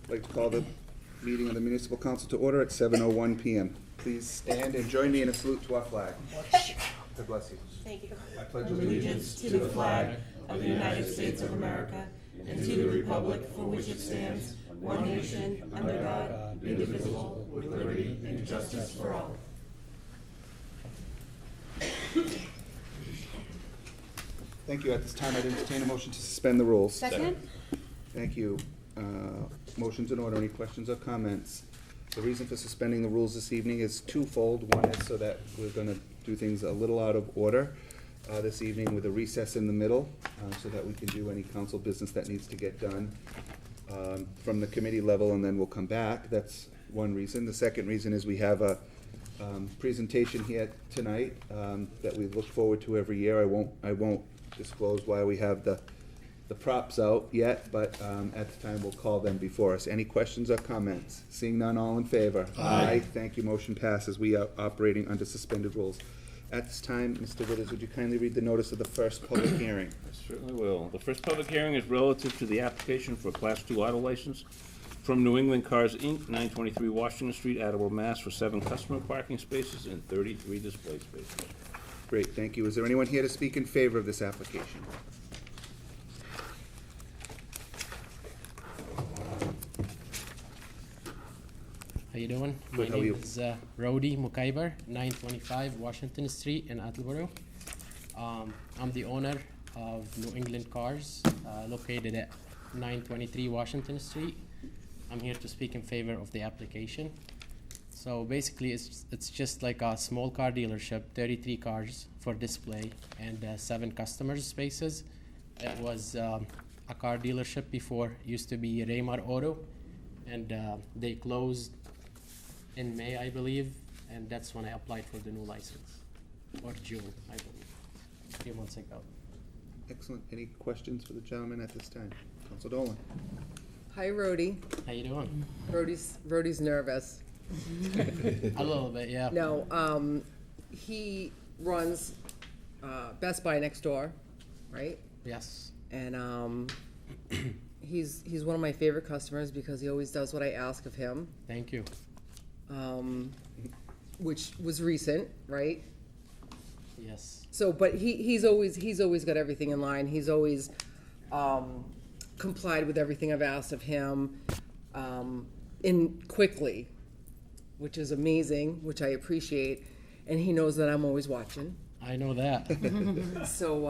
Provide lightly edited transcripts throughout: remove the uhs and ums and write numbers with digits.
I'd like to call the meeting of the Municipal Council to order at 7:01 p.m. Please stand and join me in a salute to our flag. God bless you. Thank you. I pledge Allegiance to the flag of the United States of America and to the republic for which it stands, one nation, under God, indivisible, with liberty and justice for all. Thank you. At this time, I'd entertain a motion to suspend the rules. Second? Thank you. Motion's in order. Any questions or comments? The reason for suspending the rules this evening is twofold. One is so that we're going to do things a little out of order this evening with a recess in the middle so that we can do any council business that needs to get done from the committee level, and then we'll come back. That's one reason. The second reason is we have a presentation here tonight that we look forward to every year. I won't disclose why we have the props out yet, but at the time we'll call them before us. Any questions or comments? Seeing none, all in favor? Aye. Thank you. Motion passes. We are operating under suspended rules. At this time, Mr. Withers, would you kindly read the notice of the first public hearing? I certainly will. The first public hearing is relative to the application for a Class II auto license from New England Cars, Inc., 923 Washington Street, Attleboro, Mass., for 7 customer parking spaces and 33 display spaces. Great, thank you. Is there anyone here to speak in favor of this application? How you doing? Good, My how are name you? is Rody Mukaiber, 925 Washington Street in Attleboro. I'm the owner of New England Cars, located at 923 Washington Street. I'm here to speak in favor of the application. So basically, it's just like a small car dealership, 33 cars for display and 7 customers spaces. It was a car dealership before, used to be Raymar Auto, and they closed in May, I believe, and that's when I applied for the new license, or June, I believe, 3 months ago. Excellent. Any questions for the gentleman at this time? Council Dolan. Hi, Rody. How you doing? Rody's nervous. A little bit, yeah. No, he runs Best Buy next door, right? Yes. And he's one of my favorite customers because he always does what I ask of him, Thank you. which was recent, right? Yes. So, but he's always got everything in line. He's always complied with everything I've asked of him in quickly, which is amazing, which I appreciate. And he knows that I'm always watching. I know that. So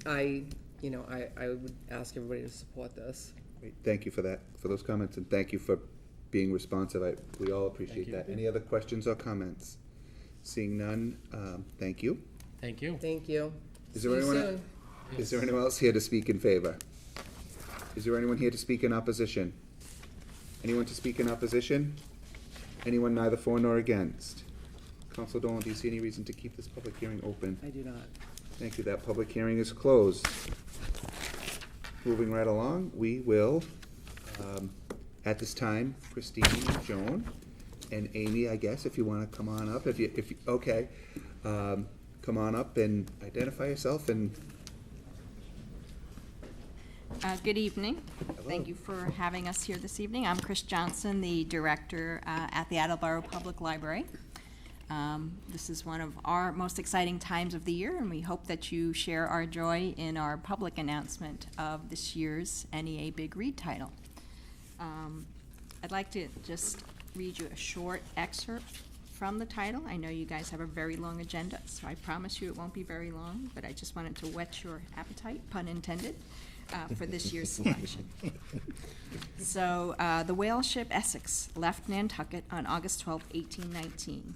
I would ask everybody to support this. Great. Thank you for that, for those comments, and thank you for being responsive. We all appreciate Thank you. that. Any other questions or comments? Seeing none, thank you. Thank you. Thank you. Is See there you anyone? soon. Is there anyone else here to speak in favor? Is there anyone here to speak in opposition? Anyone to speak in opposition? Anyone neither for nor against? Council Dolan, do you see any reason to keep this public hearing open? I do not. Thank you. That public hearing is closed. Moving right along, we will, at this time, Christine, Joan, and Amy, I guess, if you want to come on up. If you okay, come on up and identify yourself and. Good evening. Hello. Thank you for having us here this evening. I'm Chris Johnson, the director at the Attleboro Public Library. This is one of our most exciting times of the year, and we hope that you share our joy in our public announcement of this year's NEA Big Read title. I'd like to just read you a short excerpt from the title. I know you guys have a very long agenda, so I promise you it won't be very long, but I just wanted to whet your appetite, pun intended, for this year's selection. So, the whale ship Essex left Nantucket on August 12, 1819,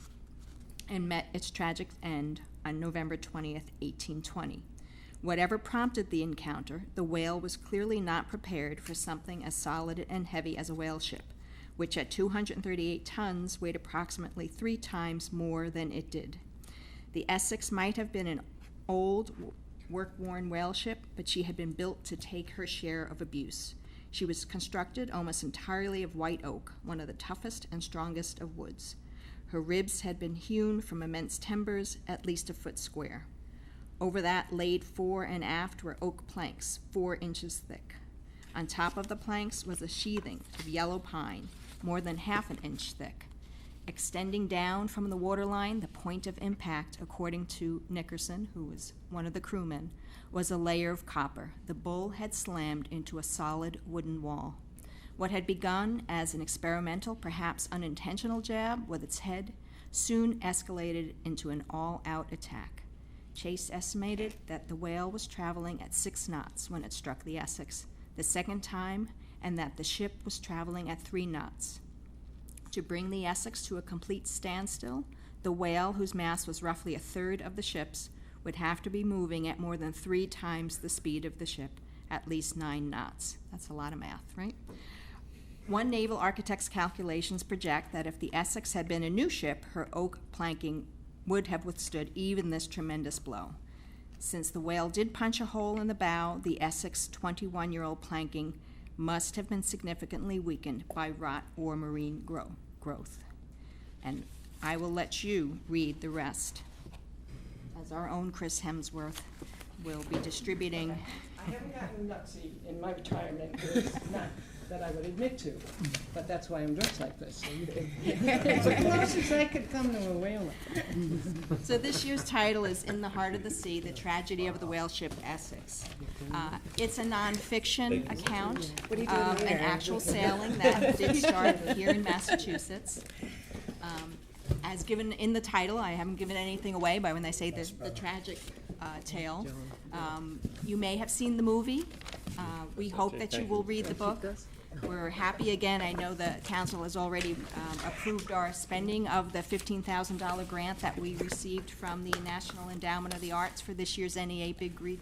and met its tragic end on November 20th, 1820. Whatever prompted the encounter, the whale was clearly not prepared for something as solid and heavy as a whale ship, which at 238 tons weighed approximately 3 times more than it did. The Essex might have been an old, work-worn whale ship, but she had been built to take her share of abuse. She was constructed almost entirely of white oak, one of the toughest and strongest of woods. Her ribs had been hewn from immense timbers, at least a foot square. Over that, laid fore and aft, were oak planks, 4 inches thick. On top of the planks was a sheathing of yellow pine, more than half an inch thick. Extending down from the waterline, the point of impact, according to Nickerson, who was one of the crewmen, was a layer of copper. The bull had slammed into a solid wooden wall. What had begun as an experimental, perhaps unintentional jab with its head soon escalated into an all-out attack. Chase estimated that the whale was traveling at 6 knots when it struck the Essex the second time, and that the ship was traveling at 3 knots. To bring the Essex to a complete standstill, the whale, whose mass was roughly a third of the ship's, would have to be moving at more than 3 times the speed of the ship, at least 9 knots. That's a lot of math, right? One naval architect's calculations project that if the Essex had been a new ship, her oak planking would have withstood even this tremendous blow. Since the whale did punch a hole in the bow, the Essex 21-year-old planking must have been significantly weakened by rot or marine growth. And I will let you read the rest, as our own Chris Hemsworth will be distributing. I haven't gotten nutsy in my retirement, not that I would admit to, but that's why I'm dressed like this. So it's the closest I could come to a whaler. So this year's title is In the Heart of the Sea, The Tragedy of the Whale Ship Essex. It's a nonfiction account of an actual sailing that did start here in Massachusetts. As given in the title, I haven't given anything away by when I say the tragic tale. You may have seen the movie. We hope that you will read the book. We're happy again. I know the council has already approved our spending of the $15,000 grant that we received from the National Endowment of the Arts for this year's NEA Big Read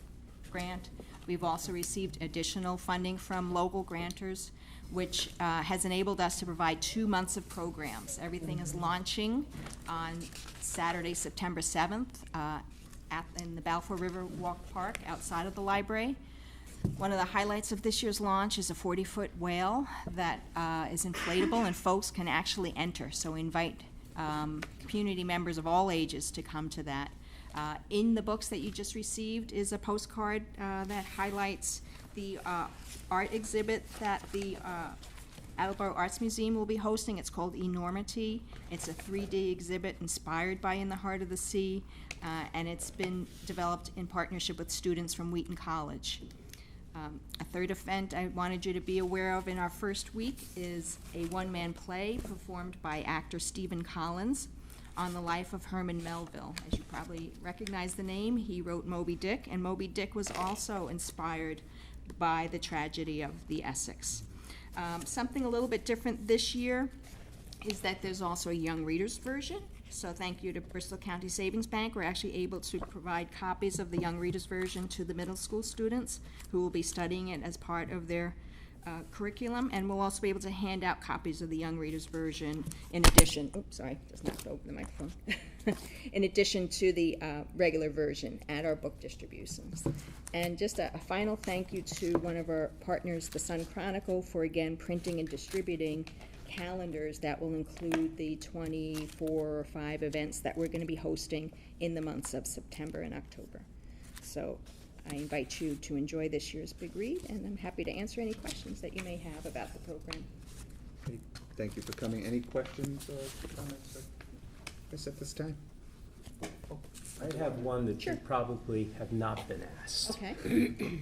grant. We've also received additional funding from local grantors, which has enabled us to provide 2 months of programs. Everything is launching on Saturday, September 7th in the Balfour River Walk Park outside of the library. One of the highlights of this year's launch is a 40-foot whale that is inflatable and folks can actually enter. So we invite community members of all ages to come to that. In the books that you just received is a postcard that highlights the art exhibit that the Attleboro Arts Museum will be hosting. It's called Enormity. It's a 3D exhibit inspired by In the Heart of the Sea, and it's been developed in partnership with students from Wheaton College. A third event I wanted you to be aware of in our first week is a one-man play performed by actor Stephen Collins on the life of Herman Melville. As you probably recognize the name, he wrote Moby Dick, and Moby Dick was also inspired by the tragedy of the Essex. Something a little bit different this year is that there's also a young readers version. So thank you to Bristol County Savings Bank. We're actually able to provide copies of the young readers version to the middle school students who will be studying it as part of their curriculum, and we'll also be able to hand out copies of the young readers version in addition, just knocked over the microphone, in addition to the regular version at our book distributions. And just a final thank you to one of our partners, the Sun Chronicle, for again printing and distributing calendars that will include the 24 or 5 events that we're going to be hosting in the months of September and October. So I invite you to enjoy this year's Big Read, and I'm happy to answer any questions that you may have about the program. Okay, thank you for coming. Any questions or comments at this time? I have one that Sure. you probably have not been asked. Okay.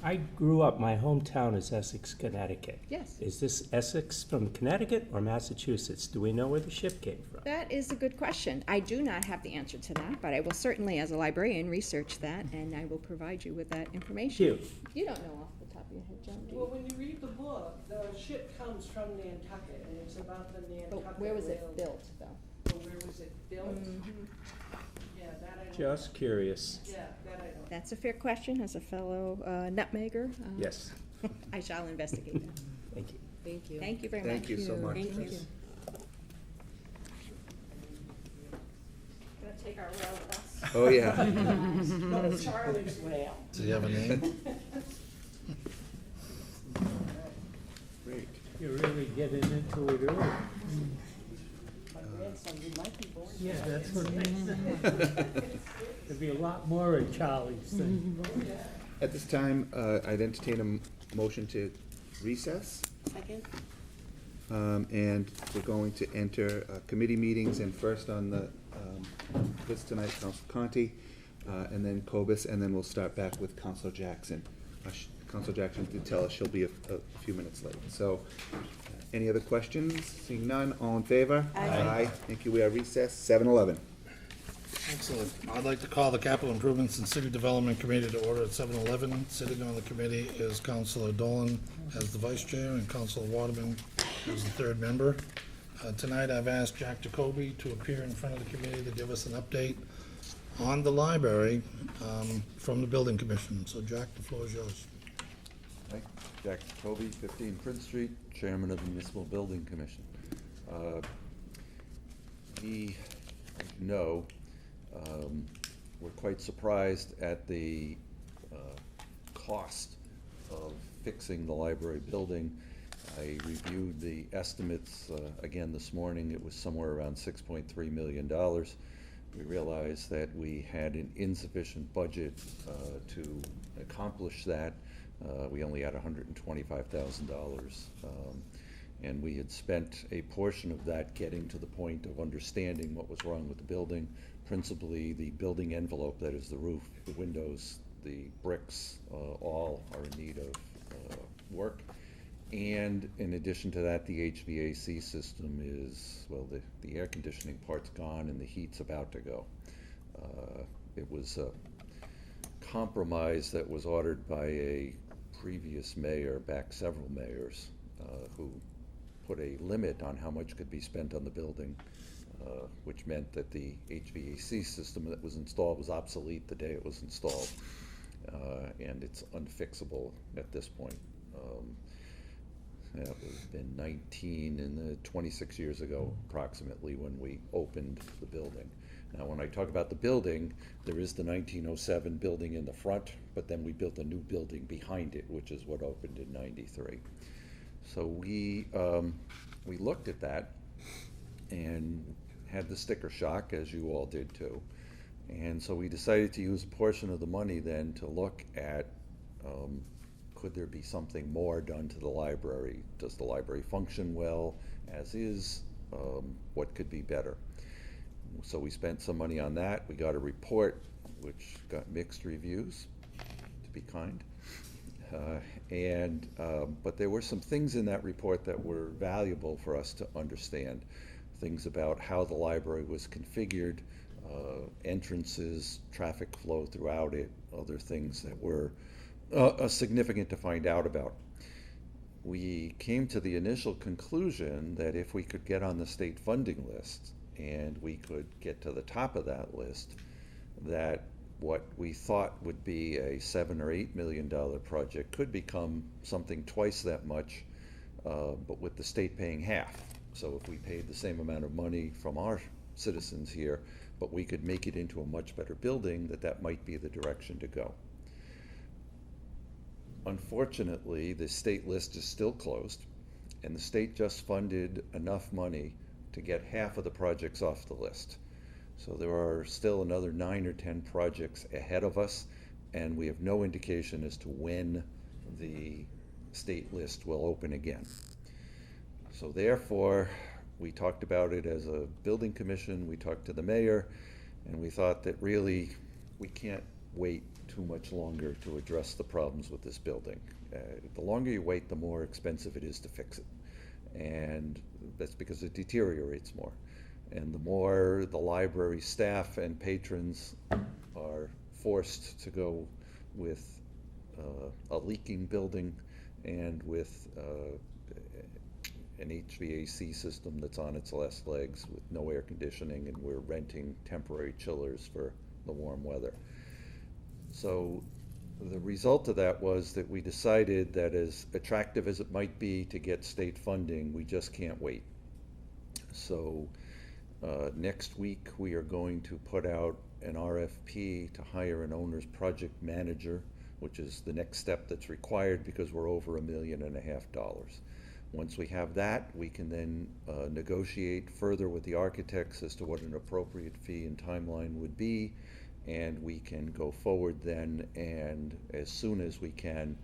I grew up, my hometown is Essex, Connecticut. Yes. Is this Essex from Connecticut or Massachusetts? Do we know where the ship came from? That is a good question. I do not have the answer to that, but I will certainly, as a librarian, research that, and I will provide you with that information. You. You don't know off the top of your head, John, do you? Well, when you read the book, the ship comes from Nantucket, and it's about the Nantucket But where was it whale. built, though? Well, where was it built? Yeah, that I don't. Just curious. Yeah, that I don't. That's a fair question, as a fellow nutmegger. Yes, I shall investigate that. thank you. Thank you. Thank you very much. Thank you so much. Thank you. Gonna take our whale with us. Oh, yeah. No, Charlie's whale. Do you have a name? Great. You're really getting into it early. My grandson, you might be born. Yeah, that's what I said. There'd be a lot more at Charlie's than. At this time, I'd entertain motion to recess. Second? And we're going to enter committee meetings, and first on the list tonight, Council Conti, and then Cobus, and then we'll start back with Councilor Jackson. Councilor Jackson did tell us she'll be a few minutes late. So, any other questions? Seeing none, all in favor? Aye. Thank you. We are recessed, 7:11. Excellent. I'd like to call the Capital Improvements and City Development Committee to order at 7:11. Sitting on the committee is Councilor Dolan as the vice chair and Councilor Waterman as the third member. Tonight, I've asked Jack Jacoby to appear in front of the committee to give us an update on the library from the Building Commission. So Jack, the floor is yours. Hi, Jack Jacoby, 15 Prince Street, Chairman of the Municipal Building Commission. We, as you know, we're quite surprised at the cost of fixing the library building. I reviewed the estimates again this morning. It was somewhere around $6.3 million. We realized that we had an insufficient budget to accomplish that. We only had $125,000, and we had spent a portion of that getting to the point of understanding what was wrong with the building, principally the building envelope, that is the roof, the windows, the bricks, all are in need of work. And in addition to that, the HVAC system is, well, the air conditioning part's gone and the heat's about to go. It was a compromise that was ordered by a previous mayor, back several mayors, who put a limit on how much could be spent on the building, which meant that the HVAC system that was installed was obsolete the day it was installed, and it's unfixable at this point. That was been 26 years ago approximately when we opened the building. Now, when I talk about the building, there is the 1907 building in the front, but then we built a new building behind it, which is what opened in '93. So we looked at that and had the sticker shock, as you all did too. And so we decided to use a portion of the money then to look at could there be something more done to the library? Does the library function well as is? What could be better? So we spent some money on that. We got a report which got mixed reviews, to be kind. But there were some things in that report that were valuable for us to understand. Things about how the library was configured, entrances, traffic flow throughout it, other things that were significant to find out about. We came to the initial conclusion that if we could get on the state funding list and we could get to the top of that list, that what we thought would be a $7 or $8 million project could become something twice that much, but with the state paying half. So if we paid the same amount of money from our citizens here, but we could make it into a much better building, that might be the direction to go. Unfortunately, the state list is still closed, and the state just funded enough money to get half of the projects off the list. So there are still another 9 or 10 projects ahead of us, and we have no indication as to when the state list will open again. So therefore, we talked about it as a building commission, we talked to the mayor, and we thought that really we can't wait too much longer to address the problems with this building. The longer you wait, the more expensive it is to fix it. And that's because it deteriorates more. And the more the library staff and patrons are forced to go with a leaking building and with an HVAC system that's on its last legs with no air conditioning, and we're renting temporary chillers for the warm weather. So the result of that was that we decided that as attractive as it might be to get state funding, we just can't wait. So next week we are going to put out an RFP to hire an owner's project manager, which is the next step that's required because we're over $1.5 million. Once we have that, we can then negotiate further with the architects as to what an appropriate fee and timeline would be, and we can go forward then, and as soon as we can,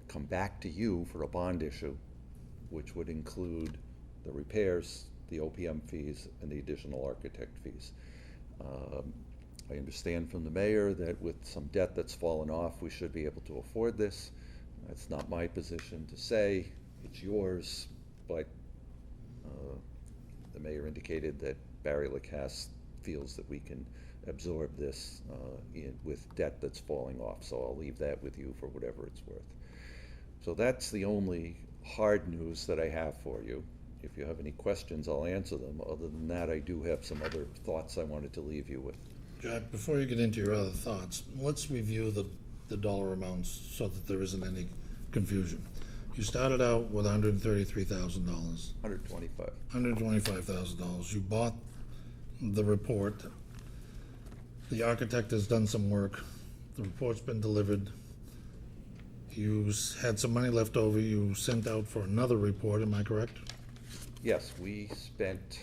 come back to you for a bond issue, which would include the repairs, the OPM fees, and the additional architect fees. I understand from the mayor that with some debt that's fallen off, we should be able to afford this. It's not my position to say, it's yours, but the mayor indicated that Barry Lacasse feels that we can absorb this with debt that's falling off, so I'll leave that with you for whatever it's worth. So that's the only hard news that I have for you. If you have any questions, I'll answer them. Other than that, I do have some other thoughts I wanted to leave you with. Jack, before you get into your other thoughts, let's review the dollar amounts so that there isn't any confusion. You started out with $133,000. $125,000. $125,000. You bought the report. The architect has done some work. The report's been delivered. You had some money left over. You sent out for another report, am I correct? Yes, we spent,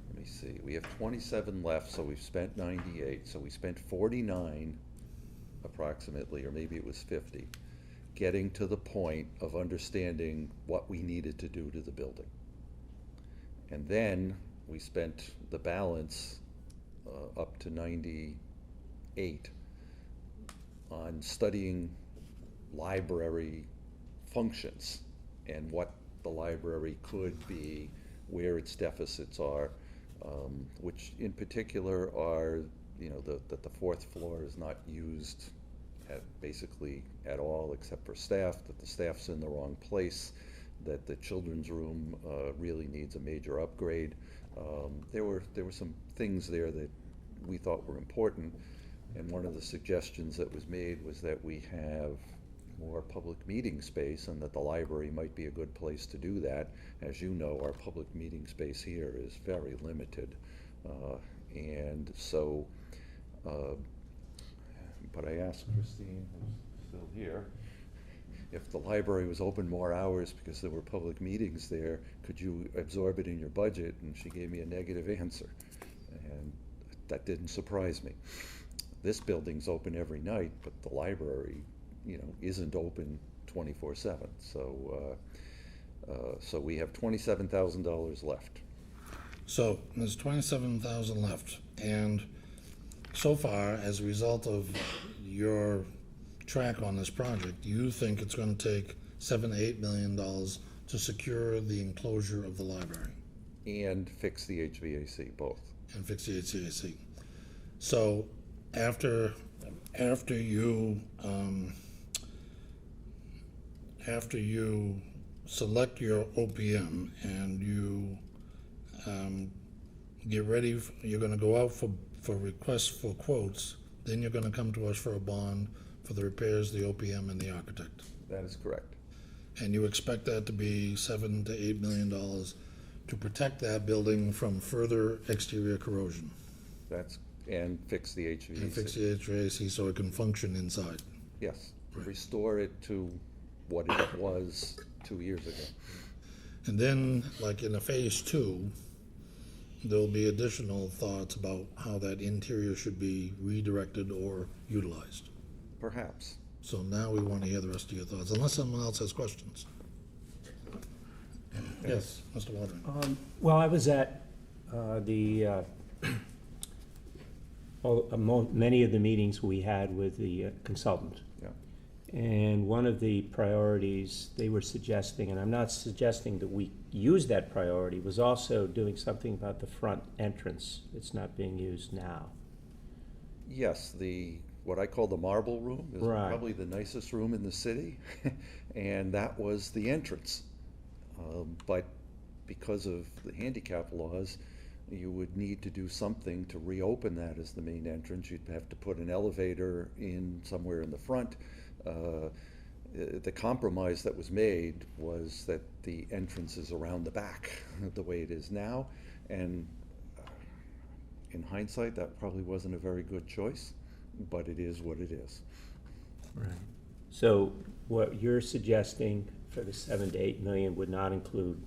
let me see, we have 27 left, so we've spent 98. So we spent 49 approximately, or maybe it was 50, getting to the point of understanding what we needed to do to the building. And then we spent the balance up to 98 on studying library functions and what the library could be, where its deficits are, which in particular are, that the fourth floor is not used basically at all except for staff, that the staff's in the wrong place, that the children's room really needs a major upgrade. There were some things there that we thought were important, and one of the suggestions that was made was that we have more public meeting space and that the library might be a good place to do that. As you know, our public meeting space here is very limited. And so, but I asked Christine, who's still here, if the library was open more hours because there were public meetings there, could you absorb it in your budget? And she gave me a negative answer. And that didn't surprise me. This building's open every night, but the library, isn't open 24/7. So, so we have $27,000 left. So there's $27,000 left, and so far, as a result of your track on this project, you think it's going to take $7 to $8 million to secure the enclosure of the library And fix the HVAC, both. and fix the HVAC. So after you select your OPM and you get ready, you're going to go out for requests for quotes, then you're going to come to us for a bond for the repairs, the OPM, and the architect. That is correct. And you expect that to be $7 to $8 million to protect that building from further exterior corrosion And fix the HVAC. and fix the HVAC so it can function inside. Yes, restore it to what it was 2 years ago. And then, like in a phase 2, there'll be additional thoughts about how that interior should be redirected or utilized. Perhaps. So now we want to hear the rest of your thoughts, unless someone else has questions. Yes, Mr. Waldron. Well, I was at many of the meetings we had with the consultant. Yeah. And one of the priorities they were suggesting, and I'm not suggesting that we use that priority, was also doing something about the front entrance. It's not being used now. Yes, what I call the marble room is Right. probably the nicest room in the city, and that was the entrance. But because of the handicap laws, you would need to do something to reopen that as the main entrance. You'd have to put an elevator in somewhere in the front. The compromise that was made was that the entrance is around the back, the way it is now, and in hindsight, that probably wasn't a very good choice, but it is what it is. Right. So what you're suggesting for the 7 to 8 million would not include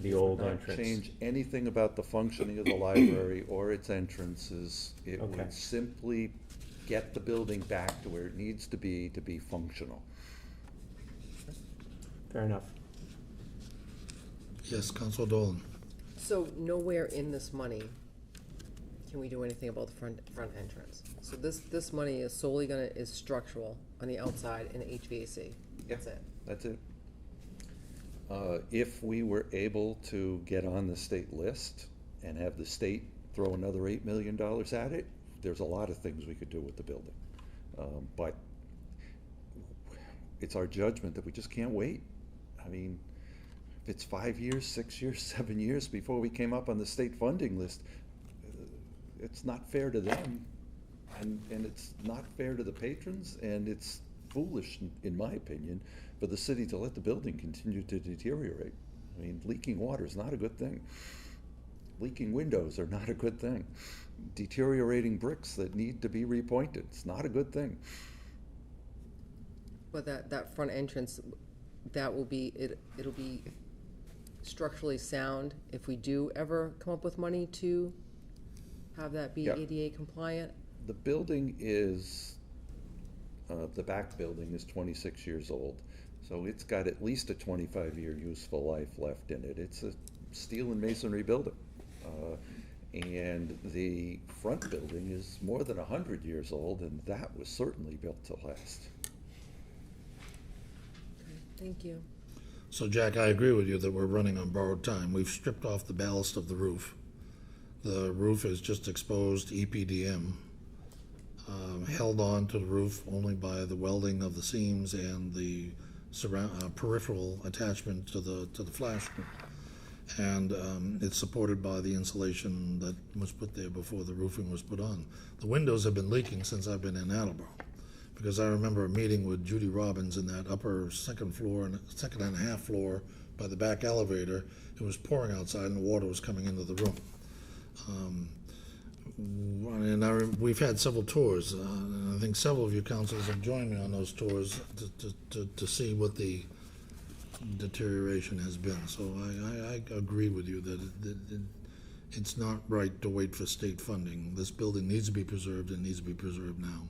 the old Not entrance? change anything about the functioning of the library or its entrances. It Okay. would simply get the building back to where it needs to be functional. Fair enough. Yes, Councilor Dolan. So nowhere in this money can we do anything about the front entrance. So this money is solely is structural on the outside and HVAC. That's it. That's it. If we were able to get on the state list and have the state throw another $8 million at it, there's a lot of things we could do with the building. But it's our judgment that we just can't wait. I mean, if it's 5 years, 6 years, 7 years before we came up on the state funding list, it's not fair to them, and it's not fair to the patrons, and it's foolish, in my opinion, for the city to let the building continue to deteriorate. I mean, leaking water is not a good thing. Leaking windows are not a good thing. Deteriorating bricks that need to be repointed, it's not a good thing. But that front entrance, that will be, it'll be structurally sound if we do ever come up with money to have that be Yeah. ADA compliant. The building is, the back building is 26 years old, so it's got at least a 25-year useful life left in it. It's a steel and masonry building. And the front building is more than 100 years old, and that was certainly built to last. Thank you. So Jack, I agree with you that we're running on borrowed time. We've stripped off the ballast of the roof. The roof is just exposed EPDM, held on to the roof only by the welding of the seams and the peripheral attachment to the flash. And it's supported by the insulation that was put there before the roofing was put on. The windows have been leaking since I've been in Attleboro, because I remember a meeting with Judy Robbins in that upper second and a half floor by the back elevator. It was pouring outside and the water was coming into the room. We've had several tours, and I think several of you councilors have joined me on those tours to see what the deterioration has been. So I agree with you that it's not right to wait for state funding. This building needs to be preserved and needs to be preserved now.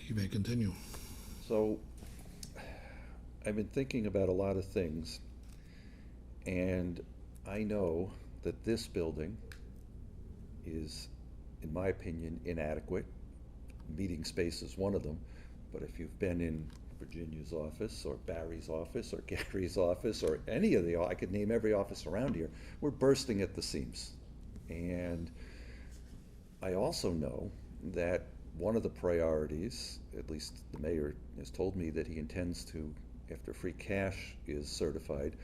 You may continue. So, I've been thinking about a lot of things, and I know that this building is, in my opinion, inadequate. Meeting space is one of them, but if you've been in Virginia's office, or Barry's office, or Gary's office, or any of I could name every office around here, we're bursting at the seams. And I also know that one of the priorities, at least the mayor has told me that he intends to, after free cash is certified,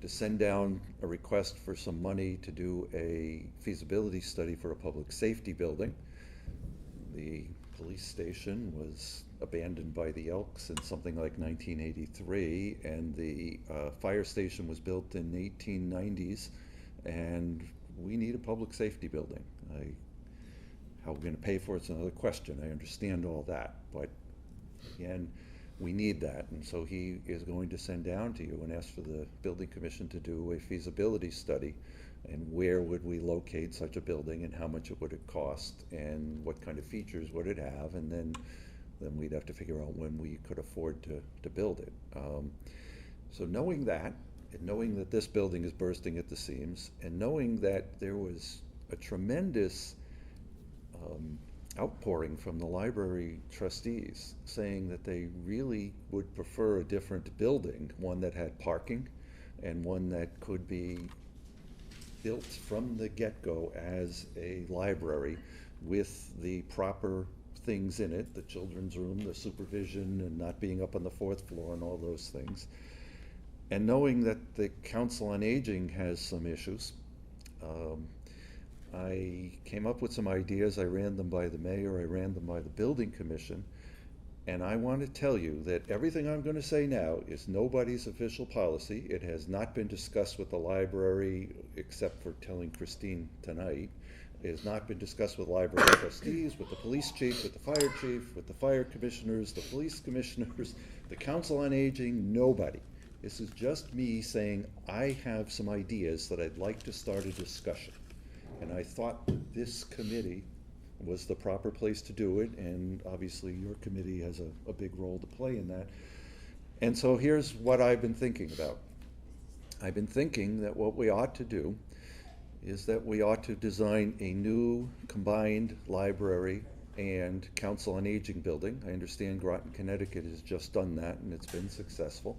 to send down a request for some money to do a feasibility study for a public safety building. The police station was abandoned by the Elks in something like 1983, and the fire station was built in the 1890s, and we need a public safety building. How we're going to pay for it's another question. I understand all that, but again, we need that, and so he is going to send down to you and ask for the building commission to do a feasibility study, and where would we locate such a building, and how much would it cost, and what kind of features would it have, and then we'd have to figure out when we could afford to build it. So knowing that, and knowing that this building is bursting at the seams, and knowing that there was a tremendous outpouring from the library trustees saying that they really would prefer a different building, one that had parking and one that could be built from the get-go as a library with the proper things in it, the children's room, the supervision, and not being up on the 4th floor and all those things. And knowing that the Council on Aging has some issues, I came up with some ideas. I ran them by the mayor, I ran them by the building commission, and I want to tell you that everything I'm going to say now is nobody's official policy. It has not been discussed with the library, except for telling Christine tonight. It has not been discussed with library trustees, with the police chief, with the fire chief, with the fire commissioners, the police commissioners, the Council on Aging, nobody. This is just me saying I have some ideas that I'd like to start a discussion. And I thought this committee was the proper place to do it, and obviously your committee has a big role to play in that. And so here's what I've been thinking about. I've been thinking that what we ought to do is that we ought to design a new combined library and Council on Aging building. I understand Groton, Connecticut has just done that, and it's been successful.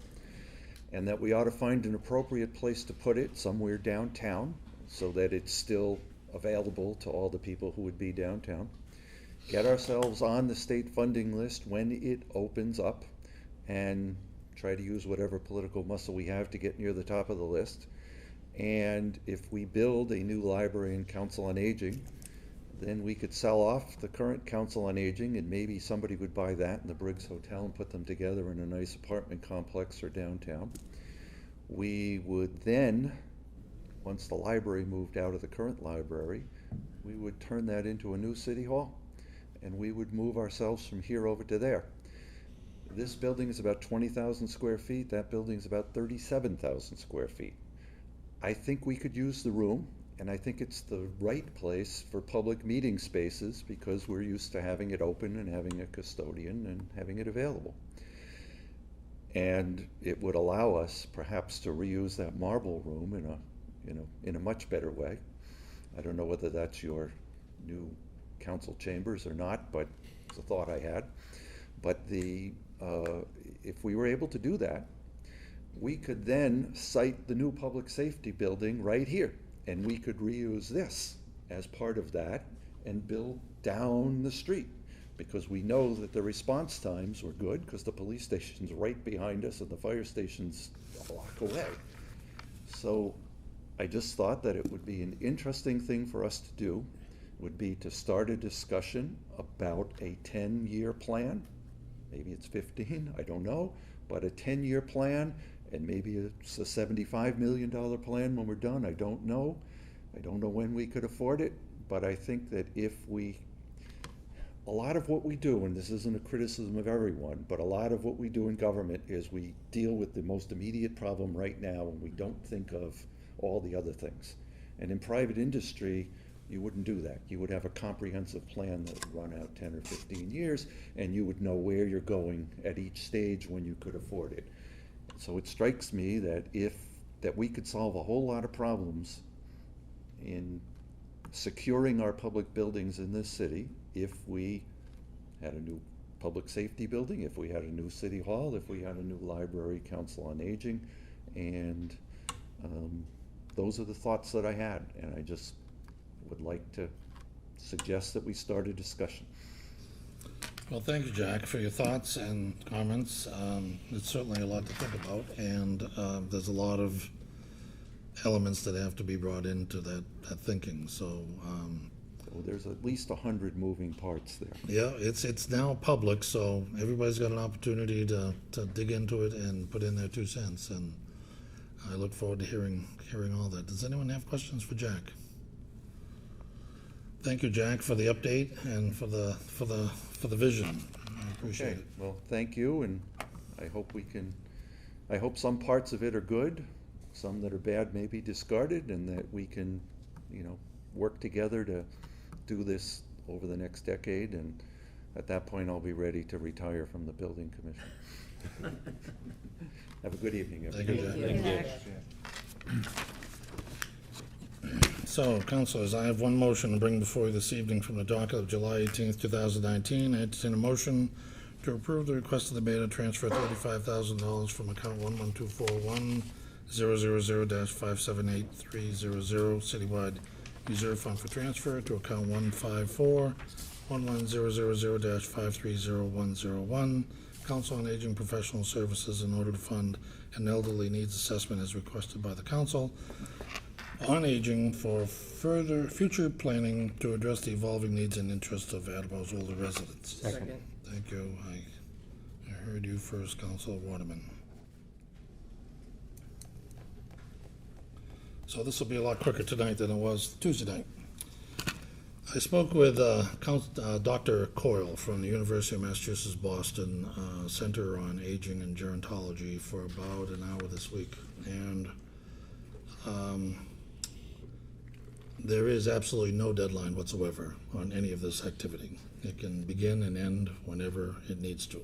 And that we ought to find an appropriate place to put it somewhere downtown so that it's still available to all the people who would be downtown. Get ourselves on the state funding list when it opens up, and try to use whatever political muscle we have to get near the top of the list. And if we build a new library and Council on Aging, then we could sell off the current Council on Aging, and maybe somebody would buy that in the Briggs Hotel and put them together in a nice apartment complex or downtown. We would then, once the library moved out of the current library, we would turn that into a new city hall, and we would move ourselves from here over to there. This building is about 20,000 square feet. That building is about 37,000 square feet. I think we could use the room, and I think it's the right place for public meeting spaces because we're used to having it open and having a custodian and having it available. And it would allow us perhaps to reuse that marble room in a much better way. I don't know whether that's your new council chambers or not, but it's a thought I had. But if we were able to do that, we could then site the new public safety building right here, and we could reuse this as part of that and build down the street, because we know that the response times were good because the police station's right behind us and the fire station's a block away. So I just thought that it would be an interesting thing for us to do, would be to start a discussion about a 10-year plan. Maybe it's 15, I don't know, but a 10-year plan, and maybe it's a $75 million plan when we're done, I don't know. I don't know when we could afford it, but I think that if a lot of what we do, and this isn't a criticism of everyone, but a lot of what we do in government is we deal with the most immediate problem right now, and we don't think of all the other things. And in private industry, you wouldn't do that. You would have a comprehensive plan that would run out 10 or 15 years, and you would know where you're going at each stage when you could afford it. So it strikes me that that we could solve a whole lot of problems in securing our public buildings in this city if we had a new public safety building, if we had a new city hall, if we had a new library, Council on Aging, and those are the thoughts that I had, and I just would like to suggest that we start a discussion. Well, thank you, Jack, for your thoughts and comments. It's certainly a lot to think about, and there's a lot of elements that have to be brought into that thinking. So there's at least 100 moving parts there. yeah, it's now public, so everybody's got an opportunity to dig into it and put in their 2 cents. And I look forward to hearing all that. Does anyone have questions for Jack? Thank you, Jack, for the update and for the vision. I appreciate it. Well, thank you, and I hope some parts of it are good, some that are bad may be discarded, and that we can, work together to do this over the next decade, and at that point I'll be ready to retire from the building commission. Have a good evening, everyone. Thank you, Jack. So, councilors, I have one motion to bring before you this evening from the docket of July 18th, 2019. I entertain a motion to approve the request of the mayor to transfer $35,000 from account 11241-000-578300 citywide reserve fund for transfer to account 154-11000-530101 Council on Aging Professional Services in order to fund an elderly needs assessment as requested by the council on aging for future planning to address the evolving needs and interests of Attleboro's older residents. Second. Thank you. I heard you first, Councilor Waterman. So this will be a lot quicker tonight than it was Tuesday night. I spoke with Dr. Coyle from the University of Massachusetts Boston Center on Aging and Gerontology for about an hour this week, and there is absolutely no deadline whatsoever on any of this activity. It can begin and end whenever it needs to.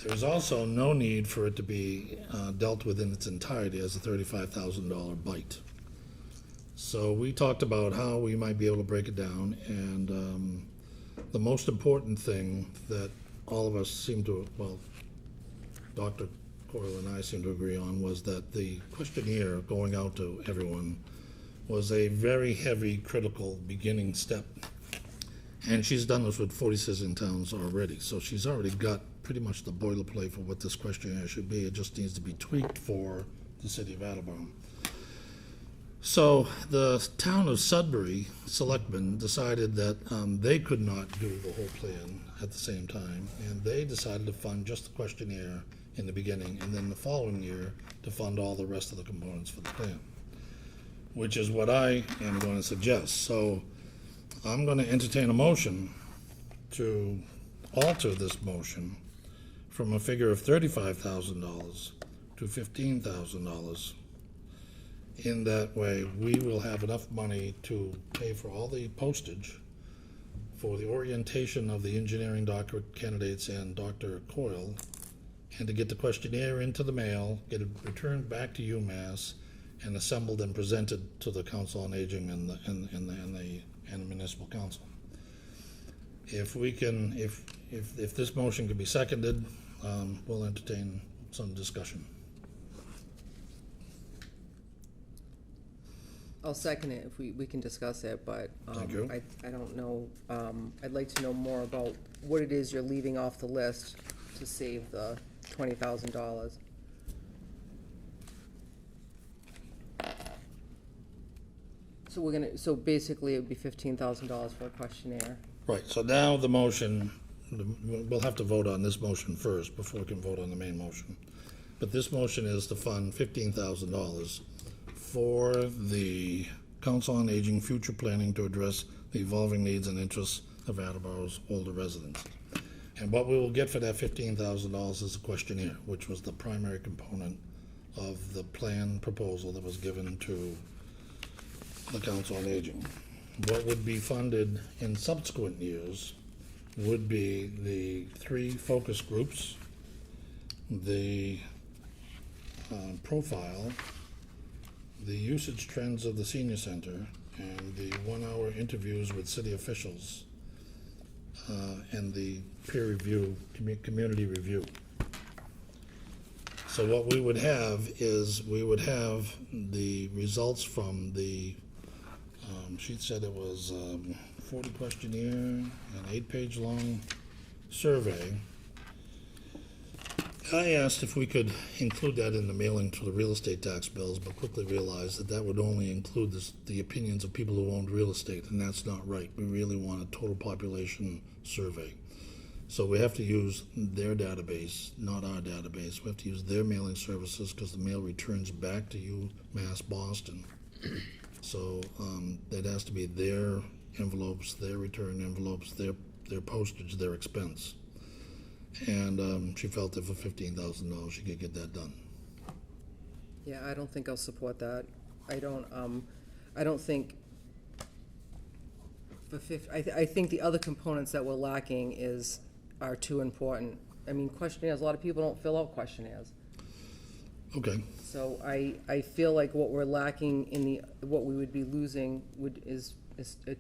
There's also no need for it to be dealt with in its entirety as a $35,000 bite. So we talked about how we might be able to break it down, and the most important thing that all of us seem to, well, Dr. Coyle and I seem to agree on, was that the questionnaire going out to everyone was a very heavy, critical beginning step. And she's done this with 46 in towns already, so she's already got pretty much the boilerplate for what this questionnaire should be. It just needs to be tweaked for the city of Attleboro. So the town of Sudbury selectmen decided that they could not do the whole plan at the same time, and they decided to fund just the questionnaire in the beginning, and then the following year to fund all the rest of the components for the plan, which is what I am going to suggest. So I'm going to entertain a motion to alter this motion from a figure of $35,000 to $15,000. In that way, we will have enough money to pay for all the postage for the orientation of the engineering doctorate candidates and Dr. Coyle, and to get the questionnaire into the mail, get it returned back to UMass, and assembled and presented to the Council on Aging and the Municipal Council. If we can, if this motion can be seconded, we'll entertain some discussion. I'll second it if we can discuss it, but Thank you. I don't know, I'd like to know more about what it is you're leaving off the list to save the $20,000. So we're gonna, so basically it would be $15,000 for a questionnaire. Right, so now the motion, we'll have to vote on this motion first before we can vote on the main motion. But this motion is to fund $15,000 for the Council on Aging future planning to address the evolving needs and interests of Attleboro's older residents. And what we will get for that $15,000 is a questionnaire, which was the primary component of the plan proposal that was given to the Council on Aging. What would be funded in subsequent years would be the 3 focus groups, the profile, the usage trends of the senior center, and the 1-hour interviews with city officials, and the peer review, community review. So what we would have is, we would have the results from the, she said it was 40 questionnaire, an 8-page long survey. I asked if we could include that in the mailing to the real estate tax bills, but quickly realized that that would only include the opinions of people who owned real estate, and that's not right. We really want a total population survey. So we have to use their database, not our database. We have to use their mailing services because the mail returns back to UMass Boston. So it has to be their envelopes, their return envelopes, their postage, their expense. And she felt that for $15,000 she could get that done. Yeah, I don't think I'll support that. I don't think for I think the other components that we're lacking are too important. I mean, questionnaires, a lot of people don't fill out questionnaires. Okay. So I feel like what we're lacking in what we would be losing is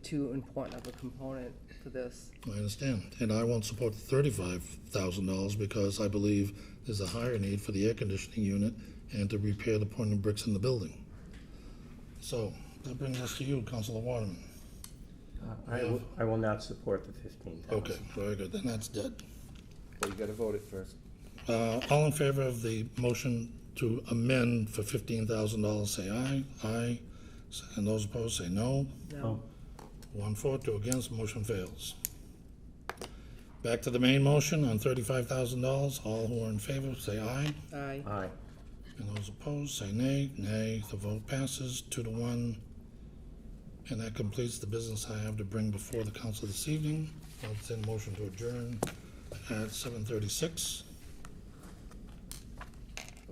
too important of a component for this. I understand, and I won't support the $35,000 because I believe there's a higher need for the air conditioning unit and to repair the pointing bricks in the building. So that brings us to you, Councilor Waterman. I will not support the 15,000. Okay, very good, then that's dead. Well, you gotta vote it first. All in favor of the motion to amend for $15,000, say aye. Aye. And those opposed, say no. No. 1 for, 2 against, motion fails. Back to the main motion on $35,000. All who are in favor, say aye. Aye. Aye. And those opposed, say nay. Nay. The vote passes 2-1. And that completes the business I have to bring before the council this evening. I'll send a motion to adjourn at 7:36.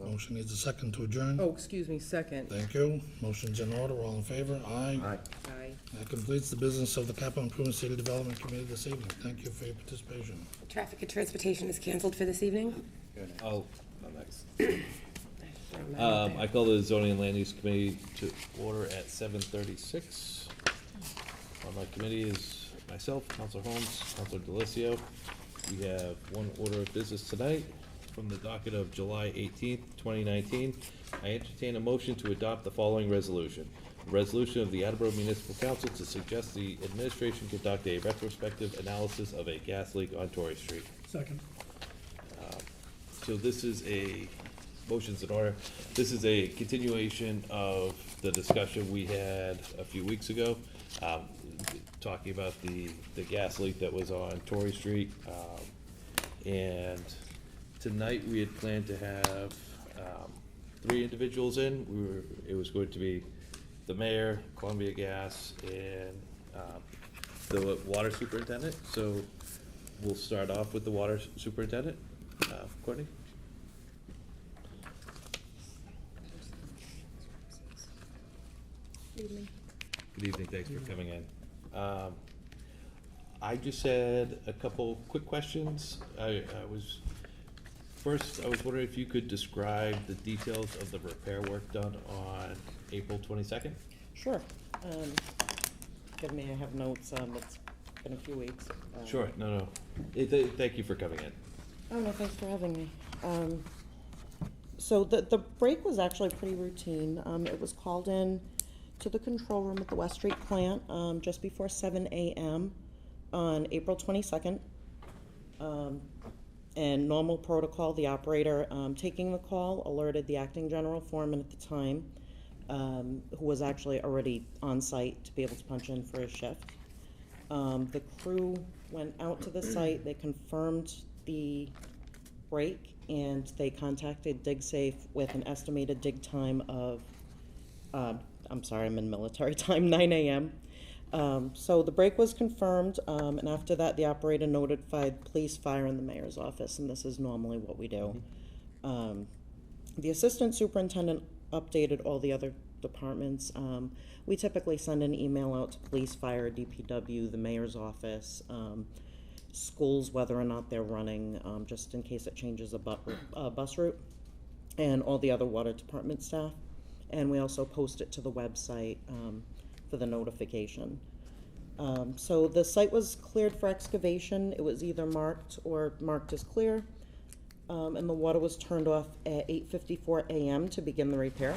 Motion needs a second to adjourn. Oh, excuse me, second. Thank you. Motion's in order. All in favor? Aye. Aye. Aye. That completes the business of the Capital Improvement City Development Committee this evening. Thank you for your participation. Traffic and transportation is canceled for this evening. I'll next. I call the zoning and land use committee to order at 7:36. On my committee is myself, Counselor Holmes, Counselor Delicio. We have one order of business tonight from the docket of July 18th, 2019. I entertain a motion to adopt the following resolution. A resolution of the Attleboro Municipal Council to suggest the administration conduct a retrospective analysis of a gas leak on Torrey Street. Second. So this is a, motion's in order. This is a continuation of the discussion we had a few weeks ago, talking about the gas leak that was on Torrey Street. And tonight we had planned to have 3 individuals in. It was going to be the mayor, Columbia Gas, and the water superintendent. So we'll start off with the water superintendent. Courtney? Good evening, thanks for coming in. I just had a couple quick questions. I was wondering if you could describe the details of the repair work done on April 22nd? Sure. Give me, I have notes, it's been a few weeks. Sure, no. Thank you for coming in. Oh, no, thanks for having me. So the break was actually pretty routine. It was called in to the control room at the West Street plant, just before 7 a.m. on April 22nd. And normal protocol, the operator taking the call alerted the acting general foreman at the time, who was actually already on site to be able to punch in for his shift. The crew went out to the site, they confirmed the break, and they contacted DigSafe with an estimated dig time of, I'm sorry, I'm in military time, 9 a.m. So the break was confirmed, and after that, the operator notified police, fire, and the mayor's office, and this is normally what we do. The assistant superintendent updated all the other departments. We typically send an email out to police, fire, DPW, the mayor's office, schools, whether or not they're running, just in case it changes a bus route, and all the other water department staff. And we also post it to the website for the notification. So the site was cleared for excavation. It was either marked or marked as clear, and the water was turned off at 8:54 a.m. to begin the repair.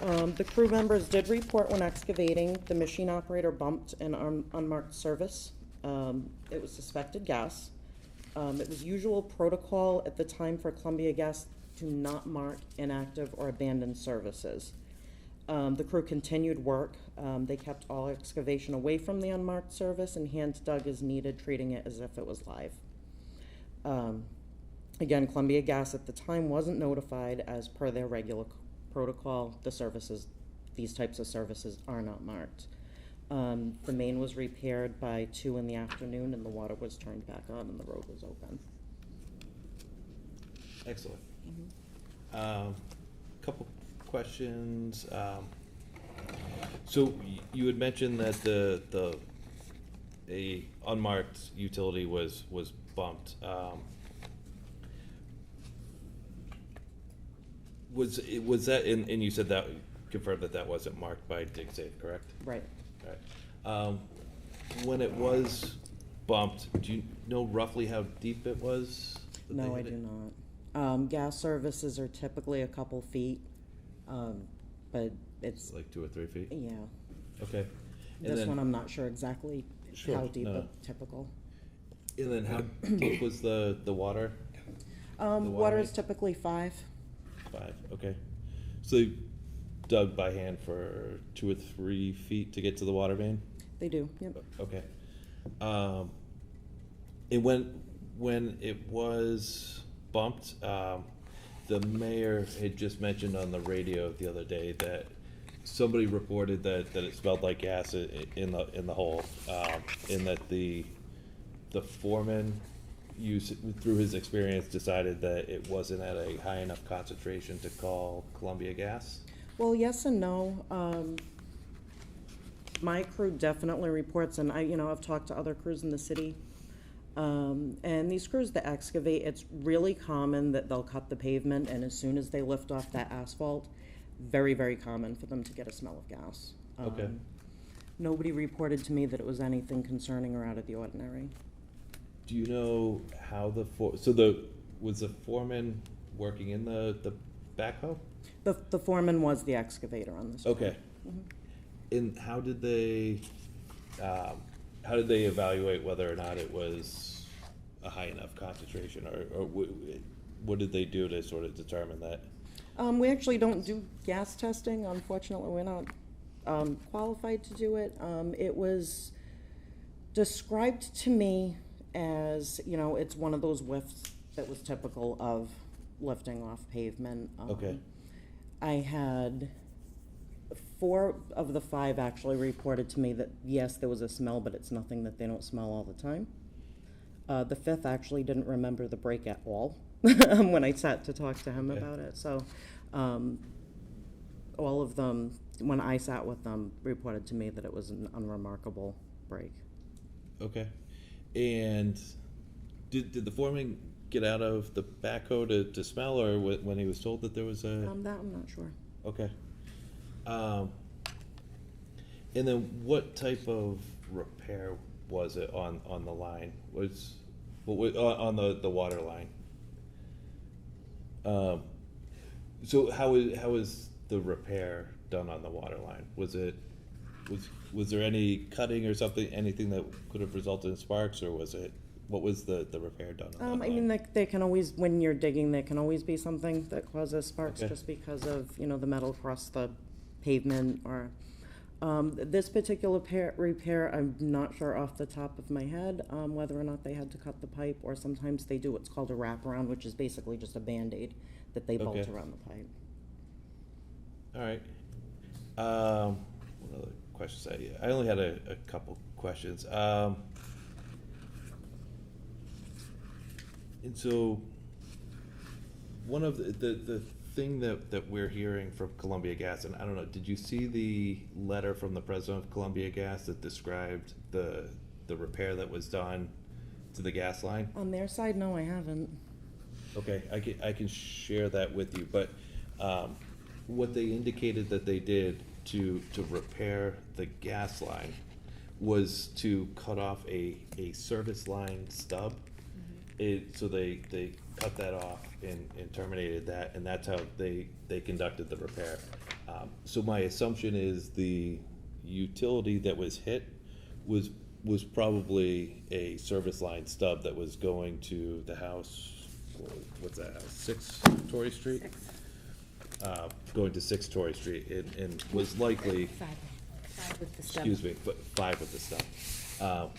The crew members did report when excavating. The machine operator bumped an unmarked service. It was suspected gas. It was usual protocol at the time for Columbia Gas to not mark inactive or abandoned services. The crew continued work. They kept all excavation away from the unmarked service and hand dug as needed, treating it as if it was live. Again, Columbia Gas at the time wasn't notified as per their regular protocol. The services, these types of services are not marked. The main was repaired by 2 in the afternoon, and the water was turned back on and the road was open. Excellent. Couple questions. So you had mentioned that a unmarked utility was bumped. Was that, and you said that, confirmed that wasn't marked by DigSafe, correct? Right. Right. When it was bumped, do you know roughly how deep it was? that they No, I hit do it? not. Gas services are typically a couple feet, but it's, Like 2 or 3 feet? yeah. Okay. And This then- one, I'm not sure exactly Sure, how deep, no. but typical. And then how deep was the water? Water is main? typically 5. 5, okay. So they dug by hand for 2 or 3 feet to get to the water main? They do, yep. Okay. And when it was bumped, the mayor had just mentioned on the radio the other day that somebody reported that it smelled like gas in the hole, and that the foreman through his experience, decided that it wasn't at a high enough concentration to call Columbia Gas? Well, yes and no. My crew definitely reports, and I've talked to other crews in the city. And these crews that excavate, it's really common that they'll cut the pavement, and as soon as they lift off that asphalt, very, very common for them to get a smell of gas. Okay. Nobody reported to me that it was anything concerning or out of the ordinary. Do you know how was the foreman working in the backhoe? The foreman was the excavator on this. Okay. And how did they evaluate whether or not it was a high enough concentration, or what did they do to sort of determine that? We actually don't do gas testing. Unfortunately, we're not qualified to do it. It was described to me as, it's one of those whiffs that was typical of lifting off pavement. Okay. I had 4 of the 5 actually reported to me that, yes, there was a smell, but it's nothing that they don't smell all the time. The 5th actually didn't remember the break at all when I sat to talk to him about it. So all of them, when I sat with them, reported to me that it was an unremarkable break. Okay. And did the foreman get out of the backhoe to smell, or when he was told that there was a... That I'm not sure. Okay. And then what type of repair was it on the line? On the water line? So how is the repair done on the water line? Was there any cutting or something, anything that could have resulted in sparks, or what was the repair done on that line? They can always, when you're digging, there can always be something that causes sparks, Okay. just because of, the metal across the pavement, or, this particular repair, I'm not sure off the top of my head, whether or not they had to cut the pipe, or sometimes they do what's called a wraparound, which is basically just a Band-Aid that they bolt Okay. around the pipe. All right. What other questions? I only had a couple questions. And so, one of the thing that we're hearing from Columbia Gas, and I don't know, did you see the letter from the president of Columbia Gas that described the repair that was done to the gas line? On their side, no, I haven't. Okay, I can share that with you, but what they indicated that they did to repair the gas line was to cut off a service line stub. So they cut that off and terminated that, and that's how they conducted the repair. So my assumption is the utility that was hit was probably a service line stub that was going to the house, what's that house, 6 Torrey Street? Going to 6 Torrey Street, and was likely, excuse me, but 5 with the stub.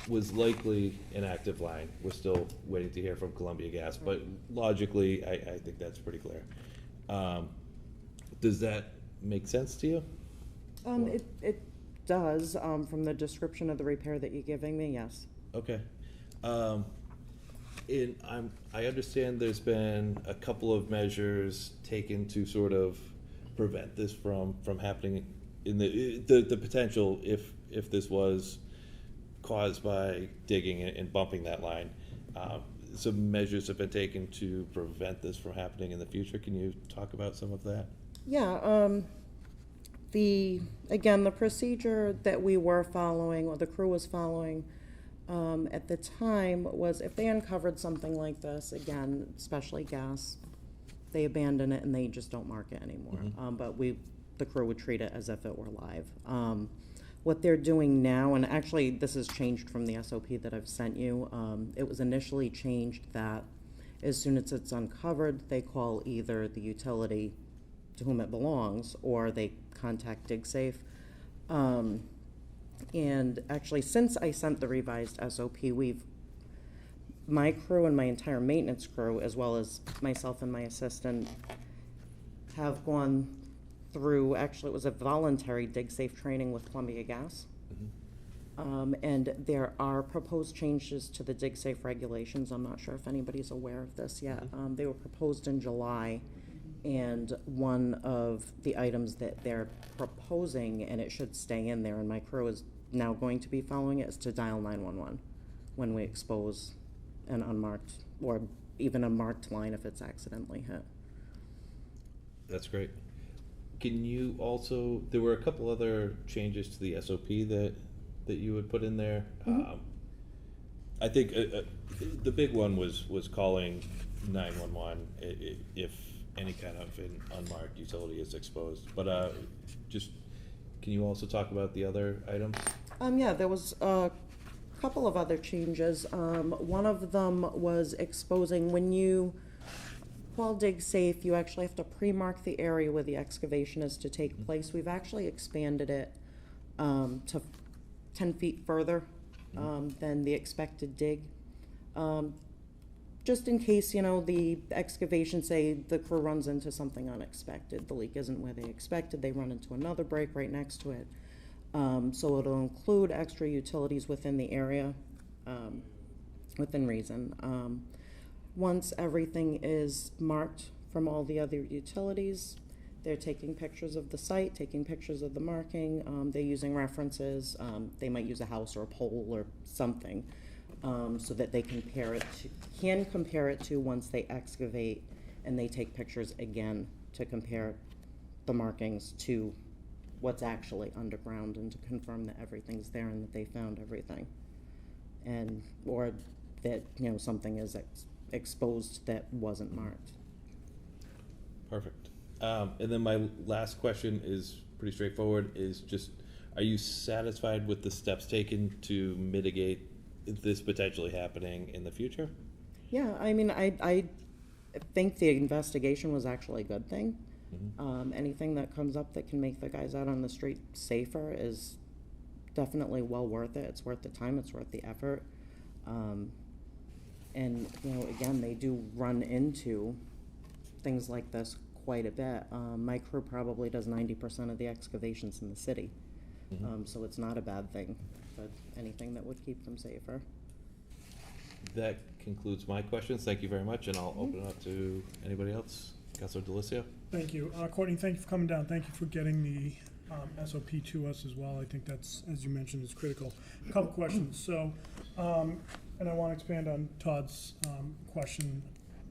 Was likely an active line. We're still waiting to hear from Columbia Gas, but logically, I think that's pretty clear. Does that make sense to you? It does, from the description of the repair that you're giving me, yes. Okay. And I understand there's been a couple of measures taken to sort of prevent this from happening in the potential if this was caused by digging and bumping that line. Some measures have been taken to prevent this from happening in the future. Can you talk about some of that? Yeah, the procedure that we were following, or the crew was following, at the time was if they uncovered something like this, again, especially gas, they abandon it and they just don't mark it anymore. But the crew would treat it as if it were live. What they're doing now, and actually this has changed from the SOP that I've sent you, it was initially changed that as soon as it's uncovered, they call either the utility to whom it belongs, or they contact DigSafe. And actually, since I sent the revised SOP, my crew and my entire maintenance crew, as well as myself and my assistant, have gone through, actually it was a voluntary DigSafe training with Columbia Gas. And there are proposed changes to the dig safe regulations. I'm not sure if anybody's aware of this yet. They were proposed in July, and one of the items that they're proposing, and it should stay in there, and my crew is now going to be following it, is to dial 911 when we expose an unmarked or even a marked line if it's accidentally hit. That's great. Can you also, there were a couple other changes to the SOP that you would put in there. I think the big one was calling 911 if any kind of an unmarked utility is exposed. But just, can you also talk about the other items? Yeah, there was a couple of other changes. One of them was exposing, when you call dig safe, you actually have to pre-mark the area where the excavation is to take place. We've actually expanded it to 10 feet further than the expected dig. Just in case, you know, the excavation, say the crew runs into something unexpected, the leak isn't where they expected, they run into another break right next to it. So it'll include extra utilities within the area, within reason. Once everything is marked from all the other utilities, they're taking pictures of the site, taking pictures of the marking, they're using references, they might use a house or a pole or something, so that they can compare it to once they excavate, and they take pictures again to compare the markings to what's actually underground and to confirm that everything's there and that they found everything. And, or that, you know, something is exposed that wasn't marked. Perfect. And then my last question is pretty straightforward, is just, are you satisfied with the steps taken to mitigate this potentially happening in the future? Yeah, I mean, I think the investigation was actually a good thing. Anything that comes up that can make the guys out on the street safer is definitely well worth it. It's worth the time, it's worth the effort. And, you know, again, they do run into things like this quite a bit. My crew probably does 90% of the excavations in the city. So it's not a bad thing, but anything that would keep them safer. That concludes my questions. Thank you very much, and I'll open it up to anybody else. Councilor DeLisio? Thank you. Courtney, thank you for coming down. Thank you for getting the SOP to us as well. I think that's, as you mentioned, is critical. A couple questions. So, and I want to expand on Todd's question.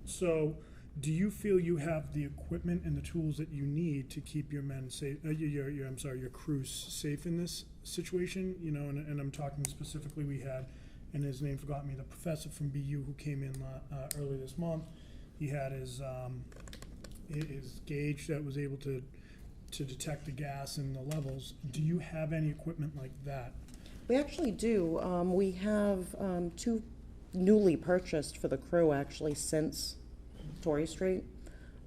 So, do you feel you have the equipment and the tools that you need to keep your men safe, your crews safe in this situation? You know, and I'm talking specifically, we had, and his name forgot me, the professor from BU who came in early this month. He had his gauge that was able to detect the gas and the levels. Do you have any equipment like that? We actually do. We have two newly purchased for the crew actually since Torrey Street.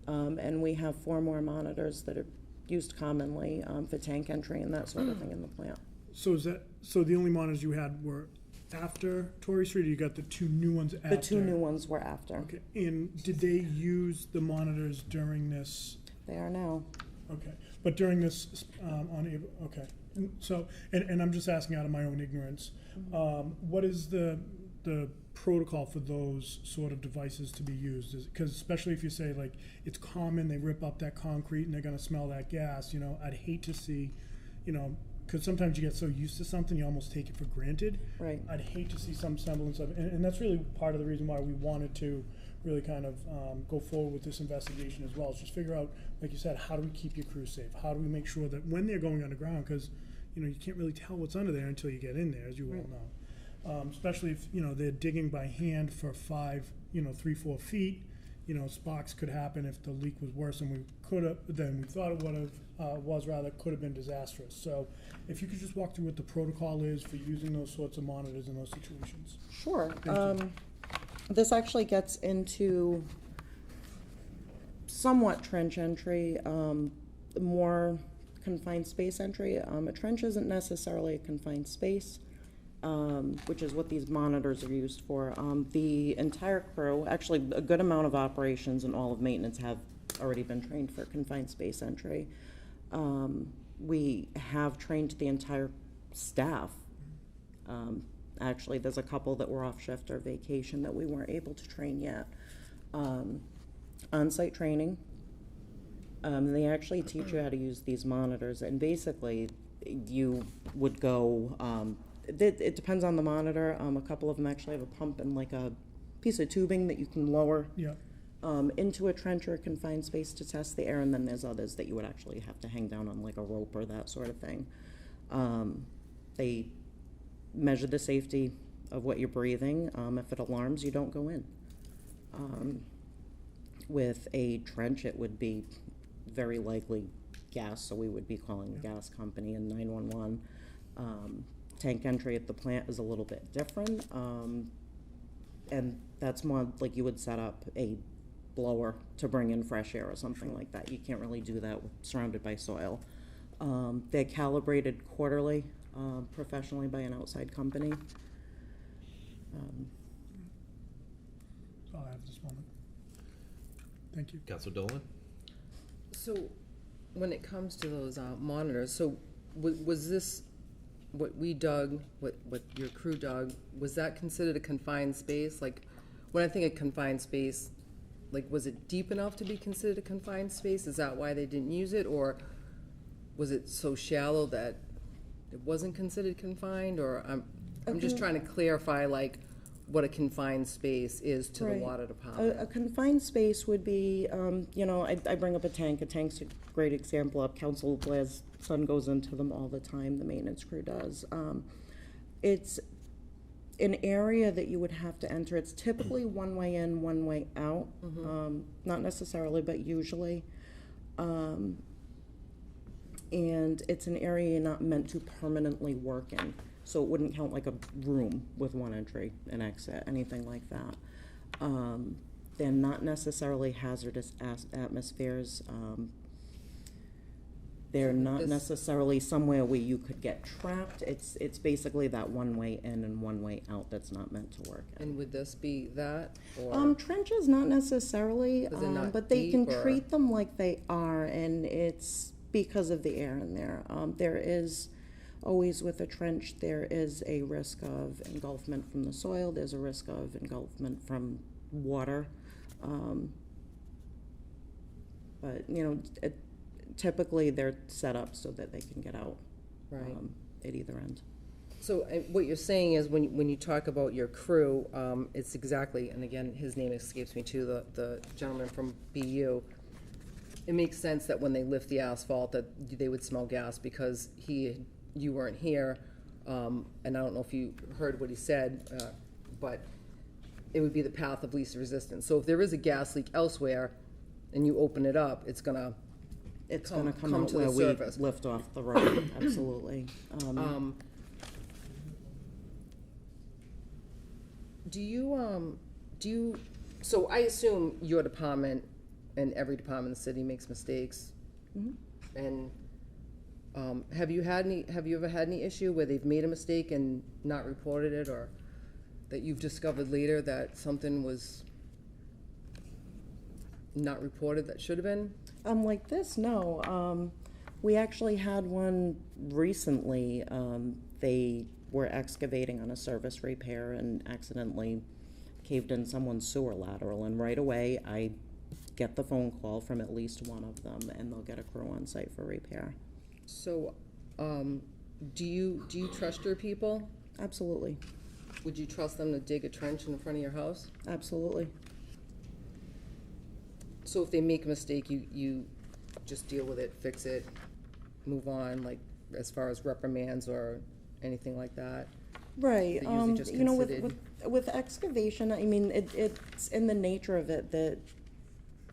And we have 4 more monitors that are used commonly for tank entry and that sort of thing in the plant. So so the only monitors you had were after Torrey Street, or you got the 2 new ones after? The 2 new ones were after. Okay, and did they use the monitors during this? They are now. Okay, but during this, okay. So, and I'm just asking out of my own ignorance, what is the protocol for those sort of devices to be used? Because especially if you say, like, it's common, they rip up that concrete and they're gonna smell that gas, you know, I'd hate to see, you know, because sometimes you get so used to something, you almost take it for granted. Right. I'd hate to see some semblance of it, and that's really part of the reason why we wanted to really kind of go forward with this investigation as well, is just figure out, like you said, how do we keep your crew safe? How do we make sure that when they're going underground, because, you know, you can't really tell what's under there until you get in there, as you well know. Especially if, you know, they're digging by hand for 3-4 feet, you know, sparks could happen if the leak was worse than we thought it would have, could have been disastrous. So if you could just walk through what the protocol is for using those sorts of monitors in those situations. Sure. This actually gets into somewhat trench entry, more confined space entry. A trench isn't necessarily a confined space, which is what these monitors are used for. The entire crew, actually a good amount of operations and all of maintenance have already been trained for confined space entry. We have trained the entire staff Actually, there's a couple that were off shift or vacation that we weren't able to train yet. On-site training. They actually teach you how to use these monitors, and basically, you would go, it depends on the monitor. A couple of them actually have a pump and like a piece of tubing that you can lower Yeah, into a trench or a confined space to test the air, and then there's others that you would actually have to hang down on like a rope or that sort of thing. They measure the safety of what you're breathing. If it alarms, you don't go in. With a trench, it would be very likely gas, so we would be calling the gas company and 911. Tank entry at the plant is a little bit different, and that's more like you would set up a blower to bring in fresh air or something like that. You can't really do that surrounded by soil. They're calibrated quarterly, professionally by an outside company. that's all I have at this moment. Thank you. Council Dolan? So, when it comes to those monitors, so was this, what we dug, what your crew dug, was that considered a confined space? Like, when I think of confined space, like, was it deep enough to be considered a confined space? Is that why they didn't use it? Or was it so shallow that it wasn't considered confined? Or I'm just trying to clarify, like, what a confined space is to the Right. water department. A confined space would be, I bring up a tank. A tank's a great example. Council Blair's son goes into them all the time, the maintenance crew does. It's an area that you would have to enter. It's typically one way in, one way out. Not necessarily, but usually. And it's an area you're not meant to permanently work in. So it wouldn't count like a room with one entry and exit, anything like that. They're not necessarily hazardous atmospheres. They're not necessarily somewhere where you could get trapped. It's basically that one way in and one way out that's not meant to work in. And would this be that? Or Trenches, not necessarily, Is it not but they can deep, or- treat them like they are, and it's because of the air in there. There is always with a trench, there is a risk of engulfment from the soil. There's a risk of engulfment from water. But, typically they're set up so that they can get out Right. at either end. So what you're saying is when you talk about your crew, it's exactly, and again, his name escapes me too, the gentleman from BU. It makes sense that when they lift the asphalt that they would smell gas because you weren't here, and I don't know if you heard what he said, but it would be the path of least resistance. So if there is a gas leak elsewhere and you open it up, it's gonna Come out to where the we surface. lift off the road, absolutely. Do you, so I assume your department and every department in the city makes mistakes. And have you ever had any issue where they've made a mistake and not reported it, or that you've discovered later that something was not reported that should have been? Like this, no. We actually had one recently. They were excavating on a service repair and accidentally caved in someone's sewer lateral, and right away I get the phone call from at least one of them, and they'll get a crew on site for repair. So, do you trust your people? Absolutely, Would you trust them to dig a trench in front of your house? absolutely. So if they make a mistake, you just deal with it, fix it, move on, like, as far as reprimands or anything like that? Right. They're usually just With excavation, I mean, it's in the nature of it that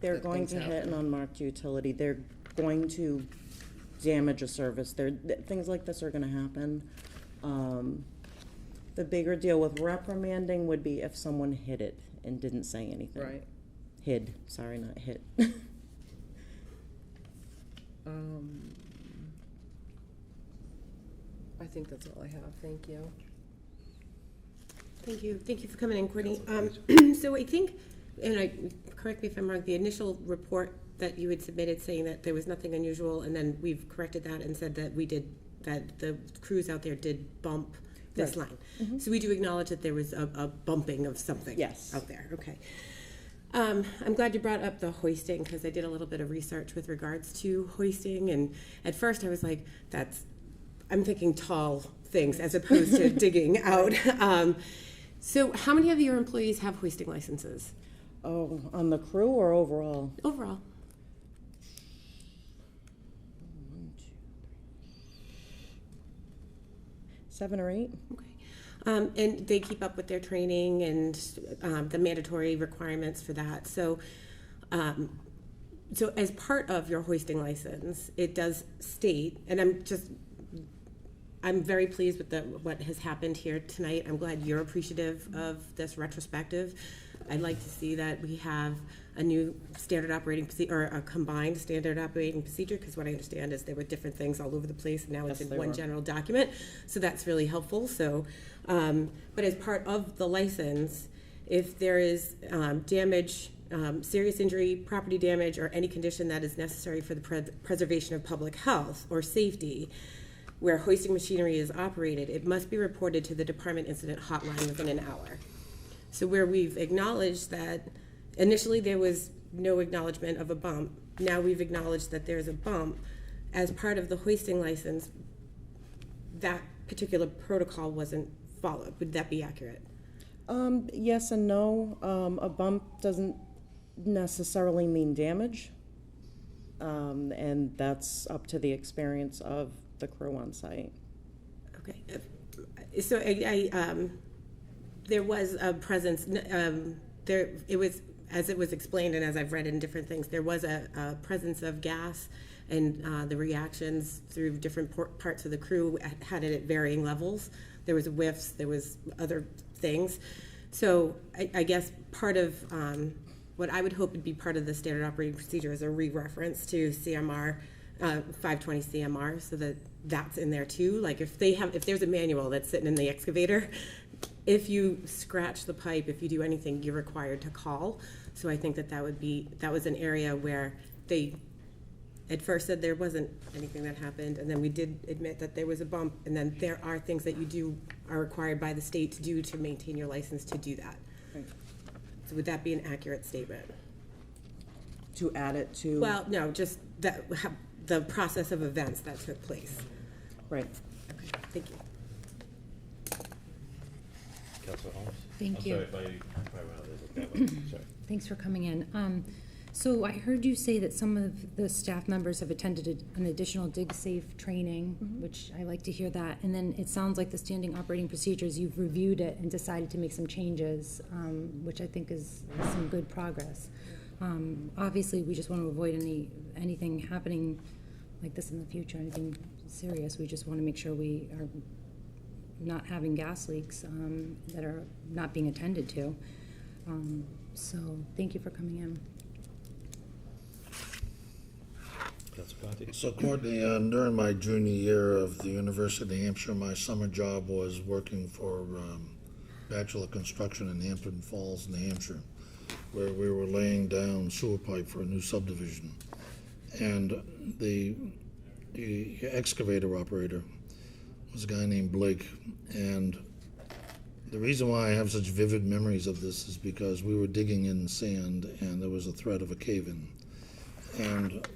they're That going things to hit happen. an unmarked utility. They're going to damage a service. Things like this are going to happen. The bigger deal with reprimanding would be if someone hid it and didn't say anything. Right. Hid, sorry, not hit. I think that's all I have, thank you. Thank you for coming in, Courtney. So I think, correct me if I'm wrong, the initial report that you had submitted saying that there was nothing unusual, and then we've corrected that and said that that the crews out there did bump this Right. line. So we do acknowledge that there was a bumping of something Yes. out there, okay. I'm glad you brought up the hoisting, because I did a little bit of research with regards to hoisting, and at first I was like, I'm thinking tall things as opposed to digging out. So how many of your employees have hoisting licenses Oh, on the crew or overall? overall? 7 or 8? Okay. And they keep up with their training and the mandatory requirements for that. So, so as part of your hoisting license, it does state, and I'm very pleased with what has happened here tonight. I'm glad you're appreciative of this retrospective. I'd like to see that we have a new standard operating procedure, or a combined standard operating procedure, because what I understand is there were different things all over the place, and now it's Yes, in there one were. general document. So that's really helpful. So, but as part of the license, if there is damage, serious injury, property damage, or any condition that is necessary for the preservation of public health or safety, where hoisting machinery is operated, it must be reported to the department incident hotline within an hour. So where we've acknowledged that initially there was no acknowledgement of a bump, now we've acknowledged that there's a bump, as part of the hoisting license, that particular protocol wasn't followed. Would that be accurate? Yes and no. A bump doesn't necessarily mean damage, and that's up to the experience of the crew on site. Okay. So there was a presence, it was, as it was explained and as I've read in different things, there was a presence of gas, and the reactions through different parts of the crew had it at varying levels. There was whiffs, there was other things. So I guess part of what I would hope would be part of the standard operating procedure is a re-reference to CMR, 520 CMR, so that that's in there too. Like if there's a manual that's sitting in the excavator, if you scratch the pipe, if you do anything, you're required to call. So I think that was an area where they at first said there wasn't anything that happened, and then we did admit that there was a bump, and then there are things that are required by the state to do to maintain your license to do that. Right. So would that be an accurate statement? To add it to? Well, no, just the process of events that took place. Right. Okay, thank you. Counselor Holmes? Thank you. I'm sorry if I ran out of that way. Sorry. Thanks for coming in. So I heard you say that some of the staff members have attended an additional dig safe training, which I like to hear that. And then it sounds like the standing operating procedures, you've reviewed it and decided to make some changes, which I think is some good progress. Obviously, we just want to avoid anything happening like this in the future, anything serious. We just want to make sure we are not having gas leaks that are not being attended to. So thank you for coming in. Counselor Conti? So Courtney, during my junior year of the University of New Hampshire, my summer job was working for Bachelor of Construction in Hampton Falls, New Hampshire, where we were laying down sewer pipe for a new subdivision. And the excavator operator was a guy named Blake. And the reason why I have such vivid memories of this is because we were digging in sand and there was a threat of a cave-in. And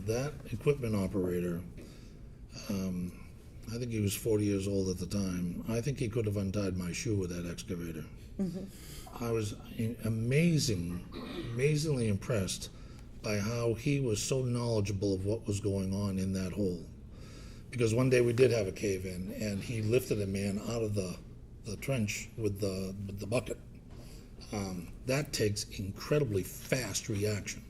that equipment operator, I think he was 40 years old at the time. I think he could have untied my shoe with that excavator. I was amazingly impressed by how he was so knowledgeable of what was going on in that hole. Because one day we did have a cave-in, and he lifted a man out of the trench with the bucket. That takes incredibly fast reaction.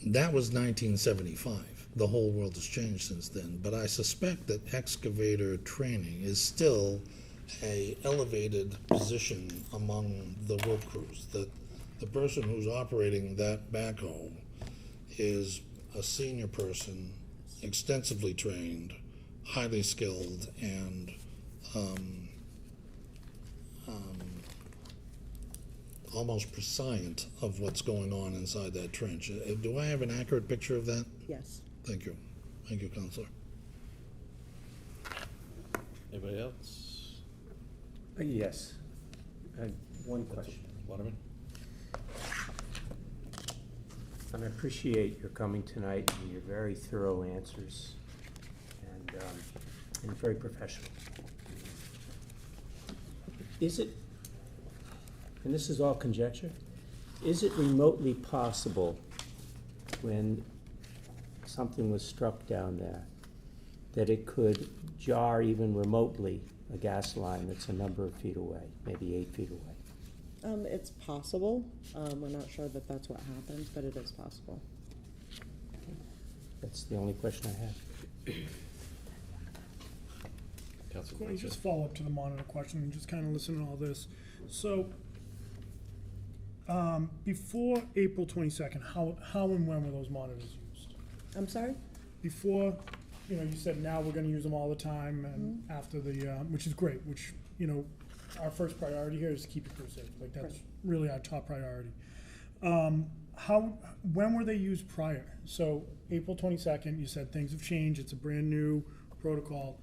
That was 1975. The whole world has changed since then, but I suspect that excavator training is still a elevated position among the work crews, that the person who's operating that backhoe is a senior person, extensively trained, highly skilled, and almost prescient of what's going on inside that trench. Do I have an accurate picture of that? Yes. Thank you. Thank you, Counselor. Anybody else? Yes. One question. Waterman? And I appreciate your coming tonight and your very thorough answers and very professional. Is it, and this is all conjecture, is it remotely possible when something was struck down there that it could jar even remotely a gas line that's a number of feet away, maybe 8 feet away? It's possible. We're not sure that that's what happened, but it is possible. That's the only question I have. Councilor Let me Grainger? just follow up to the monitor question and just kind of listen to all this. So, before April 22nd, how and when were those monitors used? I'm sorry? Before, you know, you said now we're gonna use them all the time, and after the, which is great, which, you know, our first priority here is to keep your crew safe. Like, that's really our top priority. When were they used prior? So, April 22nd, you said things have changed, it's a brand-new protocol.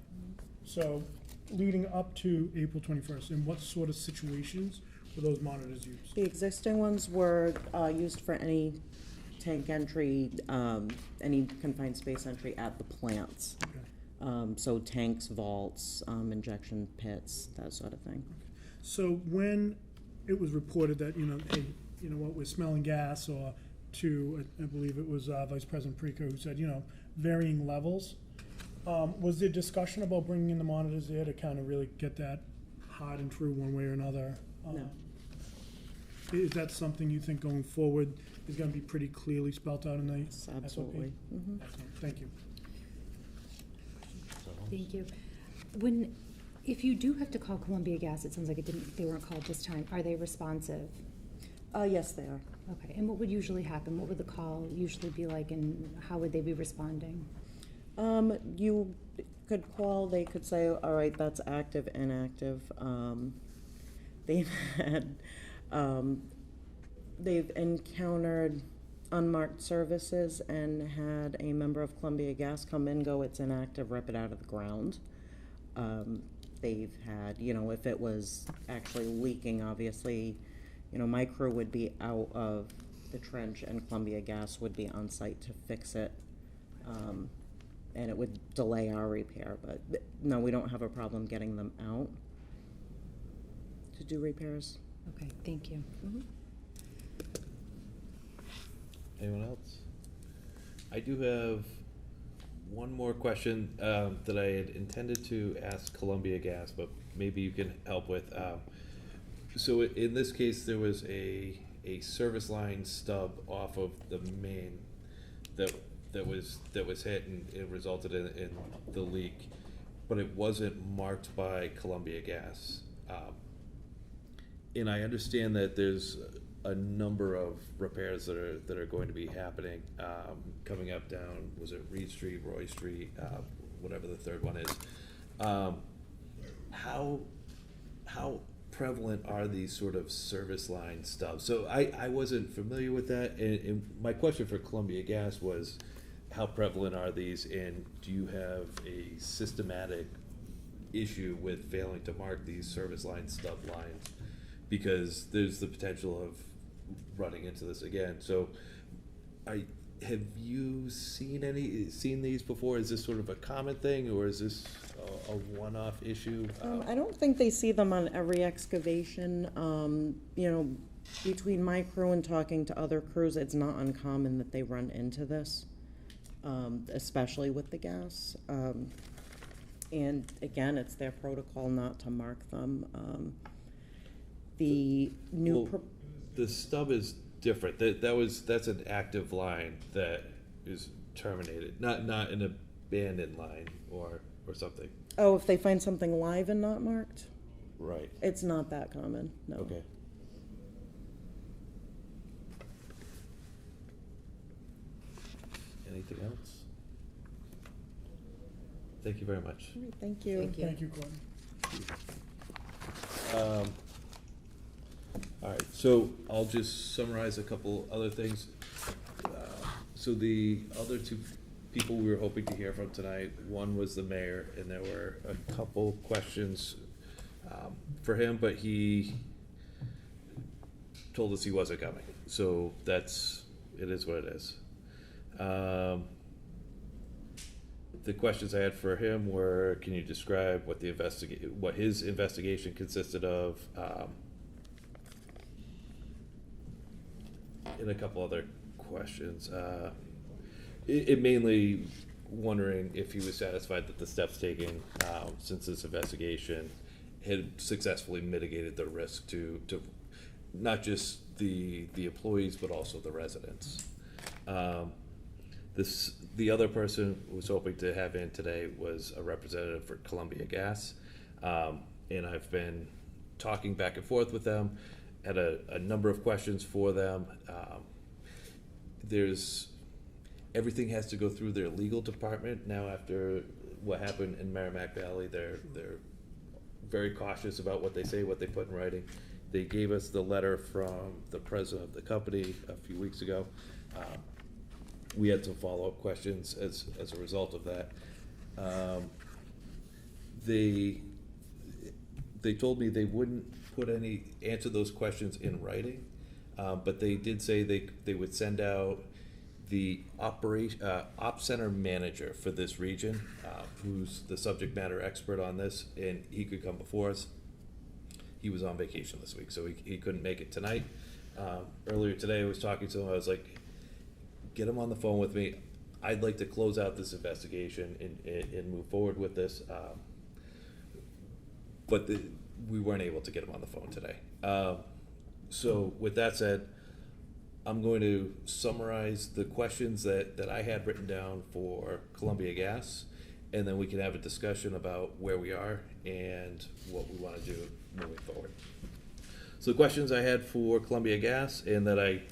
So, leading up to April 21st, in what sort of situations were those monitors used? The existing ones were used for any tank entry, any confined space entry at the plants. Okay. So tanks, vaults, injection pits, that sort of thing. So when it was reported that, you know, hey, you know what, we're smelling gas, or to, I believe it was Vice President Preco who said, you know, varying levels, was there discussion about bringing in the monitors there to kind of really get that hard and true one way or another? No. Is that something you think going forward is gonna be pretty clearly spelt out in the Yes, absolutely. SOP? Excellent, thank you. Thank you. If you do have to call Columbia Gas, it sounds like they weren't called this time, are they responsive? Yes, they are. Okay, and what would usually happen? What would the call usually be like, and how would they be responding? You could call, they could say, all right, that's active, inactive. They've had, they've encountered unmarked services and had a member of Columbia Gas come in, go, it's inactive, rip it out of the ground. They've had, you know, if it was actually leaking, obviously, you know, my crew would be out of the trench and Columbia Gas would be on site to fix it. And it would delay our repair, but no, we don't have a problem getting them out to do repairs. Okay, thank you. Anyone else? I do have one more question that I had intended to ask Columbia Gas, but maybe you can help with. So in this case, there was a service line stub off of the main that was hit, and it resulted in the leak, but it wasn't marked by Columbia Gas. And I understand that there's a number of repairs that are going to be happening coming up down, was it Reed Street, Roy Street, whatever the third one is. How prevalent are these sort of service line stubs? So I wasn't familiar with that, and my question for Columbia Gas was, how prevalent are these, and do you have a systematic issue with failing to mark these service line stub lines? Because there's the potential of running into this again. So have you seen these before? Is this sort of a common thing, or is this a one-off issue? I don't think they see them on every excavation. You know, between my crew and talking to other crews, it's not uncommon that they run into this, especially with the gas. And again, it's their protocol not to mark them. The new. Well, the stub is different. That's an active line that is terminated, not an abandoned line or something. Oh, if they find something live and not marked? Right. It's not that common, no. Okay. Anything else? Thank you very much. All right, thank you. Thank you. Thank you, Gordon. All right, so I'll just summarize a couple other things. So the other two people we were hoping to hear from tonight. One was the mayor, and there were a couple questions for him, but he told us he wasn't coming. So it is what it is. The questions I had for him were, can you describe what what his investigation consisted of, and a couple other questions. It mainly wondering if he was satisfied that the steps taken since this investigation had successfully mitigated the risk to not just the employees but also the residents. The other person who was hoping to have in today was a representative for Columbia Gas, and I've been talking back and forth with them, had a number of questions for them. Everything has to go through their legal department now. After what happened in Merrimack Valley, they're very cautious about what they say, what they put in writing. They gave us the letter from the president of the company a few weeks ago. We had some follow-up questions as a result of that. They told me they wouldn't answer those questions in writing, but they did say they would send out the ops center manager for this region, who's the subject matter expert on this, and he could come before us. He was on vacation this week, so he couldn't make it tonight. Earlier today, I was talking to him. I was like, get him on the phone with me. I'd like to close out this investigation and move forward with this. But we weren't able to get him on the phone today. So with that said, I'm going to summarize the questions that I had written down for Columbia Gas, and then we can have a discussion about where we are and what we want to do moving forward. So the questions I had for Columbia Gas and that I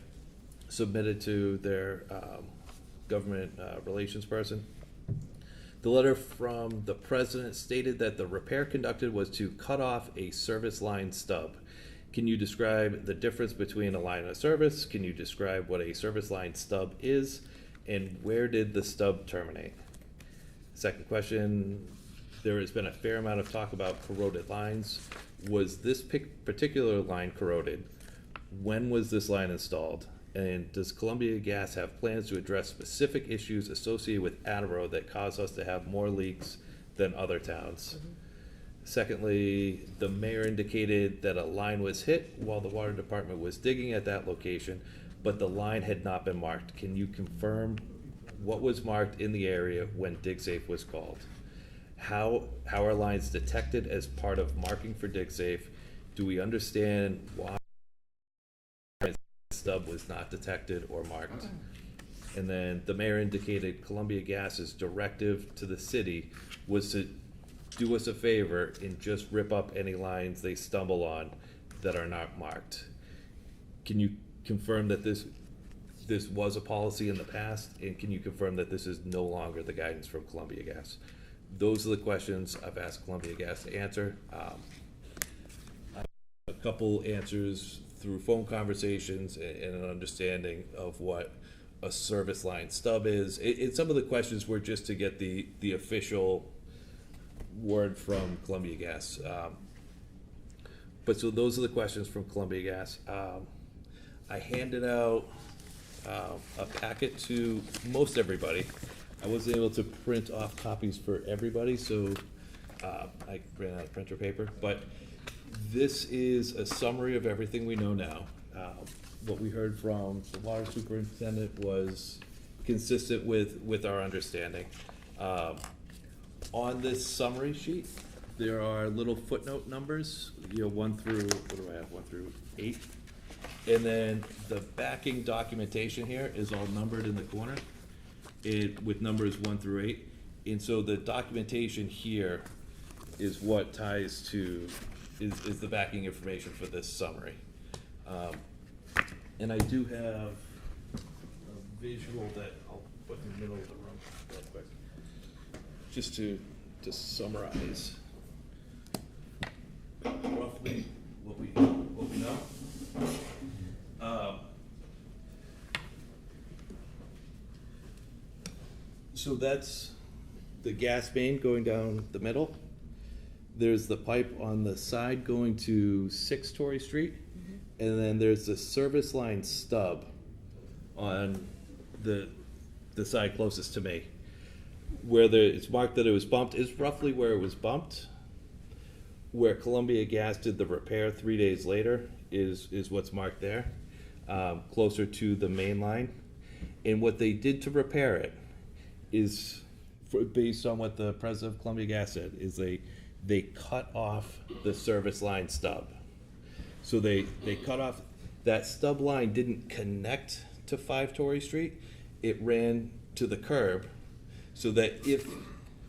submitted to their government relations person. The letter from the president stated that the repair conducted was to cut off a service line stub. Can you describe the difference between a line of service? Can you describe what a service line stub is? And where did the stub terminate? Second question, there has been a fair amount of talk about corroded lines. Was this particular line corroded? When was this line installed? And does Columbia Gas have plans to address specific issues associated with Attleboro that cause us to have more leaks than other towns? Mm-hmm. Secondly, the mayor indicated that a line was hit while the water department was digging at that location, but the line had not been marked. Can you confirm what was marked in the area when DigSafe was called? How are lines detected as part of marking for DigSafe? Do we understand why stub was not detected or marked? And then the mayor indicated Columbia Gas's directive to the city was to do us a favor and just rip up any lines they stumble on that are not marked. Can you confirm that this was a policy in the past, and can you confirm that this is no longer the guidance from Columbia Gas? Those are the questions I've asked Columbia Gas to answer. A couple answers through phone conversations and an understanding of what a service line stub is. And some of the questions were just to get the official word from Columbia Gas. But so those are the questions from Columbia Gas. I handed out a packet to most everybody. I wasn't able to print off copies for everybody, so I ran out of printer paper. But this is a summary of everything we know now. What we heard from the water superintendent was consistent with our understanding. On this summary sheet, there are little footnote numbers, 1 through, what do I have, 1 through 8? And then the backing documentation here is all numbered in the corner with numbers 1 through 8. And so the documentation here is what ties to, is the backing information for this summary. And I do have a visual that I'll put in the middle of the room real quick, just to summarize roughly what we know. So that's the gas main going down the middle. There's the pipe on the side going to 6 Torrey Street. And then there's the service line stub on the side closest to me. Where it's marked that it was bumped is roughly where it was bumped. Where Columbia Gas did the repair 3 days later is what's marked there, closer to the main line. And what they did to repair it is, based on what the president of Columbia Gas said, is they cut off the service line stub. So they cut off, that stub line didn't connect to 5 Torrey Street. It ran to the curb so that if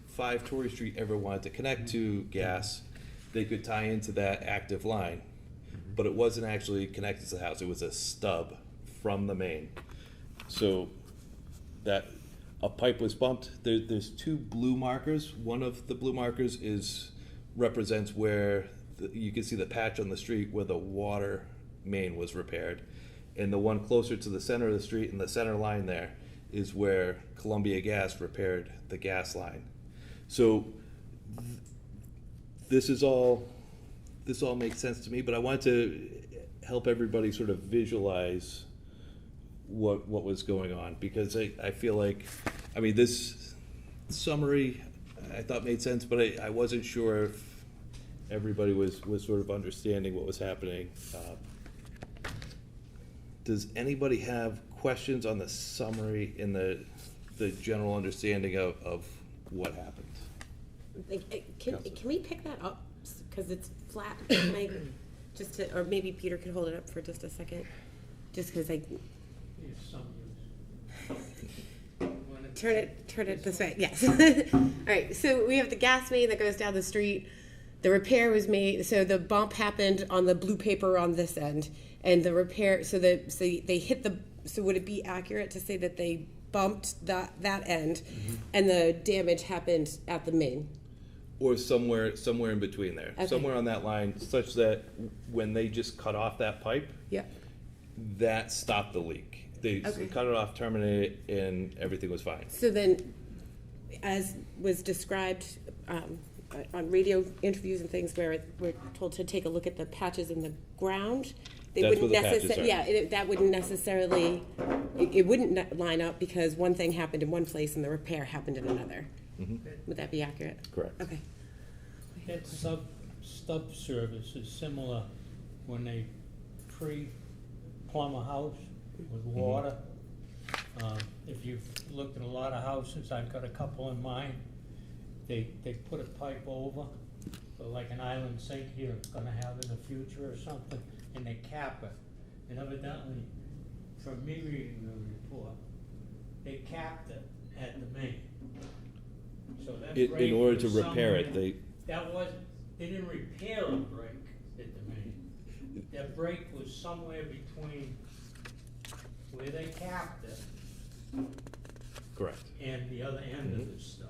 5 Torrey Street ever wanted to connect to gas, they could tie into that active line. But it wasn't actually connected to the house. It was a stub from the main. So that a pipe was bumped. There's 2 blue markers. One of the blue markers represents where you can see the patch on the street where the water main was repaired. And the one closer to the center of the street in the center line there is where Columbia Gas repaired the gas line. So this all makes sense to me, but I wanted to help everybody sort of visualize what was going on, because I feel like, I mean, this summary I thought made sense, but I wasn't sure if everybody was sort of understanding what was happening. Does anybody have questions on the summary and the general understanding of what happened? Can we pick that up, because it's flat, like, just to, or maybe Peter could hold it up for just a second, just because I. Turn it this way, yes. All right, so we have the gas main that goes down the street. The repair was made, so the bump happened on the blue paper on this end, and the repair, so they hit the, so would it be accurate to say that they bumped that end, and the damage happened at the main? Or somewhere in between there, Okay. somewhere on that line, such that when they just cut off that pipe, Yeah. that stopped the leak. They Okay. cut it off, terminated it, and everything was fine. So then, as was described on radio interviews and things where we're told to take a look at the patches in the ground, they That's wouldn't where the patches necessarily, are. yeah, that wouldn't necessarily, it wouldn't line up because one thing happened in one place and the repair happened in another. Would that be accurate? Correct. Okay. That stub service is similar when they pre-plumb a house with water. If you've looked at a lot of houses, I've got a couple in mind, they put a pipe over, so like an island sink you're gonna have in the future or something, and they cap it. And evidently, from me reading the report, they capped it at the main. So that break In order to was repair it, somewhere- they they didn't repair a break at the main. That break was somewhere between where they capped it correct. and the other end of this stuff.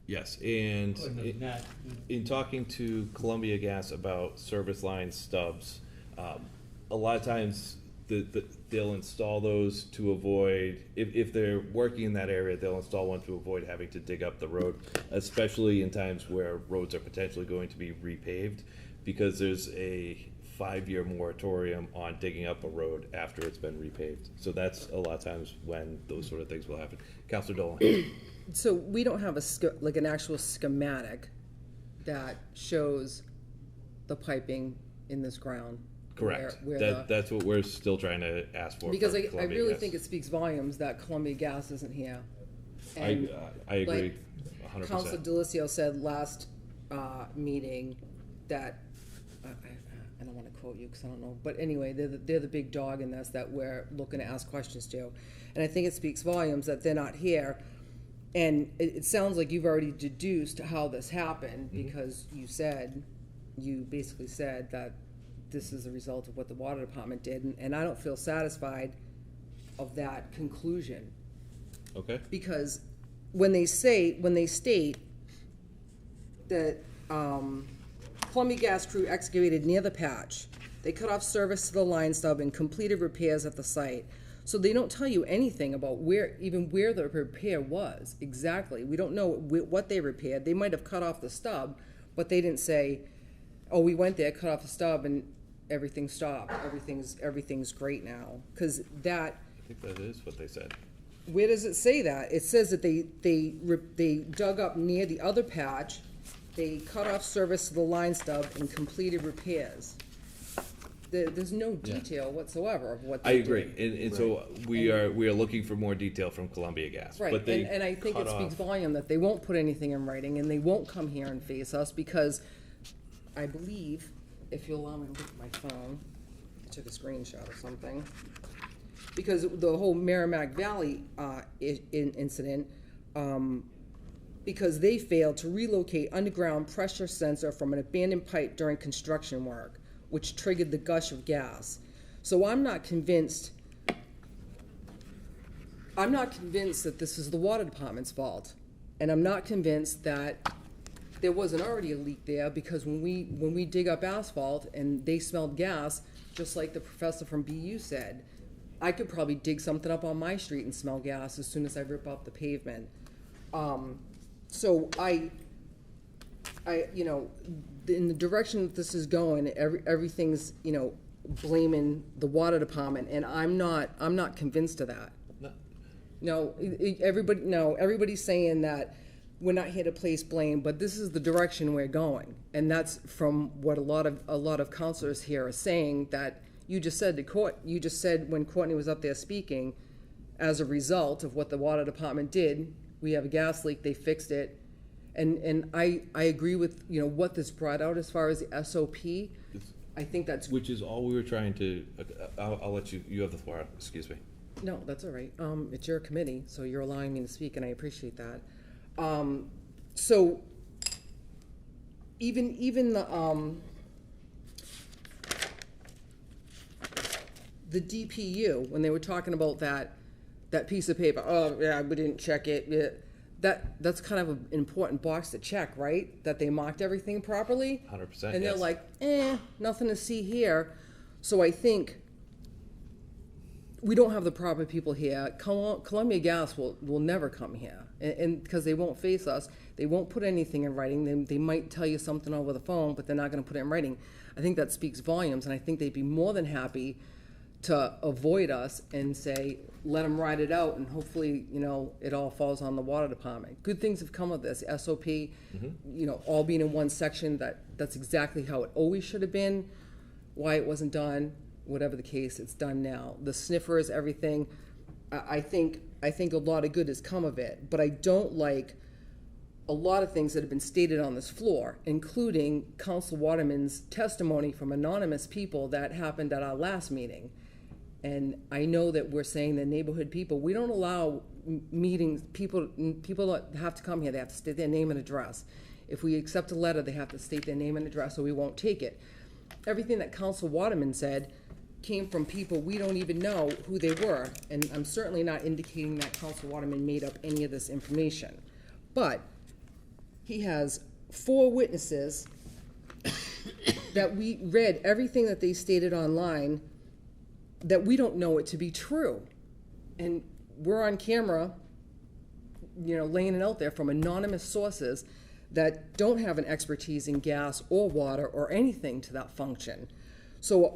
Yes, and Couldn't have not, in talking to Columbia Gas about service line stubs, a lot of times they'll install those to avoid, if they're working in that area, they'll install one to avoid having to dig up the road, especially in times where roads are potentially going to be repaved, because there's a 5-year moratorium on digging up a road after it's been repaved. So that's a lot of times when those sort of things will happen. Counselor Dolan. So we don't have like an actual schematic that shows the piping in this ground. Correct. where That's what we're still trying to ask for. Because for I Columbia really Gas. think it speaks volumes that Columbia Gas isn't here. I And agree, like 100%. Councilor Delicio said last meeting that, I don't want to quote you because I don't know, but anyway, they're the big dog in this that we're looking to ask questions to. And I think it speaks volumes that they're not here. And it sounds like you've already deduced how this happened because you basically said that this is a result of what the water department did. And I don't feel satisfied of that conclusion. Okay. Because when they state that Columbia Gas crew excavated near the patch, they cut off service to the line stub and completed repairs at the site. So they don't tell you anything about where the repair was exactly. We don't know what they repaired. They might have cut off the stub, but they didn't say, oh, we went there, cut off the stub, and everything stopped. Everything's great now. Because that, I think that is what they said. where does it say that? It says that they dug up near the other patch, they cut off service to the line stub and completed repairs. There's no detail whatsoever of what I they agree, did. and so we are looking for more detail from Columbia Gas. Right, But they and I think it cut speaks off- volume that they won't put anything in writing, and they won't come here and face us, because I believe, if you'll allow me to look at my phone, I took a screenshot of something, because the whole Merrimack Valley incident, because they failed to relocate underground pressure sensor from an abandoned pipe during construction work, which triggered the gush of gas. So I'm not convinced that this is the water department's fault. And I'm not convinced that there wasn't already a leak there, because when we dig up asphalt and they smelled gas, just like the professor from BU said, I could probably dig something up on my street and smell gas as soon as I rip up the pavement. So in the direction that this is going, everything's, blaming the water department, and I'm not convinced of that. No. Everybody's saying that we're not here to place blame, but this is the direction we're going, and that's from what a lot of counselors here are saying. That you just said to court. You just said when Courtney was up there speaking, as a result of what the water department did, we have a gas leak. They fixed it, and I agree with what this brought out as far as the SOP. I think that's Which is all we were trying to, I'll let you have the floor, excuse me. No, that's all right. It's your committee, so you're allowing me to speak, and I appreciate that. So even the DPU, when they were talking about that piece of paper, oh yeah, we didn't check it. Yeah. That's kind of an important box to check, right? That they marked everything properly. 100%. And they're yes. like, nothing to see here. So I think we don't have the proper people here. Columbia Gas will never come here, and because they won't face us, they won't put anything in writing. They might tell you something over the phone, but they're not going to put it in writing. I think that speaks volumes, and I think they'd be more than happy to avoid us and say, let them ride it out, and hopefully, it all falls on the water department. Good things have come of this. SOP, all being in one section, that's exactly how it always should have been. Why it wasn't done, whatever the case, it's done now. The sniffers, everything, I think a lot of good has come of it, but I don't like a lot of things that have been stated on this floor, including Council Waterman's testimony from anonymous people that happened at our last meeting. And I know that we're saying that neighborhood people, we don't allow meetings, people that have to come here, they have to state their name and address. If we accept a letter, they have to state their name and address, or we won't take it. Everything that Council Waterman said came from people we don't even know who they were, and I'm certainly not indicating that Council Waterman made up any of this information. But he has 4 witnesses that we read everything that they stated online, that we don't know it to be true. And we're on camera, laying it out there from anonymous sources that don't have an expertise in gas or water or anything to that function. So,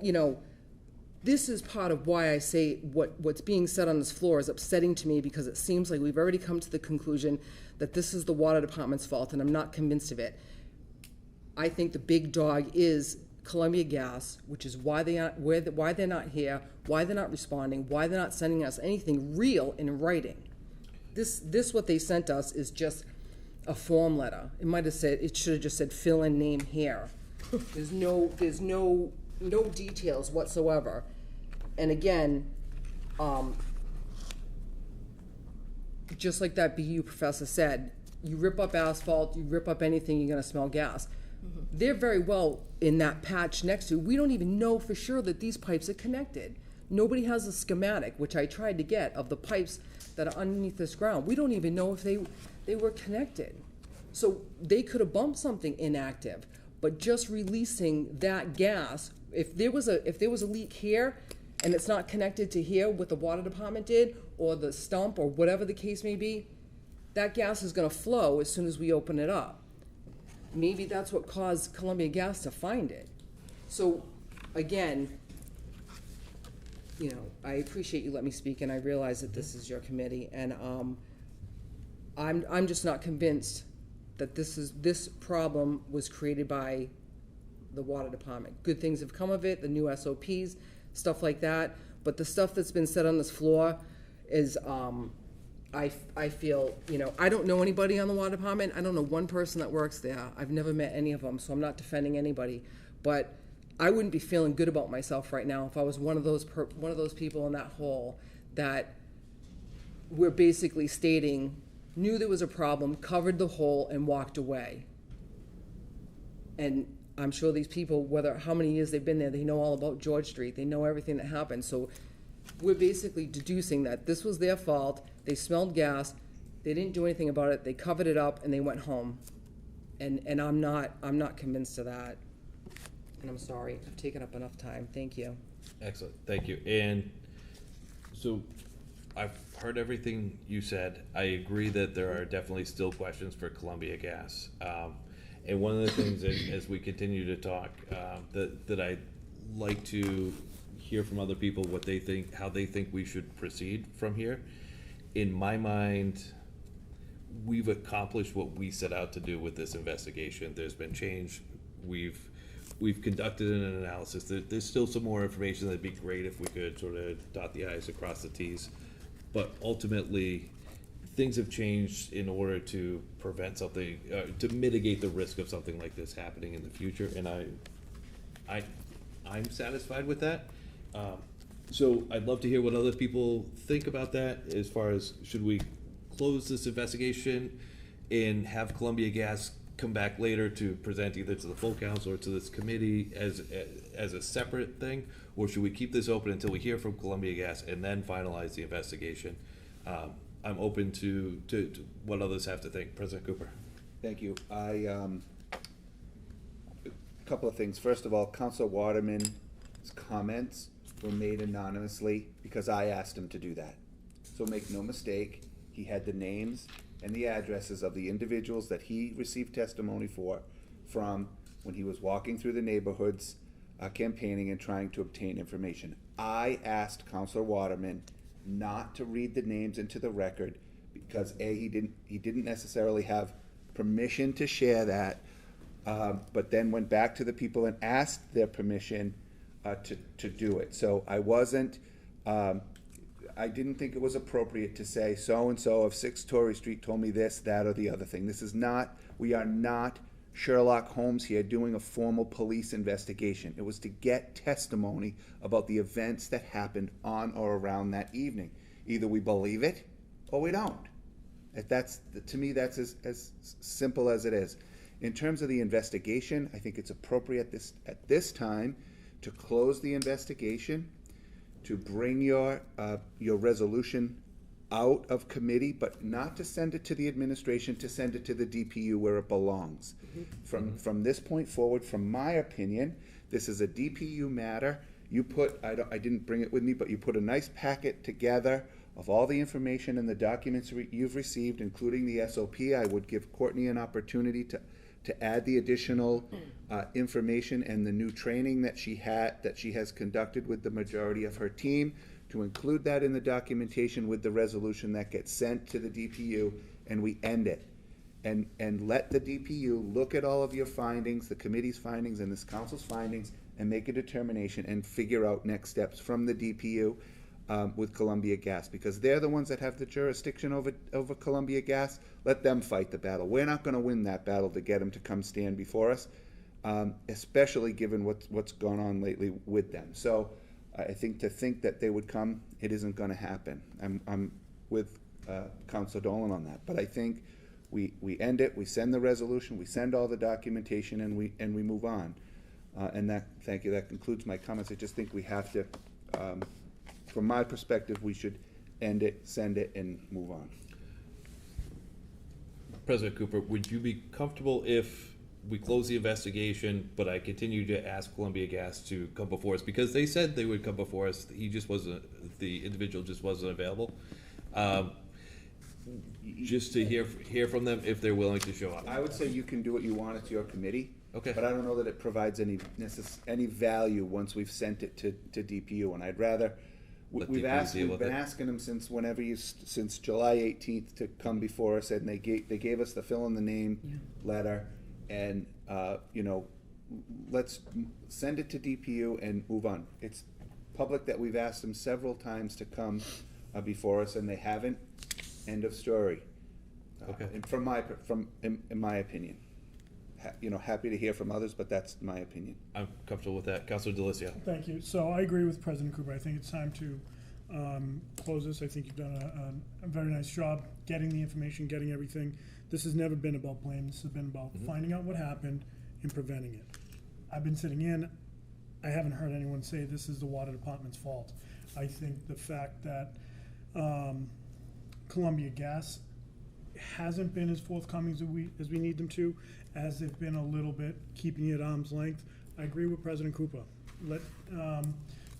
this is part of why I say what's being said on this floor is upsetting to me, because it seems like we've already come to the conclusion that this is the water department's fault, and I'm not convinced of it. I think the big dog is Columbia Gas, which is why why they're not here, why they're not responding, why they're not sending us anything real in writing. This what they sent us is just a form letter. It should have just said fill in name here. There's no details whatsoever. And again, just like that BU professor said, you rip up asphalt, you rip up anything, you're gonna smell gas. Mm-hmm. They're very well in that patch next to. We don't even know for sure that these pipes are connected. Nobody has a schematic, which I tried to get, of the pipes that are underneath this ground. We don't even know if they were connected. So they could have bumped something inactive, but just releasing that gas, if there was a leak here, and it's not connected to here, what the water department did, or the stump, or whatever the case may be, that gas is gonna flow as soon as we open it up. Maybe that's what caused Columbia Gas to find it. So, again, you know, I appreciate you letting me speak, and I realize that this is your committee, and, I'm just not convinced that this problem was created by the water department. Good things have come of it, the new SOPs, stuff like that, but the stuff that's been said on this floor is, I feel, you know, I don't know anybody on the water department, I don't know one person that works there, I've never met any of them, so I'm not defending anybody, but I wouldn't be feeling good about myself right now if I was one of those people in that hole that we're basically stating, knew there was a problem, covered the hole, and walked away. And I'm sure these people, how many years they've been there, they know all about George Street, they know everything that happened, so we're basically deducing that this was their fault, they smelled gas, they didn't do anything about it, they covered it up, and they went home. And I'm not convinced of that. And I'm sorry, I've taken up enough time, thank you. Excellent, thank you. And so I've heard everything you said. I agree that there are definitely still questions for Columbia Gas. And one of the things that, as we continue to talk, that I'd like to hear from other people what they think, how they think we should proceed from here. In my mind, we've accomplished what we set out to do with this investigation. There's been change. We've conducted an analysis. There's still some more information that'd be great if we could sort of dot the i's across the t's. But ultimately, things have changed in order to prevent something, to mitigate the risk of something like this happening in the future. And I'm satisfied with that. So I'd love to hear what other people think about that, as far as should we close this investigation and have Columbia Gas come back later to present either to the full council or to this committee as a separate thing, or should we keep this open until we hear from Columbia Gas and then finalize the investigation? I'm open to what others have to think. President Cooper. Thank you. A couple of things. First of all, Councilor Waterman's comments were made anonymously because I asked him to do that. So make no mistake, he had the names and the addresses of the individuals that he received testimony from when he was walking through the neighborhoods, campaigning and trying to obtain information. I asked Councilor Waterman not to read the names into the record because he didn't necessarily have permission to share that, but then went back to the people and asked their permission to do it. So I didn't think it was appropriate to say so-and-so of 6 Torrey Street told me this, that, or the other thing. We are not Sherlock Holmes here doing a formal police investigation. It was to get testimony about the events that happened on or around that evening. Either we believe it or we don't. To me, that's as simple as it is. In terms of the investigation, I think it's appropriate at this time to close the investigation, to bring your resolution out of committee, but not to send it to the administration, to send it to the DPU where it belongs. From this point forward, from my opinion, this is a DPU matter. I didn't bring it with me, but you put a nice packet together of all the information and the documents you've received, including the SOP. I would give Courtney an opportunity to add the additional information and the new training that she has conducted with the majority of her team, to include that in the documentation with the resolution that gets sent to the DPU, and we end it. And let the DPU look at all of your findings, the committee's findings and this council's findings, and make a determination and figure out next steps from the DPU with Columbia Gas, because they're the ones that have the jurisdiction over Columbia Gas. Let them fight the battle. We're not going to win that battle to get them to come stand before us, especially given what's gone on lately with them. So I think that they would come, it isn't going to happen. I'm with Councilor Dolan on that, but I think we end it, we send the resolution, we send all the documentation, and we move on. Thank you. That concludes my comments. I just think we have to. From my perspective, we should end it, send it, and move on. President Cooper, would you be comfortable if we closed the investigation, but I continue to ask Columbia Gas to come before us, because they said they would come before us. He just wasn't, the individual just wasn't available. Just to hear from them if they're willing to show up. I would say you can do what you want, it's your committee. Okay. But I don't know that it provides any value once we've sent it to DPU, and I'd rather, Let we've DPU deal been with it. asking them since since July 18th to come before us, and they gave us the fill in the name letter, and, you know, let's send it to DPU and move on. It's public that we've asked them several times to come before us, and they haven't. End of story. Okay. And in my opinion. You know, happy to hear from others, but that's my opinion. I'm comfortable with that. Councilor DeLisio. Thank you. So I agree with President Cooper. I think it's time to close this. I think you've done a very nice job getting the information, getting everything. This has never been about blame. This has been about finding out what happened and preventing it. I've been sitting in. I haven't heard anyone say this is the water department's fault. I think the fact that Columbia Gas hasn't been as forthcoming as we need them to, as they've been a little bit keeping it at arm's length. I agree with President Cooper. Let the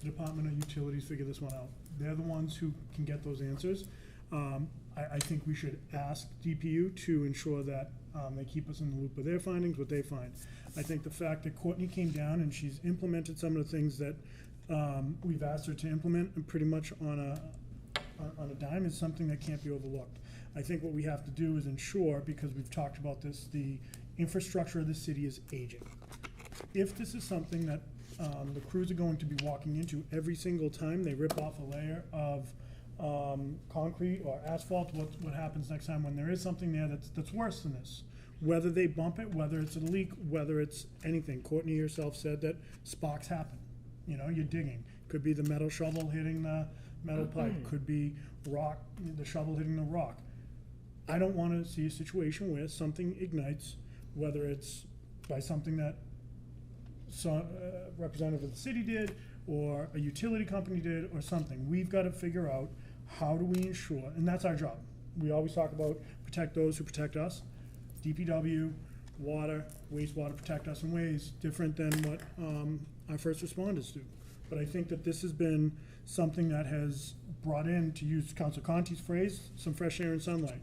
Department of Utilities figure this one out. They're the ones who can get those answers. I think we should ask DPU to ensure that they keep us in the loop of their findings, what they find. I think the fact that Courtney came down and she's implemented some of the things that we've asked her to implement, and pretty much on a dime, is something that can't be overlooked. I think what we have to do is ensure, because we've talked about this, the infrastructure of the city is aging. If this is something that the crews are going to be walking into every single time they rip off a layer of concrete or asphalt, what happens next time when there is something there that's worse than this? Whether they bump it, whether it's a leak, whether it's anything. Courtney herself said that sparks happen. You know, you're digging. Could be the metal shovel hitting the metal pipe. Could be rock, the shovel hitting the rock. I don't want to see a situation where something ignites, whether it's by something that representative of the city did, or a utility company did, or something. We've got to figure out, how do we ensure, and that's our job. We always talk about protect those who protect us. DPW, water, wastewater protect us in ways different than what our first responders do. But I think that this has been something that has brought in, to use Council Conti's phrase, some fresh air and sunlight.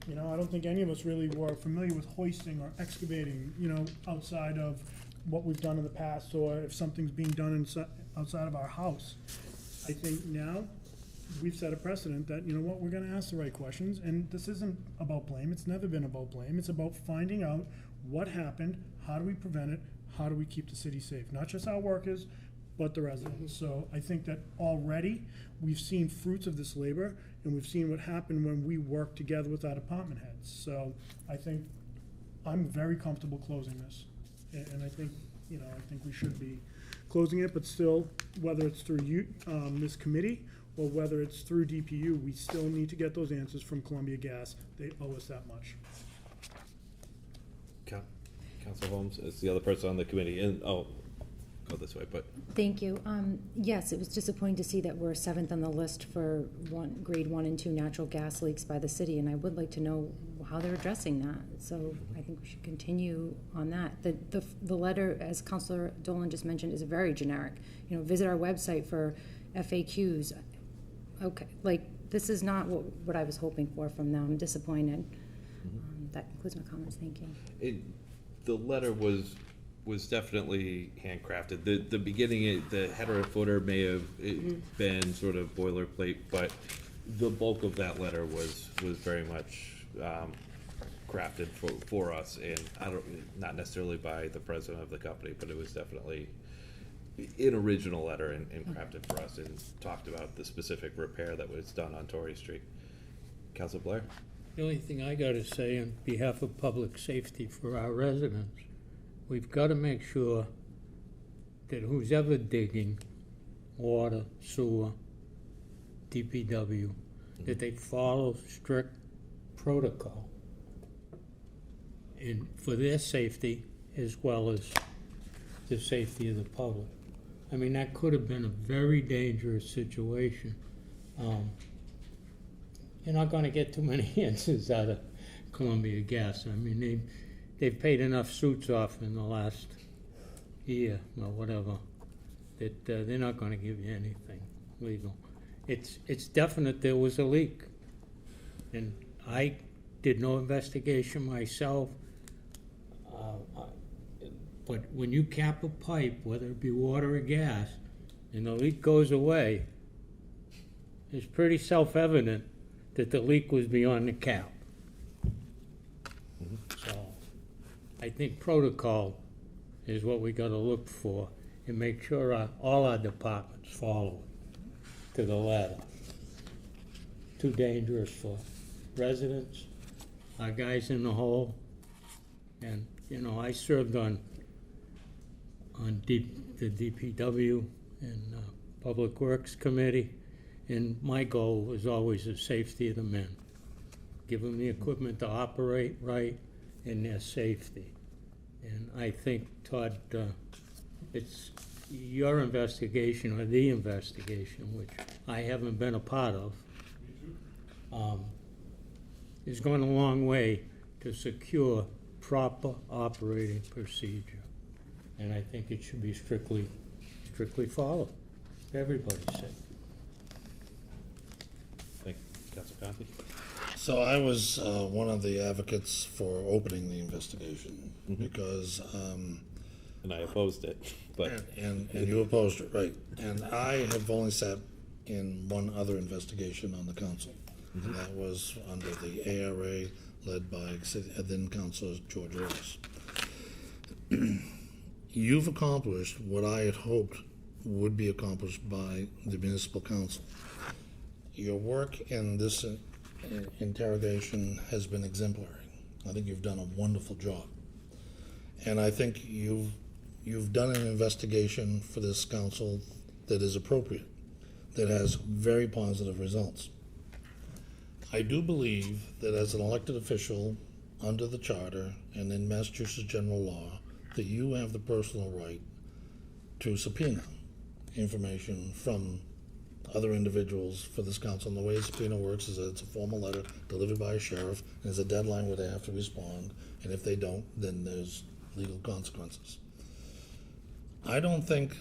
You know, I don't think any of us really were familiar with hoisting or excavating, you know, outside of what we've done in the past, or if something's being done outside of our house. I think now we've set a precedent that, you know what, we're gonna ask the right questions, and this isn't about blame. It's never been about blame. It's about finding out what happened, how do we prevent it, how do we keep the city safe? Not just our workers, but the residents. So I think that already we've seen fruits of this labor, and we've seen what happened when we work together with our department heads. So I think I'm very comfortable closing this. And I think, you know, I think we should be closing it, but still, whether it's through you, this committee, or whether it's through DPU, we still need to get those answers from Columbia Gas. They owe us that much. Councilor Holmes is the other person on the committee, and, go this way, but. Thank you. Yes, it was disappointing to see that we're 7th on the list for grade 1 and 2 natural gas leaks by the city, and I would like to know how they're addressing that. So I think we should continue on that. The letter, as Councilor Dolan just mentioned, is very generic. You know, visit our website for FAQs. Okay, like, this is not what I was hoping for from them. I'm disappointed. That concludes my comments. Thank you. The letter was definitely handcrafted. The beginning, the header and footer may have been sort of boilerplate, but the bulk of that letter was very much crafted for us, and not necessarily by the president of the company, but it was definitely an original letter and crafted for us, and talked about the specific repair that was done on Torrey Street. Councilor Blair? The only thing I gotta say on behalf of public safety for our residents, we've gotta make sure that who's ever digging water, sewer, DPW, that they follow strict protocol. And for their safety as well as the safety of the public. I mean, that could have been a very dangerous situation. You're not gonna get too many answers out of Columbia Gas. I mean, they've paid enough suits off in the last year or whatever, that they're not gonna give you anything legal. It's definite there was a leak. And I did no investigation myself. But when you cap a pipe, whether it be water or gas, and the leak goes away, it's pretty self-evident that the leak was beyond the cap. So I think protocol is what we gotta look for and make sure all our departments follow it to the letter. Too dangerous for residents, our guys in the hole. And, you know, I served on the DPW and Public Works Committee, and my goal was always the safety of the men. Give them the equipment to operate right and their safety. And I think, Todd, it's your investigation or the investigation, which I haven't been a part of, is going a long way to secure proper operating procedure. And I think it should be strictly followed. Everybody's safe. Thank you. Council Conti? So I was one of the advocates for opening the investigation because. And I opposed it, but. And you opposed it, right. And I have only sat in one other investigation on the council. And that was under the ARA led by then Councilor George Rose. You've accomplished what I had hoped would be accomplished by the municipal council. Your work in this interrogation has been exemplary. I think you've done a wonderful job. And I think you've done an investigation for this council that is appropriate, that has very positive results. I do believe that as an elected official under the charter and in Massachusetts general law, that you have the personal right to subpoena information from other individuals for this council. And the way a subpoena works is that it's a formal letter delivered by a sheriff, and there's a deadline where they have to respond, and if they don't, then there's legal consequences. I don't think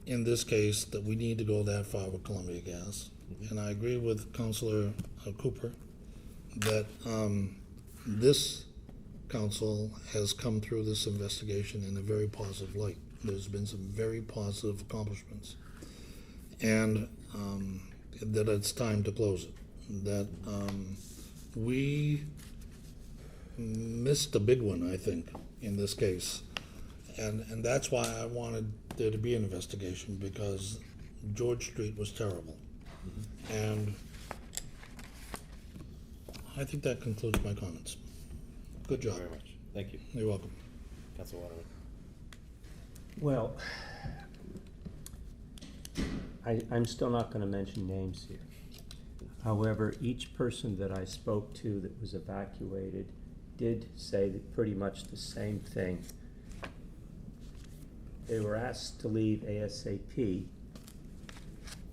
in this case that we need to go that far with Columbia Gas. And I agree with Councilor Cooper that this council has come through this investigation in a very positive light. There's been some very positive accomplishments. And that it's time to close it. That we missed a big one, I think, in this case. And that's why I wanted there to be an investigation, because George Street was terrible. And I think that concludes my comments. Good job. Very much. Thank you. You're welcome. Councilor Waterman. Well, I'm still not gonna mention names here. However, each person that I spoke to that was evacuated did say that pretty much the same thing. They were asked to leave ASAP,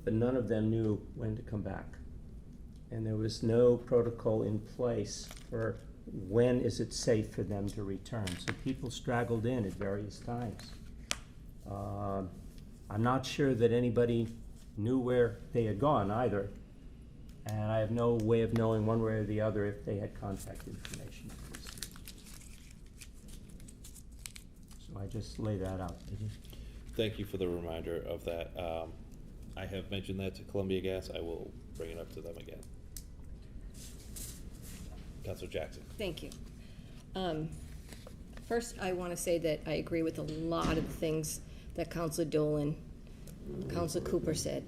but none of them knew when to come back. And there was no protocol in place for when is it safe for them to return. So people straggled in at various times. I'm not sure that anybody knew where they had gone either, and I have no way of knowing one way or the other if they had contact information. So I just lay that out. Thank you for the reminder of that. I have mentioned that to Columbia Gas. I will bring it up to them again. Councilor Jackson. Thank you. First, I want to say that I agree with a lot of the things that Councilor Dolan, Councilor Cooper said.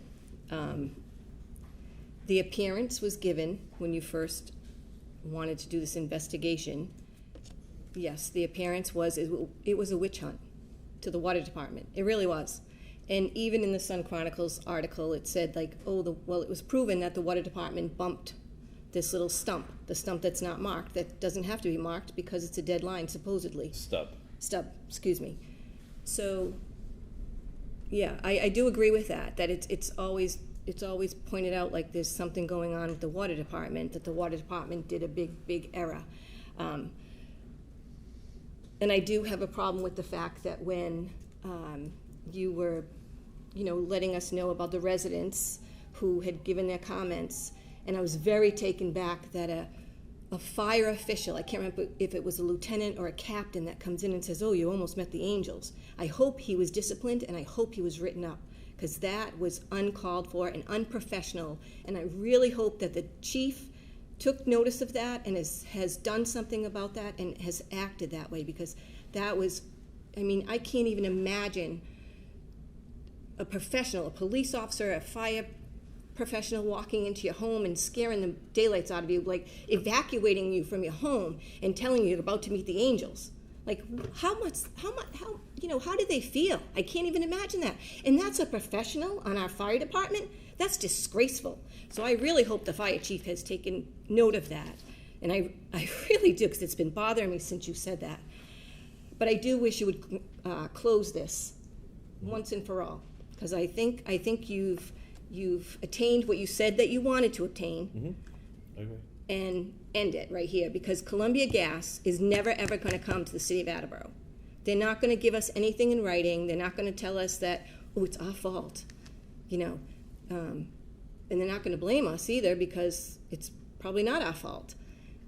The appearance was given when you first wanted to do this investigation. Yes, the appearance was, it was a witch hunt to the water department. It really was. And even in the Sun Chronicles article, it said like, oh, well, it was proven that the water department bumped this little stump, the stump that's not marked, that doesn't have to be marked because it's a dead line, supposedly. Stub, excuse me. So, yeah, I do agree with that it's always pointed out like there's something going on with the water department, that the water department did a big error. And I do have a problem with the fact that when you were, letting us know about the residents who had given their comments, and I was very taken back that a fire official, I can't remember if it was a lieutenant or a captain, that comes in and says, "Oh, you almost met the angels." I hope he was disciplined, and I hope he was written up, because that was uncalled for and unprofessional, and I really hope that the chief took notice of that and has done something about that and has acted that way, because that was, I can't even imagine a professional, a police officer, a fire professional walking into your home and scaring the daylights out of you, like evacuating you from your home and telling you you're about to meet the angels. Like, how do they feel? I can't even imagine that. And that's a professional on our fire department? That's disgraceful. So I really hope the fire chief has taken note of that. And I really do, because it's been bothering me since you said that. But I do wish you would close this once and for all, because I think you've attained what you said that you wanted to obtain. I agree. And end it right here, because Columbia Gas is never, ever going to come to the city of Attleboro. They're not going to give us anything in writing. They're not going to tell us that, oh, it's our fault, and they're not going to blame us either, because it's probably not our fault.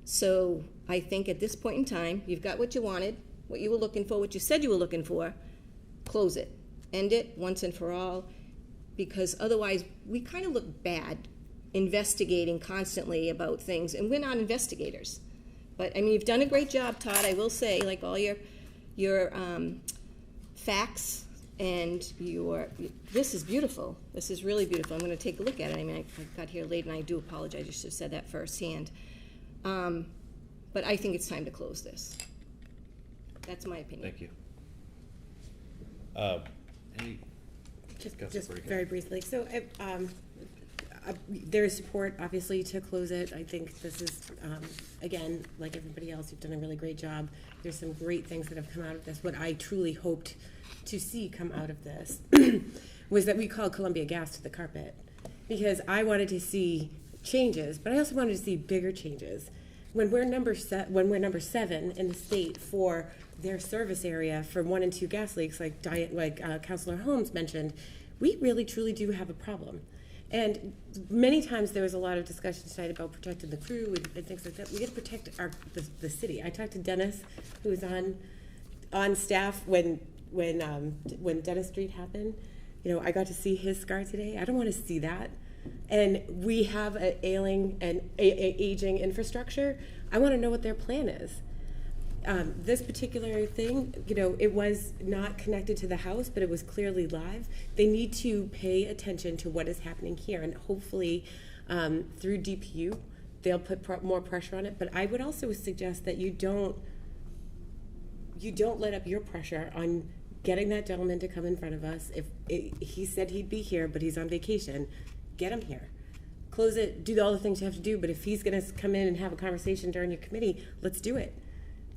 So I think at this point in time, you've got what you wanted, what you were looking for, what you said you were looking for. Close it. End it once and for all, because otherwise we kind of look bad investigating constantly about things, and we're not investigators. But you've done a great job, Todd, I will say, like all your facts and this is beautiful. This is really beautiful. I'm going to take a look at it. I got here late, and I do apologize. I should have said that firsthand. But I think it's time to close this. That's my opinion. Thank you. Any? Just very briefly. So there is support, obviously, to close it. I think this is, again, like everybody else, you've done a really great job. There's some great things that have come out of this. What I truly hoped to see come out of this was that we called Columbia Gas to the carpet, because I wanted to see changes, but I also wanted to see bigger changes. When we're number 7 in the state for their service area for 1 and 2 gas leaks, like Councilor Holmes mentioned, we really truly do have a problem. And many times there was a lot of discussion tonight about protecting the crew and things like that. We got to protect the city. I talked to Dennis, who was on staff when Dennis Street happened. I got to see his scar today. I don't want to see that. And we have an ailing and aging infrastructure. I want to know what their plan is. This particular thing, it was not connected to the house, but it was clearly live. They need to pay attention to what is happening here, and hopefully through DPU, they'll put more pressure on it. But I would also suggest that you don't let up your pressure on getting that gentleman to come in front of us. He said he'd be here, but he's on vacation, get him here. Close it, do all the things you have to do, but if he's going to come in and have a conversation during your committee, let's do it.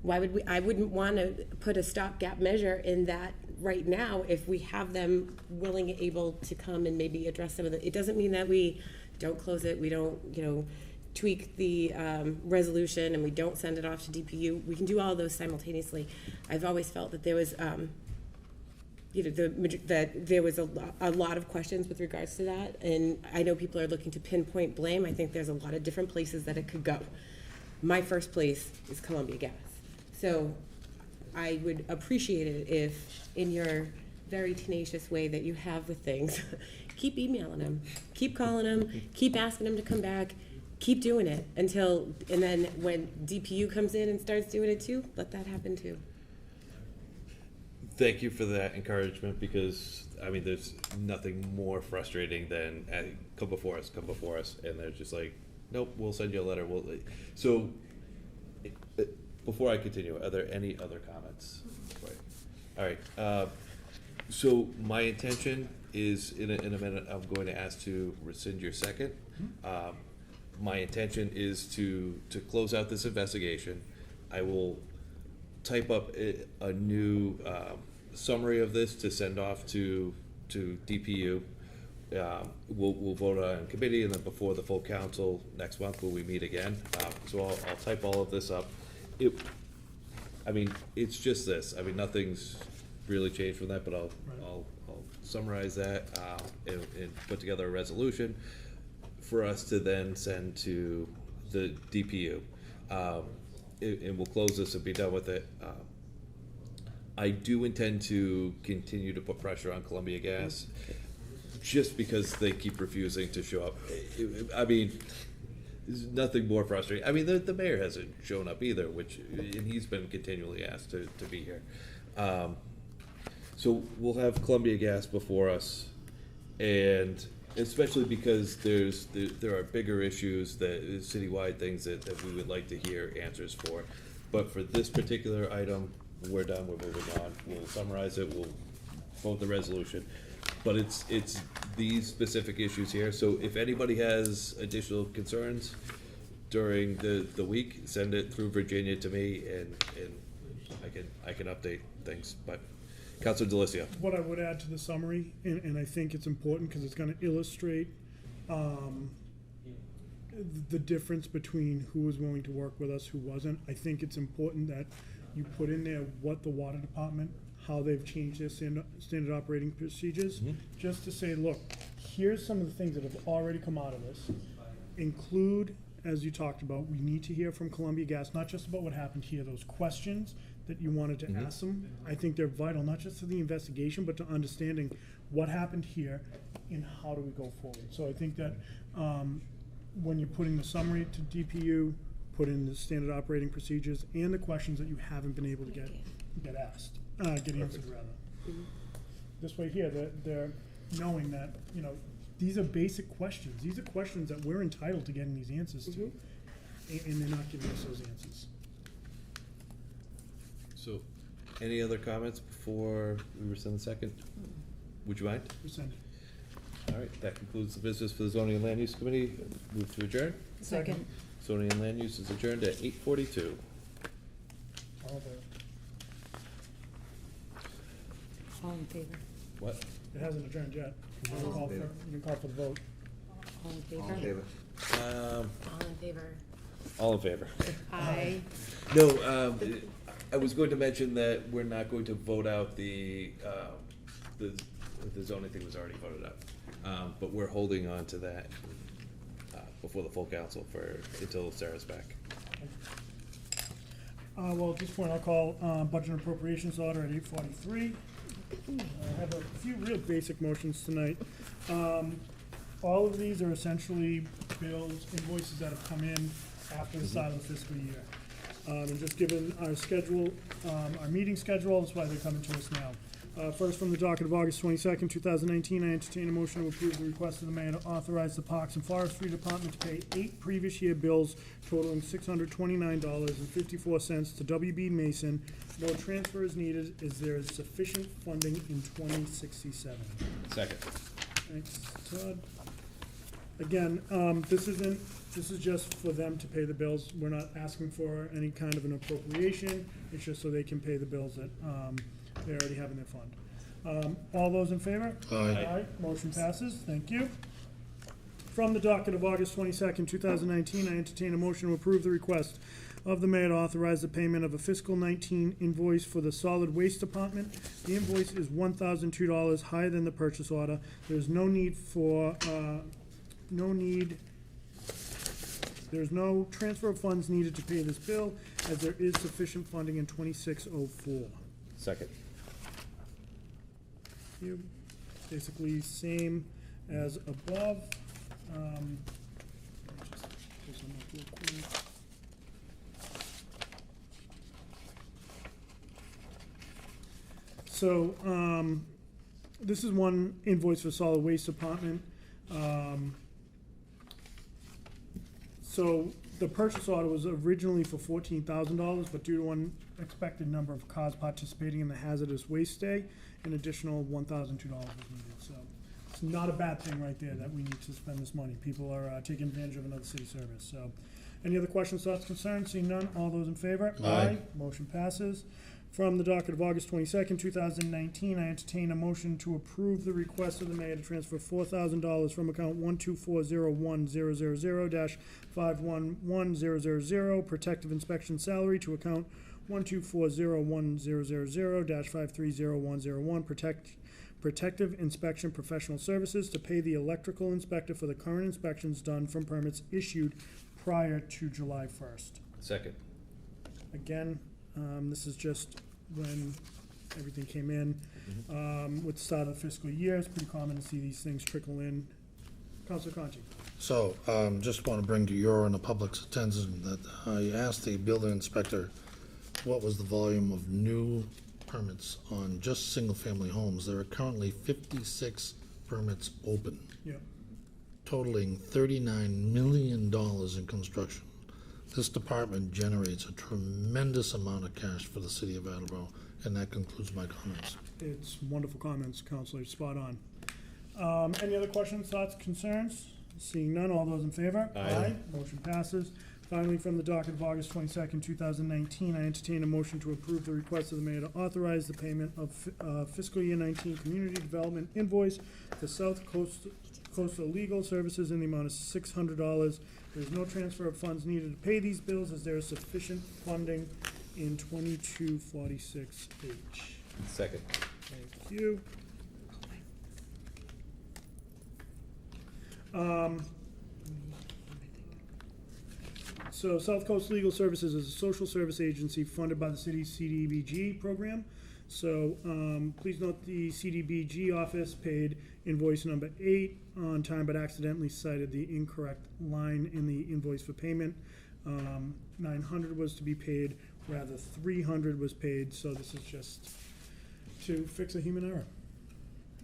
Why would we? I wouldn't want to put a stopgap measure in that right now if we have them willing and able to come and maybe address some of it. It doesn't mean that we don't close it, we don't, tweak the resolution, and we don't send it off to DPU. We can do all of those simultaneously. I've always felt that there was, that there was a lot of questions with regards to that, and I know people are looking to pinpoint blame. I think there's a lot of different places that it could go. My first place is Columbia Gas. So I would appreciate it if, in your very tenacious way that you have with things, keep emailing them, keep calling them, keep asking them to come back, keep doing it and then when DPU comes in and starts doing it too, let that happen too. Thank you for that encouragement, because there's nothing more frustrating than come before us, and they're just like, nope, we'll send you a letter. So before I continue, are there any other comments? All right. So my intention is in a minute I'm going to ask to rescind your second. My intention is to close out this investigation. I will type up a new summary of this to send off to DPU. We'll vote on committee, and then before the full council next month when we meet again. So I'll type all of this up. I mean, it's just this, I mean, nothing's really changed from that, but I'll summarize that, and put together a resolution for us to then send to the DPU. And we'll close this and be done with it. I do intend to continue to put pressure on Columbia Gas, just because they keep refusing to show up. I mean, there's nothing more frustrating. I mean, the mayor hasn't shown up either, and he's been continually asked to be here. So we'll have Columbia Gas before us, and especially because there are bigger issues, that citywide things that we would like to hear answers for. But for this particular item, we're done, we're moving on. We'll summarize it, we'll vote the resolution. But it's these specific issues here, so if anybody has additional concerns during the week, send it through Virginia to me, and I can update things. But Councilor DeLisio. What I would add to the summary, and I think it's important because it's gonna illustrate the difference between who was willing to work with us, who wasn't. I think it's important that you put in there what the water department, how they've changed their standard operating procedures, just to say, look, here's some of the things that have already come out of this. Include, as you talked about, we need to hear from Columbia Gas, not just about what happened here, those questions that you wanted to ask them. I think they're vital, not just to the investigation, but to understanding what happened here and how do we go forward. So I think that when you're putting the summary to DPU, put in the standard operating procedures and the questions that you haven't been able to get asked, get answered rather. This way here, they're knowing that, you know, these are basic questions. These are questions that we're entitled to getting these answers to, and they're not giving us those answers. So, any other comments before we rescind the second? Would you mind? Rescind. All right, that concludes the business for the Zoning and Land Use Committee. Move to adjourn. Second. Zoning and Land Use is adjourned at 8:42. All there. All in favor? What? It hasn't adjourned yet. You can call for the vote. All in favor? All in favor? All in favor? All in favor? Aye. No, I was going to mention that we're not going to vote out the zoning thing was already voted out. But we're holding on to that before the full council until Sarah's back. Well, at this point, I'll call Budget and Appropriations Order at 8:43. I have a few real basic motions tonight. All of these are essentially bills, invoices that have come in after the start of the fiscal year. And just given our schedule, our meeting schedule, that's why they're coming to us now. First, from the docket of August 22nd, 2019, I entertain a motion to approve the request of the mayor to authorize the Parks and Forestry Department to pay 8 previous year bills totaling $629.54 to WB Mason. No transfer is needed as there is sufficient funding in 2067. Second. Thanks, Todd. Again, this is just for them to pay the bills. We're not asking for any kind of an appropriation. It's just so they can pay the bills that they already have in their fund. All those in favor? Aye. Motion passes. Thank you. From the docket of August 22nd, 2019, I entertain a motion to approve the request of the mayor to authorize the payment of a fiscal 19 invoice for the solid waste department. The invoice is $1,002 higher than the purchase order. There's no need for, there's no transfer of funds needed to pay this bill, as there is sufficient funding in 2604. Second. You, basically same as above. Let me just do some real quick. So, this is one invoice for solid waste department. So the purchase order was originally for $14,000, but due to unexpected number of cars participating in the hazardous waste day, an additional $1,002 was needed. So it's not a bad thing right there that we need to spend this money. People are taking advantage of another city service. So, any other questions, thoughts, concerns? Seeing none, all those in favor? Aye. Motion passes. From the docket of August 22nd, 2019, I entertain a motion to approve the request of the mayor to transfer $4,000 from account 1240100-511000 protective inspection salary to account 1240100-530101, Protective Inspection Professional Services to pay the electrical inspector for the current inspections done from permits issued prior to July 1st. Second. Again, this is just when everything came in. With the start of the fiscal year, it's pretty common to see these things trickle in. Councilor Conchi. So, just want to bring to your and the public's attention that I asked the building inspector what was the volume of new permits on just single-family homes. There are currently 56 permits open, Yeah. totaling $39 million in construction. This department generates a tremendous amount of cash for the city of Attleboro, and that concludes my comments. It's wonderful comments, Counselor, spot on. Any other questions, thoughts, concerns? Seeing none, all those in favor? Aye. Motion passes. Finally, from the docket of August 22nd, 2019, I entertain a motion to approve the request of the mayor to authorize the payment of fiscal year 19 community development invoice to South Coastal Legal Services in the amount of $600. There is no transfer of funds needed to pay these bills as there is sufficient funding in 2246H. Second. Thank you. So South Coast Legal Services is a social service agency funded by the city's CDBG program. So please note the CDBG office paid invoice number 8 on time, but accidentally cited the incorrect line in the invoice for payment. 900 was to be paid, rather 300 was paid, so this is just to fix a human error.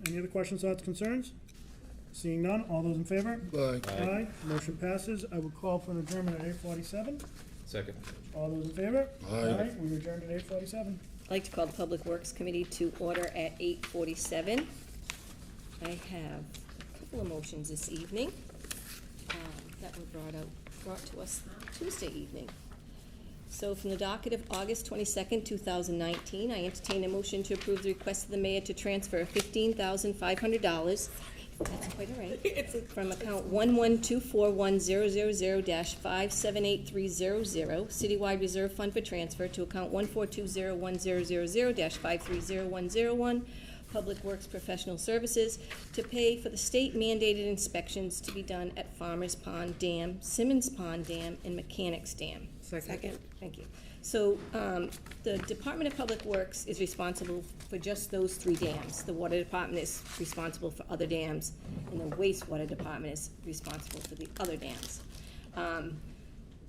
Any other questions, thoughts, concerns? Seeing none, all those in favor? Aye. Aye. Motion passes. I will call for an adjournment at 8:47. Second. All those in favor? Aye. We adjourned at 8:47. I'd like to call the Public Works Committee to order at 8:47. I have a couple of motions this evening that were brought to us Tuesday evening. So from the docket of August 22nd, 2019, I entertain a motion to approve the request of the mayor to transfer $15,500. That's quite all right. From account 1124100-578300, Citywide Reserve Fund for transfer to account 1420100-530101, Public Works Professional Services, to pay for the state mandated inspections to be done at Farmers Pond Dam, Simmons Pond Dam, and Mechanics Dam. Second. Thank you. So, the Department of Public Works is responsible for just those 3 dams. The Water Department is responsible for other dams, and the Wastewater Department is responsible for the other dams.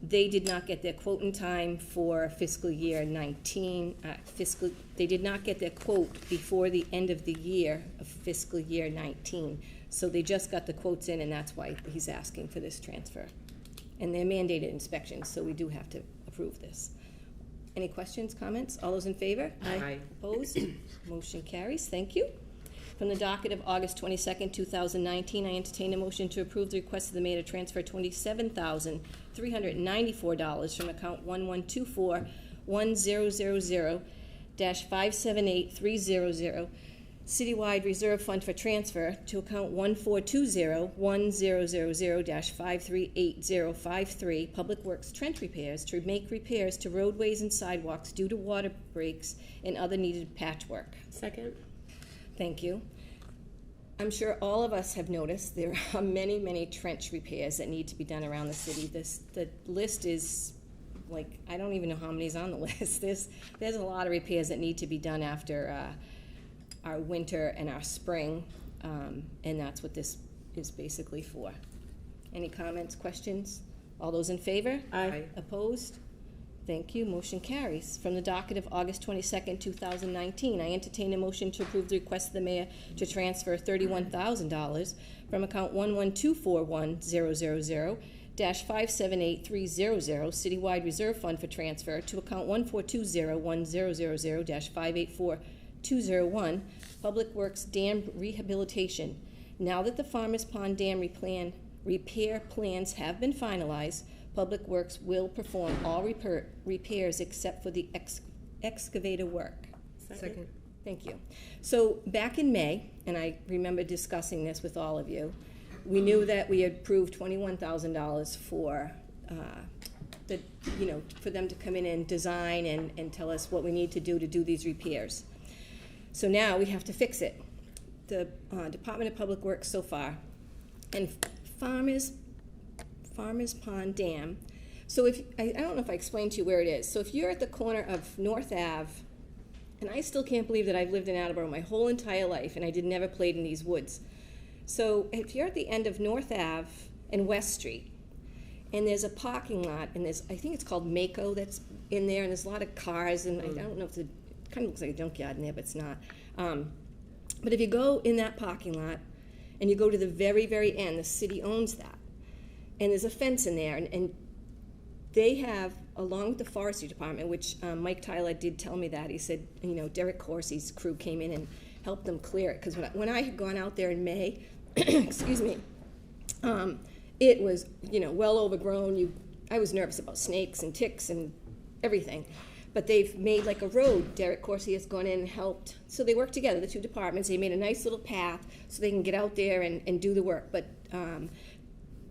They did not get their quote in time for fiscal year 19, they did not get their quote before the end of the year of fiscal year 19. So they just got the quotes in, and that's why he's asking for this transfer. And they're mandated inspections, so we do have to approve this. Any questions, comments? All those in favor? Aye. Opposed? Motion carries. Thank you. From the docket of August 22nd, 2019, I entertain a motion to approve the request of the mayor to transfer $27,394 from account 1124-1000-578300, Citywide Reserve Fund for transfer to account 1420100-538053, Public Works trench repairs to make repairs to roadways and sidewalks due to water breaks and other needed patchwork. Second. Thank you. I'm sure all of us have noticed there are many, many trench repairs that need to be done around the city. The list is like, I don't even know how many's on the list. There's a lot of repairs that need to be done after our winter and our spring, and that's what this is basically for. Any comments, questions? All those in favor? Aye. Opposed? Thank you. Motion carries. From the docket of August 22nd, 2019, I entertain a motion to approve the request of the mayor to transfer $31,000 from account 1124100-578300, Citywide Reserve Fund for transfer to account 1420100-584-201, Public Works Dam Rehabilitation. Now that the Farmers Pond Dam repair plans have been finalized, Public Works will perform all repairs except for the excavator work. Second. Thank you. So back in May, and I remember discussing this with all of you, we knew that we had approved $21,000 for that, you know, for them to come in and design and tell us what we need to do these repairs. So now we have to fix it. The Department of Public Works so far, and Farmers Pond Dam. So if, I don't know if I explained to you where it is. So if you're at the corner of North Ave, and I still can't believe that I've lived in Attleboro my whole entire life and I never played in these woods. So if you're at the end of North Ave and West Street, and there's a parking lot, and there's, I think it's called Mako that's in there, and there's a lot of cars, and I don't know if it kind of looks like a junkyard in there, but it's not. But if you go in that parking lot, and you go to the very, very end, the city owns that. And there's a fence in there, and they have, along with the forestry department, which Mike Tyler did tell me that, he said, you know, Derek Corsi's crew came in and helped them clear it, because when I had gone out there in May, excuse me, it was, you know, well overgrown. I was nervous about snakes and ticks and everything. But they've made like a road. Derek Corsi has gone in and helped. So they work together, the two departments. They made a nice little path so they can get out there and do the work. But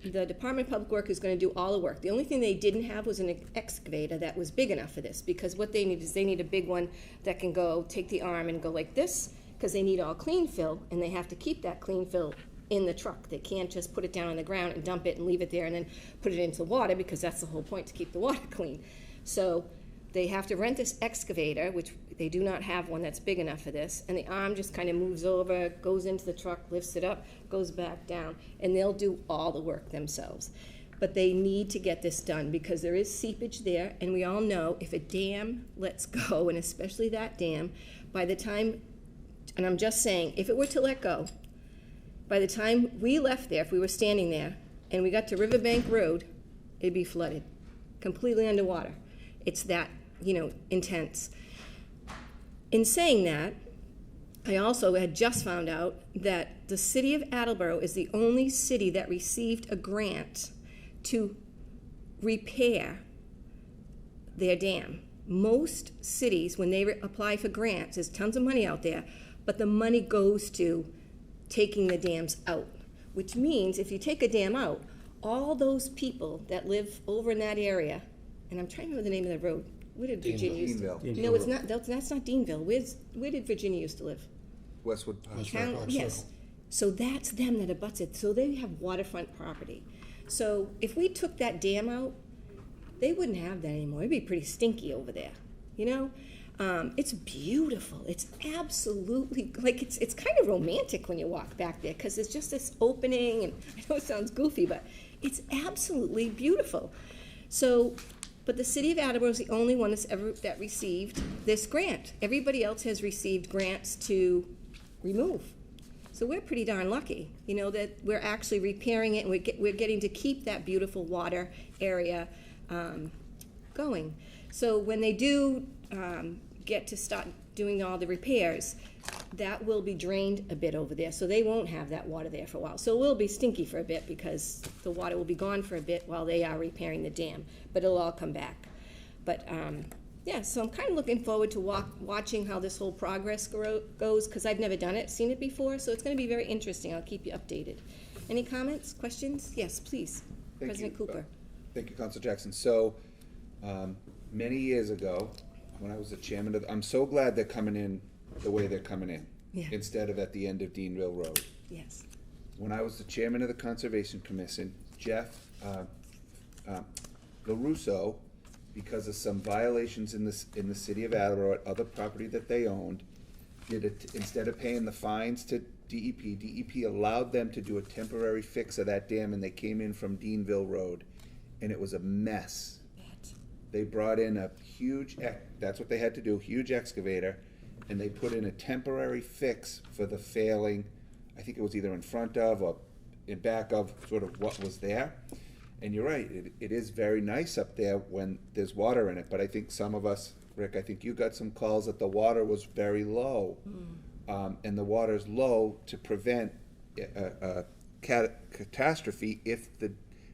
the Department of Public Works is going to do all the work. The only thing they didn't have was an excavator that was big enough for this, because what they need is they need a big one that can go, take the arm and go like this, because they need all clean fill, and they have to keep that clean fill in the truck. They can't just put it down on the ground and dump it and leave it there and then put it into water, because that's the whole point, to keep the water clean. So they have to rent this excavator, which they do not have one that's big enough for this, and the arm just kind of moves over, goes into the truck, lifts it up, goes back down, and they'll do all the work themselves. But they need to get this done, because there is seepage there, and we all know if a dam lets go, and especially that dam, by the time, and I'm just saying, if it were to let go, by the time we left there, if we were standing there, and we got to Riverbank Road, it'd be flooded, completely underwater. It's that, you know, intense. In saying that, I also had just found out that the city of Attleboro is the only city that received a grant to repair their dam. Most cities, when they apply for grants, there's tons of money out there, but the money goes to taking the dams out, which means if you take a dam out, all those people that live over in that area, and I'm trying to remember the name of the road. Where did Virginia used to live? No, it's not. That's not Deanville. Where did Virginia used to live? Westwood Park. Yes. So that's them that abuts it. So they have waterfront property. So if we took that dam out, they wouldn't have that anymore. It'd be pretty stinky over there, you know? It's beautiful. It's absolutely, like, it's kind of romantic when you walk back there, because there's just this opening, and I know it sounds goofy, but it's absolutely beautiful. So, but the city of Attleboro is the only one that received this grant. Everybody else has received grants to remove. So we're pretty darn lucky, you know, that we're actually repairing it, and we're getting to keep that beautiful water area going. So when they do get to start doing all the repairs, that will be drained a bit over there, so they won't have that water there for a while. So it will be stinky for a bit, because the water will be gone for a bit while they are repairing the dam, but it'll all come back. But yeah, so I'm kind of looking forward to watching how this whole progress goes, because I've never done it, seen it before, so it's going to be very interesting. I'll keep you updated. Any comments, questions? Yes, please. Thank President you. Cooper. Thank you, Councilor Jackson. So, many years ago, when I was the chairman of, I'm so glad they're coming in the way they're coming in, Yeah. instead of at the end of Deanville Road. Yes. When I was the chairman of the Conservation Commission, Jeff LaRusso, because of some violations in the city of Attleboro at other property that they owned, did it, instead of paying the fines to DEP allowed them to do a temporary fix of that dam, and they came in from Deanville Road, and it was a mess. They brought in a huge, that's what they had to do, huge excavator, and they put in a temporary fix for the failing, I think it was either in front of or in back of sort of what was there. And you're right, it is very nice up there when there's water in it, but I think some of us, Rick, I think you got some calls that the water was very low. And the water's low to prevent a catastrophe if the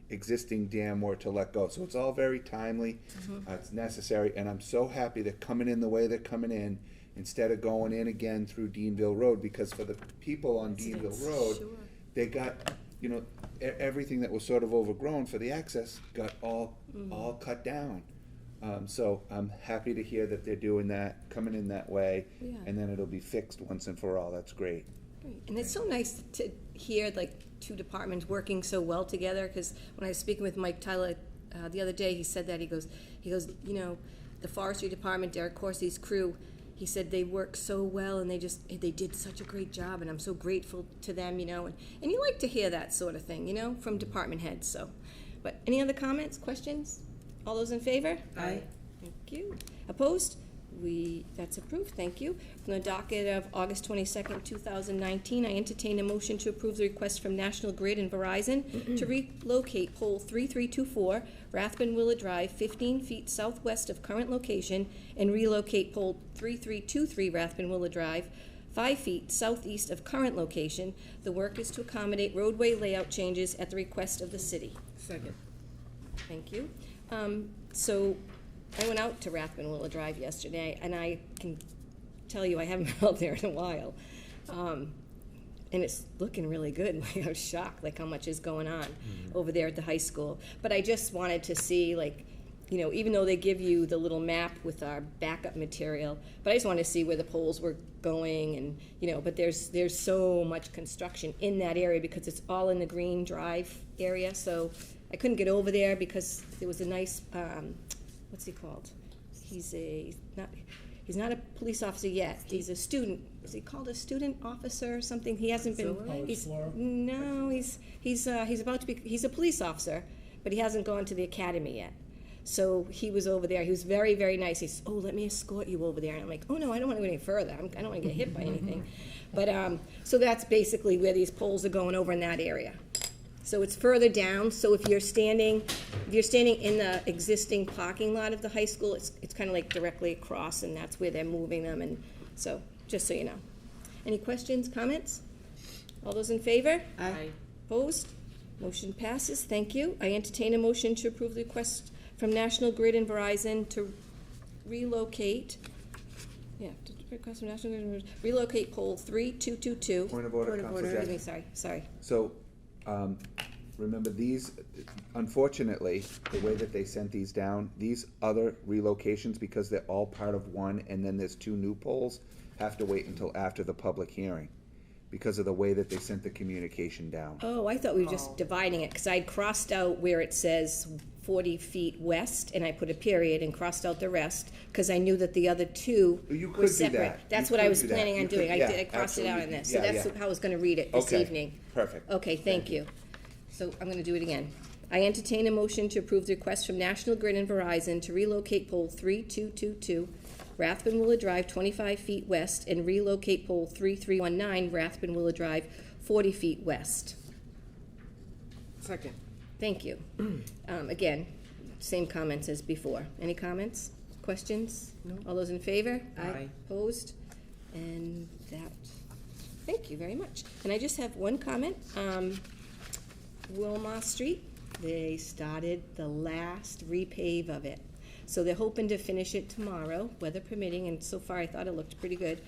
existing dam were to let go. So it's all very timely, it's necessary, and I'm so happy they're coming in the way they're coming in, instead of going in again through Deanville Road, because for the people on Deanville Road, they got, you know, everything that was sort of overgrown for the access got all cut down. So I'm happy to hear that they're doing that, coming in that way, Yeah. and then it'll be fixed once and for all. That's great. Great. And it's so nice to hear like two departments working so well together, because when I was speaking with Mike Tyler the other day, he said that, he goes, you know, the forestry department, Derek Corsi's crew, he said they work so well and they did such a great job, and I'm so grateful to them, you know, and you like to hear that sort of thing, you know, from department heads. So, but any other comments, questions? All those in favor? Aye. Thank you. Opposed? That's approved, thank you. From the docket of August 22nd, 2019, I entertain a motion to approve the request from National Grid and Verizon to relocate pole 3324, Rathbun Willard Drive, 15 feet southwest of current location, and relocate pole 3323, Rathbun Willard Drive, 5 feet southeast of current location. The work is to accommodate roadway layout changes at the request of the city. Second. Thank you. So I went out to Rathbun Willow Drive yesterday, and I can tell you I haven't been out there in a while. And it's looking really good. Like, I was shocked, like, how much is going on over there at the high school. But I just wanted to see, like, you know, even though they give you the little map with our backup material, but I just wanted to see where the poles were going, and, you know, but there's so much construction in that area because it's all in the Green Drive area, so I couldn't get over there because there was a nice, what's he called? He's not a police officer yet. He's a student. Is he called a student officer or something? He hasn't been. No, he's about to be. He's a police officer, but he hasn't gone to the academy yet. So he was over there. He was very, very nice. He said, "Oh, let me escort you over there." And I'm like, "Oh no, I don't want to go any further. I don't want to get hit by anything." But so that's basically where these poles are going, over in that area. So it's further down. So if you're standing in the existing parking lot of the high school, it's kind of like directly across, and that's where they're moving them. And so, just so you know. Any questions, comments? All those in favor? Aye. Opposed? Motion passes. Thank you. I entertain a motion to approve the request from National Grid and Verizon to relocate. Request from National Grid and Verizon, relocate pole 3222. Point of order, Council Excuse Jackson. me, sorry. So, remember these, unfortunately, the way that they sent these down, these other relocations, because they're all part of one, and then there's two new poles, have to wait until after the public hearing, because of the way that they sent the communication down. Oh, I thought we were just dividing it, because I'd crossed out where it says 40 feet west, and I put a period and crossed out the rest, because I knew that the other two You could were do separate. that. That's You what I could was do that. planning on You doing. could- yeah, I crossed it out in absolutely. this, so Yeah, that's yeah. how I was gonna read it this Okay, evening. perfect. Okay, thank you. So I'm gonna do it again. I entertain a motion to approve the request from National Grid and Verizon to relocate pole 3222, Rathbun Willow Drive, 25 feet west, and relocate pole 3319, Rathbun Willow Drive, 40 feet west. Second. Thank you. Again, same comments as before. Any comments, questions? No. All those in favor? Aye. Opposed? And that, thank you very much. And I just have one comment. Wilmar Street, they started the last repave of it. So they're hoping to finish it tomorrow, weather permitting, and so far I thought it looked pretty good.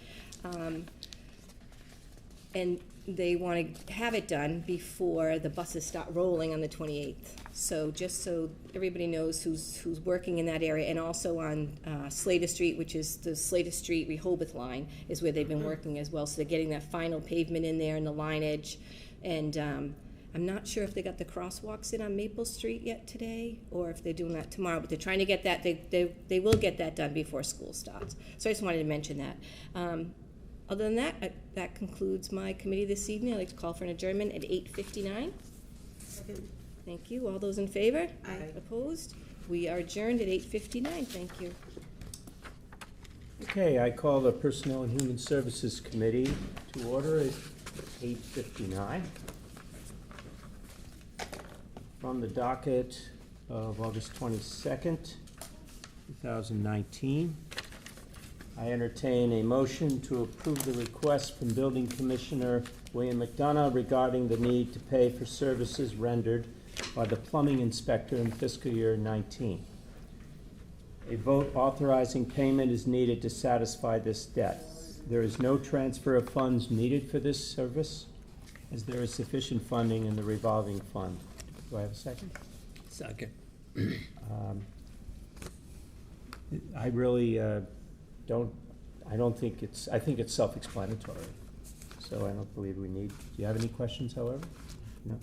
And they want to have it done before the buses start rolling on the 28th. So just so everybody knows who's working in that area, and also on Slater Street, which is the Slater Street Rehoboth line, is where they've been working as well. So they're getting that final pavement in there and the lineage. And I'm not sure if they got the crosswalks in on Maple Street yet today, or if they're doing that tomorrow, but they're trying to get that, they will get that done before school starts. So I just wanted to mention that. Other than that, that concludes my committee this evening. I'd like to call for an adjournment at 8:59. Thank you. All those in favor? Aye. Opposed? We are adjourned at 8:59. Thank you. Okay, I call the Personnel and Human Services Committee to order at 8:59. From the docket of August 22nd, 2019, I entertain a motion to approve the request from Building Commissioner William McDonough regarding the need to pay for services rendered by the plumbing inspector in fiscal year 19. A vote authorizing payment is needed to satisfy this debt. There is no transfer of funds needed for this service. as there is sufficient funding in the revolving fund. Do I have a second? Second. I really I don't think I think it's self-explanatory, so I don't believe we need, do you have any questions, however? No?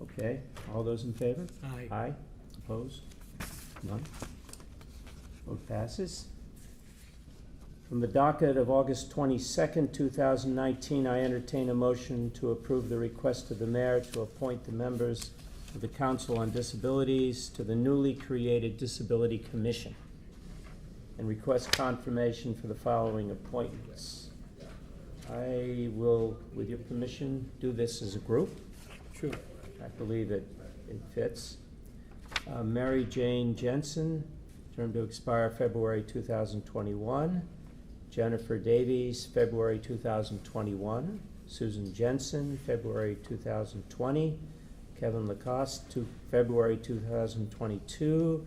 Okay, all those in favor? Aye. Aye, opposed? None? Vote passes. From the docket of August 22nd, 2019, I entertain a motion to approve the request of the mayor to appoint the members of the Council on Disabilities to the newly created Disability Commission, and request confirmation for the following appointments. I will, with your permission, do this as a group. Sure. I believe it fits. Mary Jane Jensen, term to expire February 2021. Jennifer Davies, February 2021. Susan Jensen, February 2020. Kevin Lacoste, February 2022.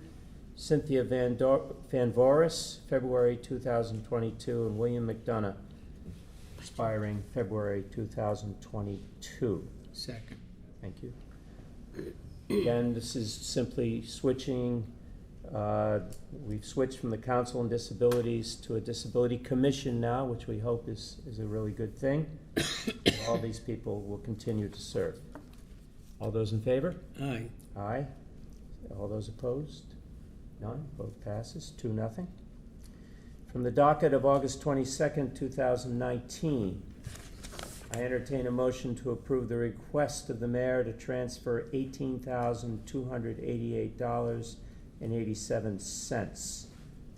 Cynthia Van Voris, February 2022, and William McDonough, expiring February 2022. Second. Thank you. Again, this is simply switching, we've switched from the Council on Disabilities to a Disability Commission now, which we hope is a really good thing. All these people will continue to serve. All those in favor? Aye. Aye. All those opposed? None. Vote passes 2-0. From the docket of August 22nd, 2019, I entertain a motion to approve the request of the mayor to transfer $18,288.87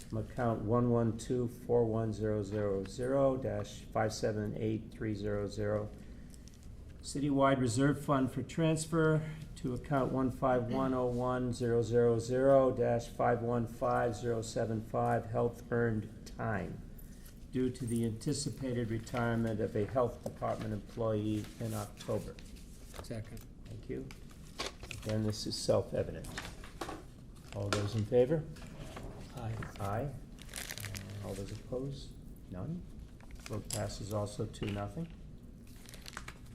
from account 112-41000-578300 Citywide Reserve Fund for transfer to account 1510100-515075 Health Earned Time, due to the anticipated retirement of a health department employee in October. Second. Thank you. Again, this is self-evident. All those in favor? Aye. Aye. All those opposed? None. Vote passes also 2-0.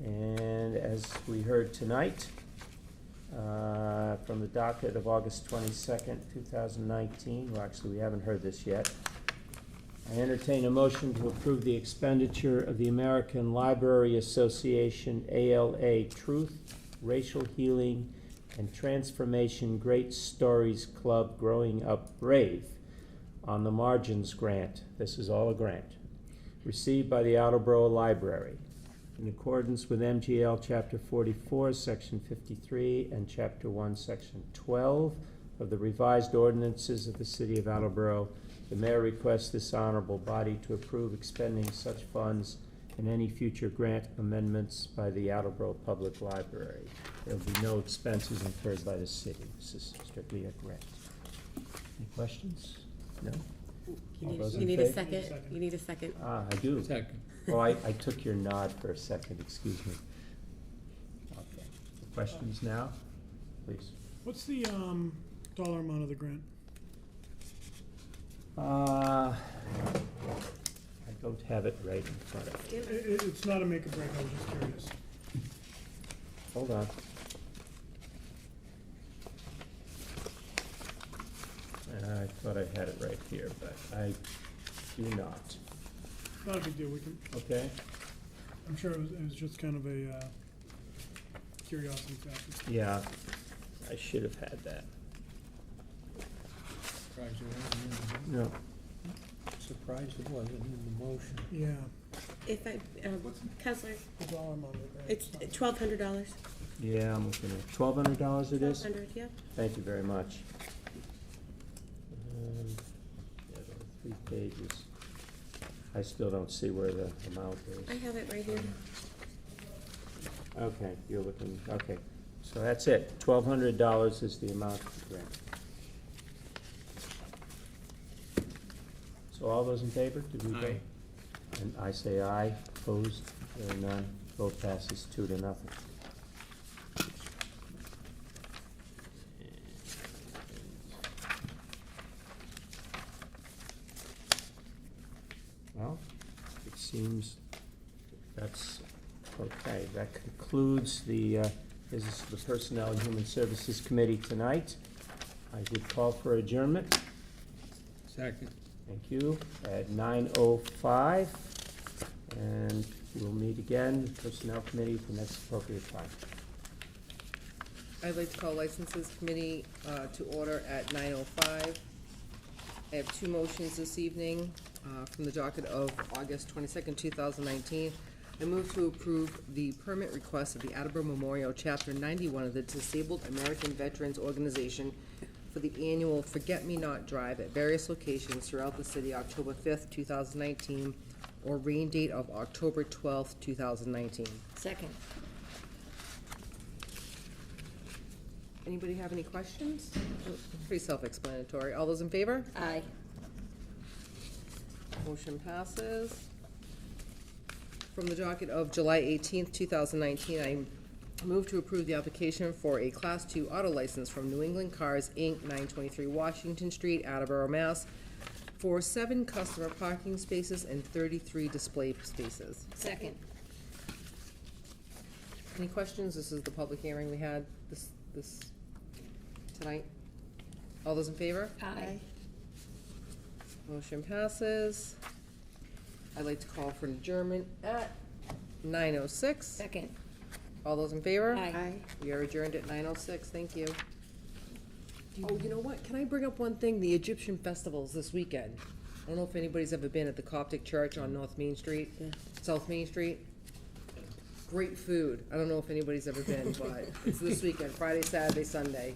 And as we heard tonight, from the docket of August 22nd, 2019, well, actually, we haven't heard this yet. I entertain a motion to approve the expenditure of the American Library Association ALA Truth, Racial Healing, and Transformation Great Stories Club Growing Up Brave on the Margins Grant. This is all a grant received by the Attleboro Library in accordance with MGL Chapter 44, Section 53, and Chapter 1, Section 12 of the revised ordinances of the City of Attleboro. The mayor requests this honorable body to approve expending such funds and any future grant amendments by the Attleboro Public Library. There will be no expenses incurred by the city. This is strictly a grant. Any questions? No? All those in You need a favor? second? You need a second? I do. Second. Oh, I took your nod for a second, excuse me. Okay. Questions now? Please. What's the dollar amount of the grant? I don't have it right in front of me. It's not a make or break, I was just curious. Hold on. I thought I had it right here, but I do not. Not a big deal, we can, Okay? I'm sure it was just kind of a curiosity factor. Yeah, I should have had that. Surprised it wasn't in No. the, surprised it wasn't in the motion. Yeah, If I, Counselor, the dollar amount of the grant. it's $1,200. Yeah, I'm looking at $1,200 it is? 1,200, yeah. Thank you very much. Yeah, there are 3 pages. I still don't see where the amount is. I have it right here. Okay, you're looking, okay. So that's it. $1,200 is the amount of the grant. So all those in favor, did we vote? Aye. And I say aye, opposed, there are none. Vote passes 2-0. Well, it seems that's Okay, that concludes the business of the Personnel and Human Services Committee tonight. I would call for adjournment. Second. Thank you. At 9:05, and we'll meet again, Personnel Committee, at the next appropriate time. I'd like to call Licenses Committee to order at 9:05. I have two motions this evening from the docket of August 22nd, 2019. I move to approve the permit request of the Attleboro Memorial Chapter 91 of the Disabled American Veterans Organization for the annual Forget Me Not Drive at various locations throughout the city, October 5th, 2019, or rain date of October 12th, 2019. Second. Anybody have any questions? Pretty self-explanatory. All those in favor? Aye. Motion passes. From the docket of July 18th, 2019, I move to approve the application for a Class 2 auto license from New England Cars, Inc., 923 Washington Street, Attleboro, Mass., for 7 customer parking spaces and 33 display spaces. Second. Any questions? This is the public hearing we had this tonight. All those in favor? Aye. Motion passes. I'd like to call for an adjournment at 9:06. Second. All those in favor? Aye. We are adjourned at 9:06. Thank you. Oh, you know what? Can I bring up one thing? The Egyptian festival's this weekend. I don't know if anybody's ever been at the Coptic Church on North Main Street, South Main Street. Great food. I don't know if anybody's ever been, but it's this weekend, Friday, Saturday, Sunday.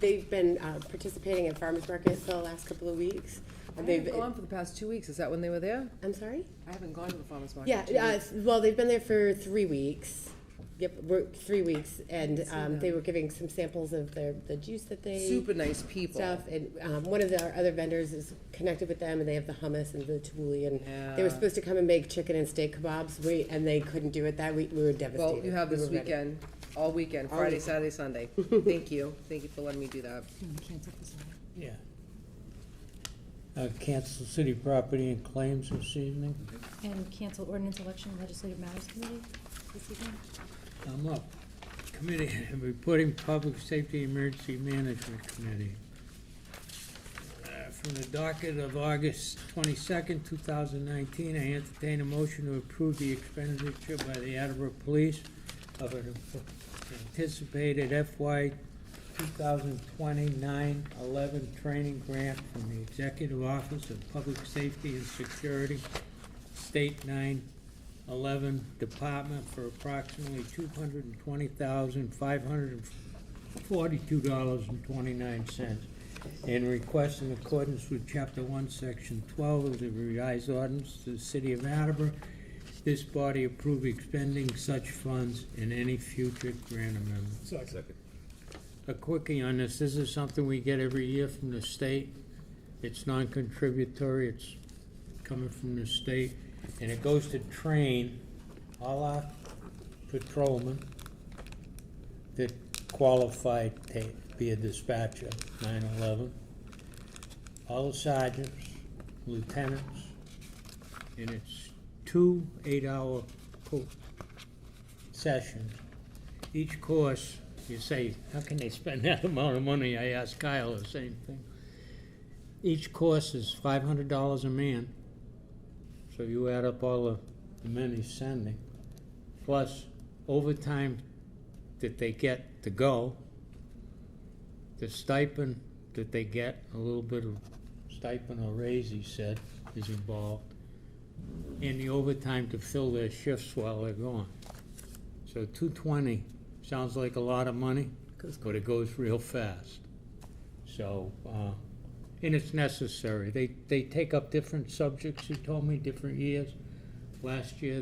They've been participating in farmers market for the last couple of weeks. I haven't gone for the past 2 weeks. Is that when they were there? I'm sorry? I haven't gone to the farmer's market. Yeah, in 2 weeks. well, they've been there for 3 weeks. Yep, 3 weeks, and they were giving some samples of the juice that they Super nice people. stuff. And one of our other vendors is connected with them, and they have the hummus and the tabbouleh. And they were Yeah. supposed to come and make chicken and steak kebabs, and they couldn't do it that week. We were devastated. Well, you have We this were ready. weekend, all weekend, All Friday, weekend. Saturday, Sunday. Thank you. Thank you for letting me do that. Yeah. Cancel city property and claims this evening. And cancel ordinance election and legislative matters committee this evening. I'm up. Committee, reporting Public Safety Emergency Management Committee. From the docket of August 22nd, 2019, I entertain a motion to approve the expenditure by the Attleboro Police of an anticipated FY 2020 9/11 training grant from the Executive Office of Public Safety and Security, State 9/11 Department for approximately $220,542.29, and request in accordance with Chapter 1, Section 12 of the revised ordinance to the City of Attleboro, this body approve expending such funds in any future grant amendment. Second. A quickie on this is something we get every year from the state. It's non-contributory, it's coming from the state, and it goes to train all our patrolmen that qualified to be a dispatcher, 9/11, all the sergeants, lieutenants, and it's 2 8-hour sessions. Each course, you say, how can they spend that amount of money? I asked Kyle the same thing. Each course is $500 a man, so you add up all the men he's sending, plus overtime that they get to go, the stipend that they get, a little bit of stipend or raise, he said, is involved, and the overtime to fill their shifts while they're gone. So $220 sounds like a lot of money, but it goes real fast. So, and it's necessary. They take up different subjects, he told me, different years. Last year,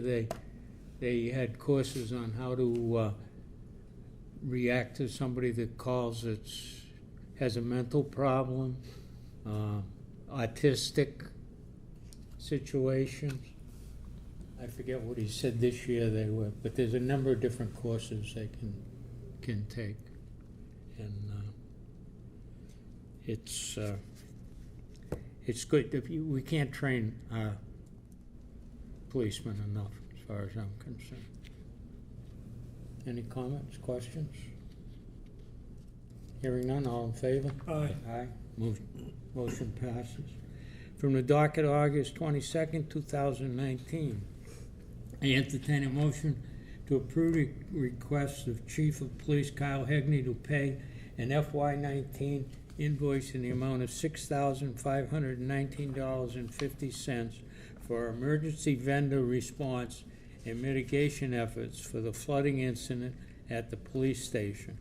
they had courses on how to react to somebody that calls has a mental problem, autistic situations. I forget what he said this year they were, but there's a number of different courses they can take. And it's good. We can't train our policemen enough, as far as I'm concerned. Any comments, questions? Hearing none, all in favor? Aye. Aye. Motion passes. From the docket, August 22nd, 2019. I entertain a motion to approve the request of Chief of Police Kyle Hegney to pay an FY19 invoice in the amount of $6,519.50 for emergency vendor response and mitigation efforts for the flooding incident at the police station.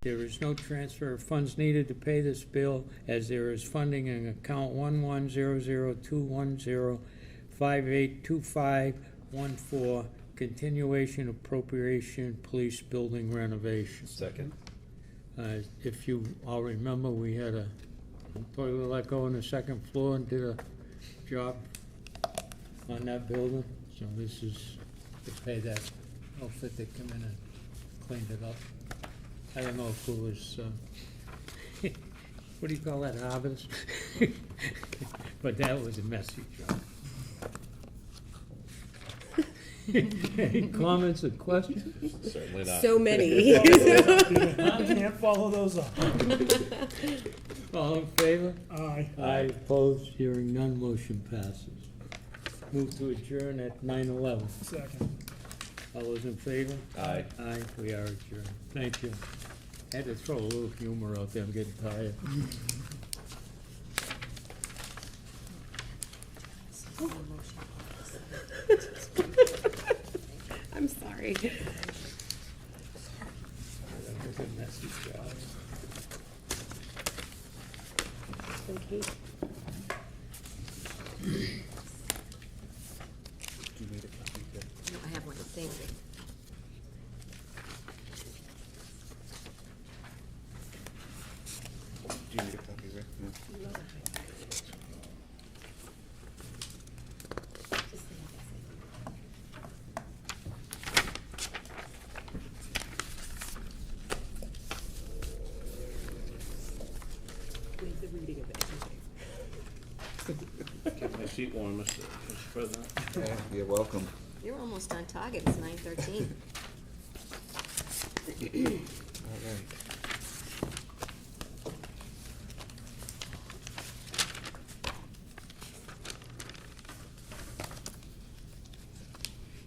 There is no transfer of funds needed to pay this bill, as there is funding in account 11002105825514, continuation appropriation police building renovation. Second. If you all remember, we had a toilet let go on the second floor and did a job on that building. So this is to pay that outfit that came in and cleaned it up. I don't know if it was, what do you call that, harvest? But that was a messy job. Any comments or questions? Certainly not. So many. I can't follow those up. All in favor? Aye. Aye, opposed, hearing none, motion passes. Move to adjourn at 9:11. Second. All those in favor? Aye. Aye, we are adjourned. Thank you. Had to throw a little humor out there, I'm getting tired. I'm sorry. That was a messy job. Okay. I have one, thank you. Do you need a copy, Rick? No. Waive the reading of it. Keep my seat warm, Mr. President. Yeah, you're welcome. You're almost on target, it's 9:13. All right.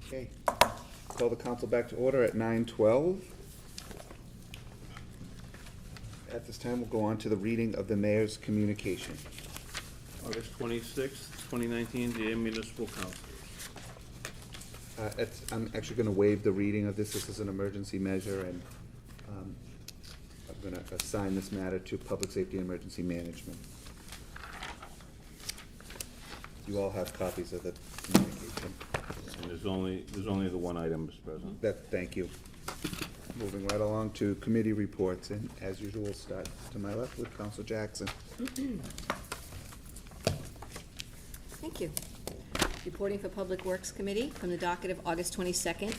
Okay, call the council back to order at 9:12. At this time, we'll go on to the reading of the mayor's communication. August 26th, 2019, dear municipal councilors. I'm actually gonna waive the reading of this. This is an emergency measure, and I'm gonna assign this matter to Public Safety and Emergency Management. You all have copies of the communication. And there's only the one item, Mr. President. Thank you. Moving right along to committee reports, and as usual, we'll start to my left with Council Jackson. Thank you. Reporting for Public Works Committee from the docket of August 22nd,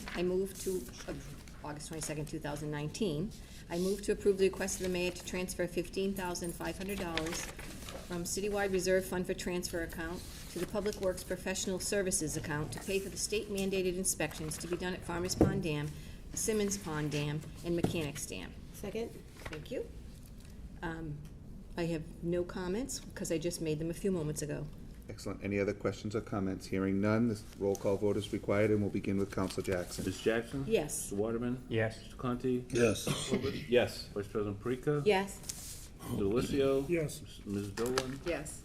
August 22nd, 2019. I move to approve the request of the mayor to transfer $15,500 from Citywide Reserve Fund for Transfer account to the Public Works Professional Services account to pay for the state mandated inspections to be done at Farmers Pond Dam, Simmons Pond Dam, and Mechanics Dam. Second? Thank you. I have no comments because I just made them a few moments ago. Excellent. Any other questions or comments? Hearing none, this roll call vote is required, and we'll begin with Council Jackson. Ms. Jackson? Yes. Mr. Waterman? Yes. Mr. Conti? Yes. Yes. Vice President Parika? Yes. Mr. Delissio? Yes. Ms. Dolan? Yes.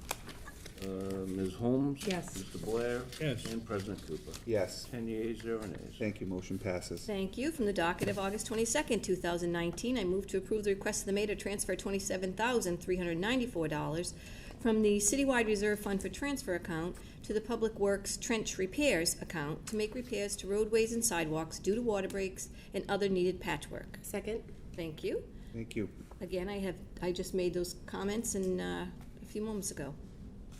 Ms. Holmes? Yes. Mr. Blair? Yes. And President Cooper. Yes. 10 yeas, 0 nays. Thank you. Motion passes. Thank you. From the docket of August 22nd, 2019, I move to approve the request of the mayor to transfer $27,394 from the Citywide Reserve Fund for Transfer account to the Public Works Trench Repairs account to make repairs to roadways and sidewalks due to water breaks and other needed patchwork. Second? Thank you. Thank you. Again, I just made those comments a few moments ago.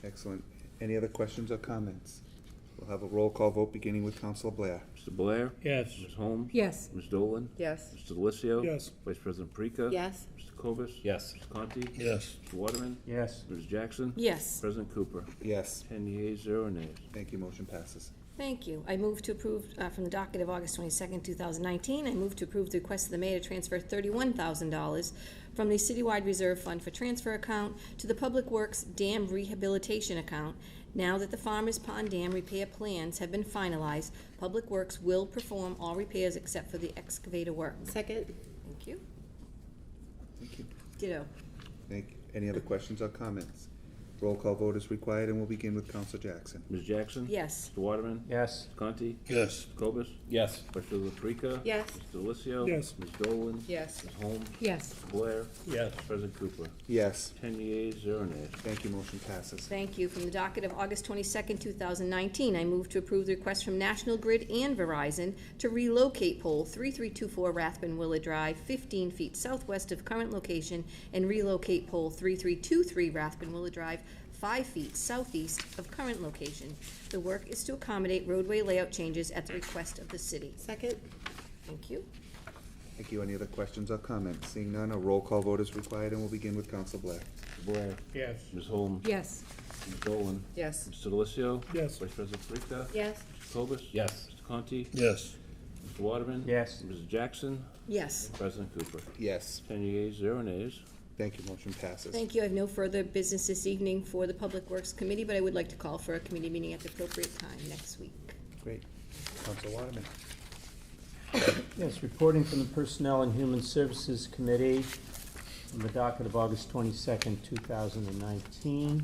Excellent. Any other questions or comments? We'll have a roll call vote beginning with Council Blair. Mr. Blair? Yes. Ms. Holmes? Yes. Ms. Dolan? Yes. Mr. Delissio? Yes. Vice President Parika? Yes. Mr. Cobus? Yes. Mr. Conti? Yes. Mr. Waterman? Yes. Ms. Jackson? Yes. President Cooper? Yes. 10 yeas, 0 nays. Thank you. Motion passes. Thank you. I move to approve, from the docket of August 22nd, 2019, I move to approve the request of the mayor to transfer $31,000 from the citywide reserve fund for transfer account to the Public Works Dam Rehabilitation account. Now that the Farmers Pond Dam repair plans have been finalized, Public Works will perform all repairs except for the excavator work. Second? Thank you. Thank you. Ditto. Any other questions or comments? Roll call vote is required, and we'll begin with Counsel Jackson. Ms. Jackson? Yes. Mr. Waterman? Yes. Mr. Conti? Yes. Mr. Cobus? Yes. Vice President Paprika? Yes. Mr. Delissio? Yes. Ms. Dolan? Yes. Ms. Holmes? Yes. Mr. Blair? Yes. President Cooper? Yes. 10 yeas, 0 nays. Thank you, motion passes. Thank you. From the docket of August 22nd, 2019, I move to approve the request from National Grid and Verizon to relocate pole 3324 Rathbun Willow Drive 15 feet southwest of current location and relocate pole 3323 Rathbun Willow Drive 5 feet southeast of current location. The work is to accommodate roadway layout changes at the request of the city. Second? Thank you. Thank you. Any other questions or comments? Seeing none, a roll call vote is required, and we'll begin with Counsel Blair. Mr. Blair? Yes. Ms. Holmes? Yes. Ms. Dolan? Yes. Mr. Delissio? Yes. Vice President Paprika? Yes. Mr. Cobus? Yes. Mr. Conti? Yes. Mr. Waterman? Yes. Mrs. Jackson? Yes. President Cooper? Yes. 10 yeas, 0 nays. Thank you, motion passes. Thank you. I have no further business this evening for the Public Works Committee, but I would like to call for a committee meeting at the appropriate time next week. Great. Counsel Waterman. Yes, reporting from the Personnel and Human Services Committee on the docket of August 22nd, 2019.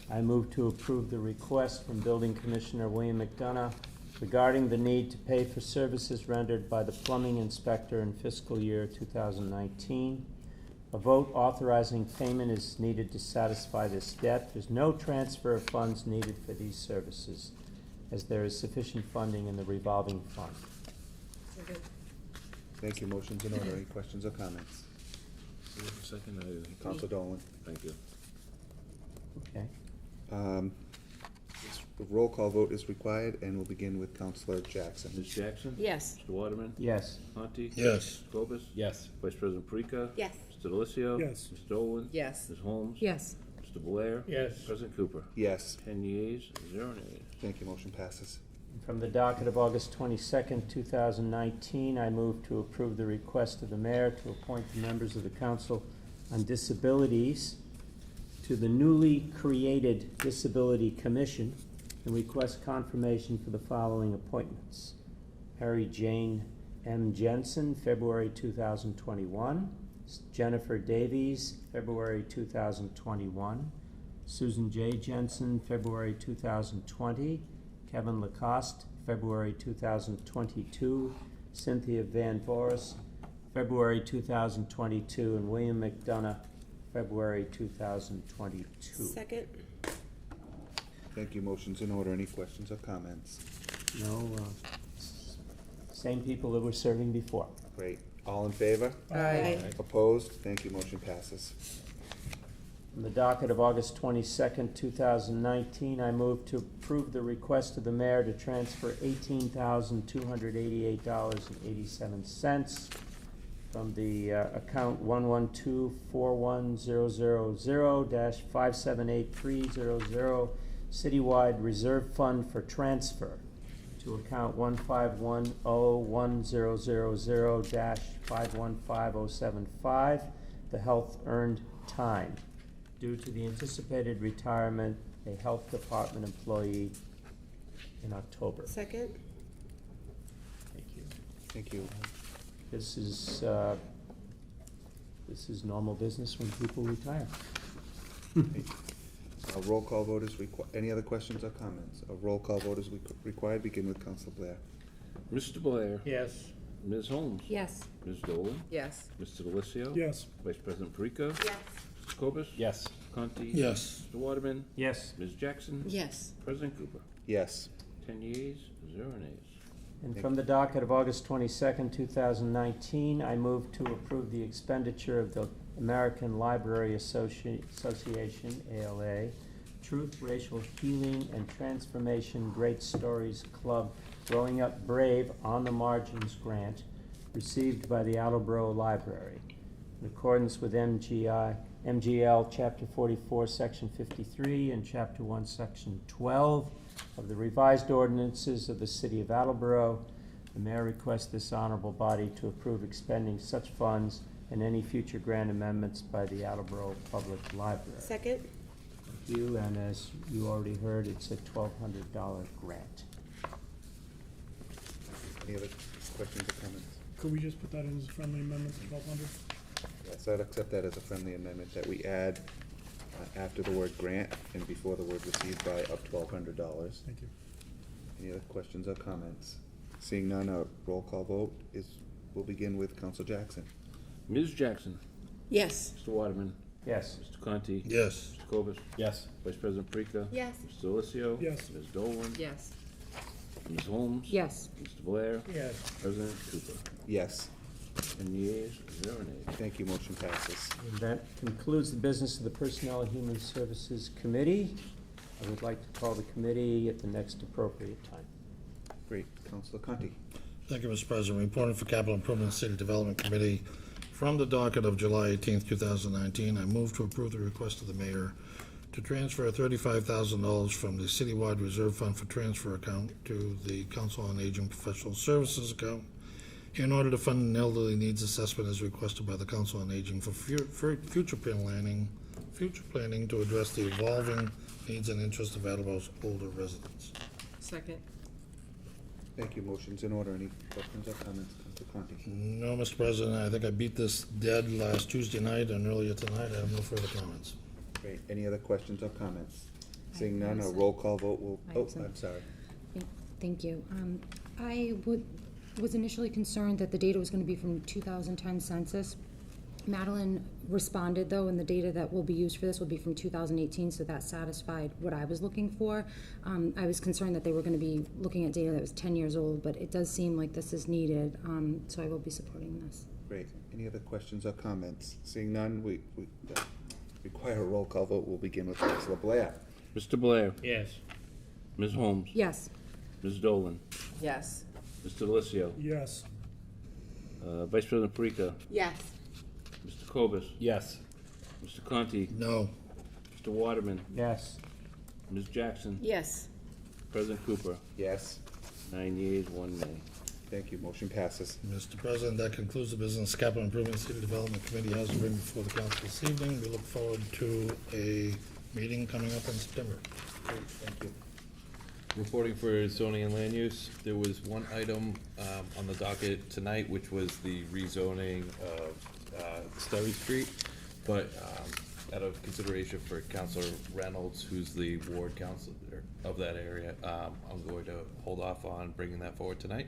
I move to approve the request from Building Commissioner William McDonough regarding the need to pay for services rendered by the plumbing inspector in fiscal year 2019. A vote authorizing payment is needed to satisfy this debt. There's no transfer of funds needed for these services, as there is sufficient funding in the revolving fund. Thank you, motion's in order. Any questions or comments? Second, Counsel Dolan. thank you. Okay. The roll call vote is required, and we'll begin with Counselor Jackson. Ms. Jackson? Yes. Mr. Waterman? Yes. Conti? Yes. Mr. Cobus? Yes. Vice President Paprika? Yes. Mr. Delissio? Yes. Ms. Dolan? Yes. Ms. Holmes? Yes. Mr. Blair? Yes. President Cooper? Yes. 10 yeas, 0 nays. Thank you, motion passes. From the docket of August 22nd, 2019, I move to approve the request of the mayor to appoint the members of the Council on Disabilities to the newly created Disability Commission and request confirmation for the following appointments. Harry Jane M. Jensen, February 2021. Jennifer Davies, February 2021. Susan J. Jensen, February 2020. Kevin Lacoste, February 2022. Cynthia Van Voris, February 2022. And William McDonough, February 2022. Second? Thank you, motion's in order. Any questions or comments? No, same people that were serving before. Great. All in favor? Aye. Opposed? Thank you, motion passes. On the docket of August 22nd, 2019, I move to approve the request of the mayor to transfer $18,288.87 from the account 112-41000-578300 Citywide Reserve Fund for transfer to account 151-01000-515075, the Health Earned Time, due to the anticipated retirement of a health department employee in October. Second? Thank you. Thank you. This is normal business when people retire. A roll call vote is required. Any other questions or comments? A roll call vote is required. Begin with Counsel Blair. Mr. Blair? Yes. Ms. Holmes? Yes. Ms. Dolan? Yes. Mr. Delissio? Yes. Vice President Paprika? Yes. Mr. Cobus? Yes. Conti? Yes. Mr. Waterman? Yes. Ms. Jackson? Yes. President Cooper? Yes. 10 yeas, 0 nays. And from the docket of August 22nd, 2019, I move to approve the expenditure of the American Library Association, ALA, Truth, Racial Healing, and Transformation Great Stories Club Growing Up Brave on the Margins grant received by the Attleboro Library. In accordance with MGL Chapter 44, Section 53, and Chapter 1, Section 12 of the revised ordinances of the City of Attleboro. The mayor requests this honorable body to approve expending such funds and any future grant amendments by the Attleboro Public Library. Second? Thank you, and as you already heard, it's a $1,200 grant. Any other questions or comments? Could we just put that in as a friendly amendment to 1,200? Yes, I'd accept that as a friendly amendment, that we add after the word grant and before the word received by of $1,200. Thank you. Any other questions or comments? Seeing none, a roll call vote will begin with Council Jackson. Ms. Jackson. Yes. Mr. Waterman. Yes. Mr. Conti. Yes. Mr. Cobus. Yes. Vice President Parika. Yes. Mr. Delicio. Yes. Ms. Dolan. Yes. Ms. Holmes. Yes. Mr. Blair. Yes. President Cooper. Yes. 10 yeas, 0 nays. Thank you, motion passes. And that concludes the business of the Personnel and Human Services Committee. I would like to call the committee at the next appropriate time. Great. Councilor Conti. Thank you, Mr. President. Reporting for Capital Improvement City Development Committee from the docket of July 18th, 2019. I move to approve the request of the mayor to transfer $35,000 from the citywide reserve fund for transfer account to the Council on Aging Professional Services account in order to fund an elderly needs assessment as requested by the Council on Aging for future planning to address the evolving needs and interests of Attleboro's older residents. Second. Thank you. Motion's in order. Any questions or comments, Councilor Conti? No, Mr. President, I think I beat this dead last Tuesday night and earlier tonight. I have no further comments. Great. Any other questions or comments? Seeing none, a roll call vote will, I'm sorry. Thank you. I was initially concerned that the data was going to be from 2010 census. Madeline responded, though, and the data that will be used for this will be from 2018, so that satisfied what I was looking for. I was concerned that they were going to be looking at data that was 10 years old, but it does seem like this is needed, so I will be supporting this. Great. Any other questions or comments? Seeing none, we require a roll call vote. We'll begin with Councilor Blair. Mr. Blair. Yes. Ms. Holmes. Yes. Ms. Dolan. Yes. Mr. Delicio. Yes. Vice President Parika. Yes. Mr. Cobus. Yes. Mr. Conti. No. Mr. Waterman. Yes. Ms. Jackson. Yes. President Cooper. Yes. 9 yeas, 1 nay. Thank you. Motion passes. Mr. President, that concludes the business Capital Improvement City Development Committee has to bring before the council this evening. We look forward to a meeting coming up in September. Great. Thank you. Reporting for zoning and land use, there was one item on the docket tonight, which was the rezoning of Stubby Street. But out of consideration for Councilor Reynolds, who's the ward councilor of that area, I'm going to hold off on bringing that forward tonight.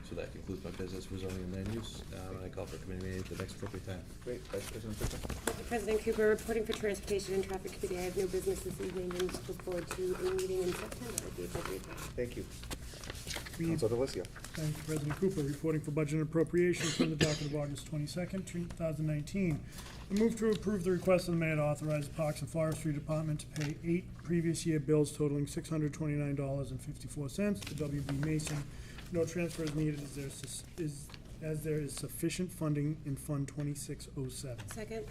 So that concludes my business for zoning and land use. And I call for committee meeting at the next appropriate time. Great. Vice President Parika. President Cooper, reporting for Transportation and Traffic Committee. I have no business this evening and look forward to a meeting in September at the appropriate time. Thank you. Councilor Delicio. Thank you, President Cooper. Reporting for Budget and Appropriations from the docket of August 22nd, 2019. I move to approve the request of the mayor to authorize the Parks and Forestry Department to pay 8 previous year bills totaling $629.54 to WB Mason. No transfer is needed as there is sufficient funding in Fund 2607. Second?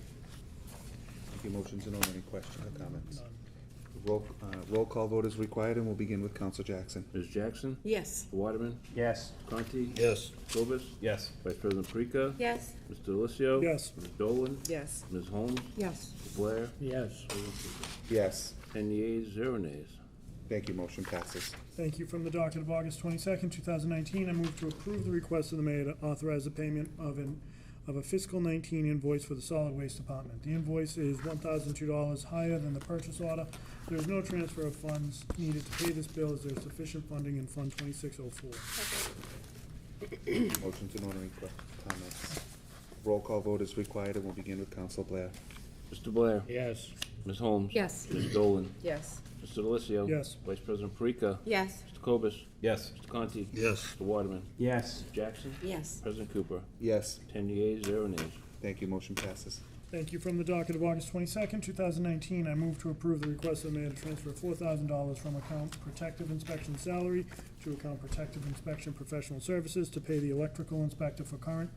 Thank you. Motion's in order. Any questions or comments? Roll call vote is required, and we'll begin with Council Jackson. Ms. Jackson. Yes. Mr. Waterman. Yes. Mr. Conti. Yes. Cobus. Yes. Vice President Parika. Yes. Mr. Delicio. Yes. Ms. Dolan. Yes. Ms. Holmes. Yes. Mr. Blair. Yes. President Cooper. Yes. 10 yeas, 0 nays. Thank you. Motion passes. Thank you. From the docket of August 22nd, 2019, I move to approve the request of the mayor to authorize the payment of a fiscal 19 invoice for the solid waste department. The invoice is $1,002 higher than the purchase order. There is no transfer of funds needed to pay this bill as there is sufficient funding in Fund 2604. Motion's in order. Any comments? Roll call vote is required, and we'll begin with Council Blair. Mr. Blair. Yes. Ms. Holmes. Yes. Ms. Dolan. Yes. Mr. Delicio. Yes. Vice President Parika. Yes. Mr. Cobus. Yes. Mr. Conti. Yes. Mr. Waterman. Yes. Ms. Jackson. Yes. President Cooper. Yes. 10 yeas, 0 nays. Thank you. Motion passes. Thank you. From the docket of August 22nd, 2019, I move to approve the request of the mayor to transfer $4,000 from account protective inspection salary to account protective inspection professional services to pay the electrical inspector for current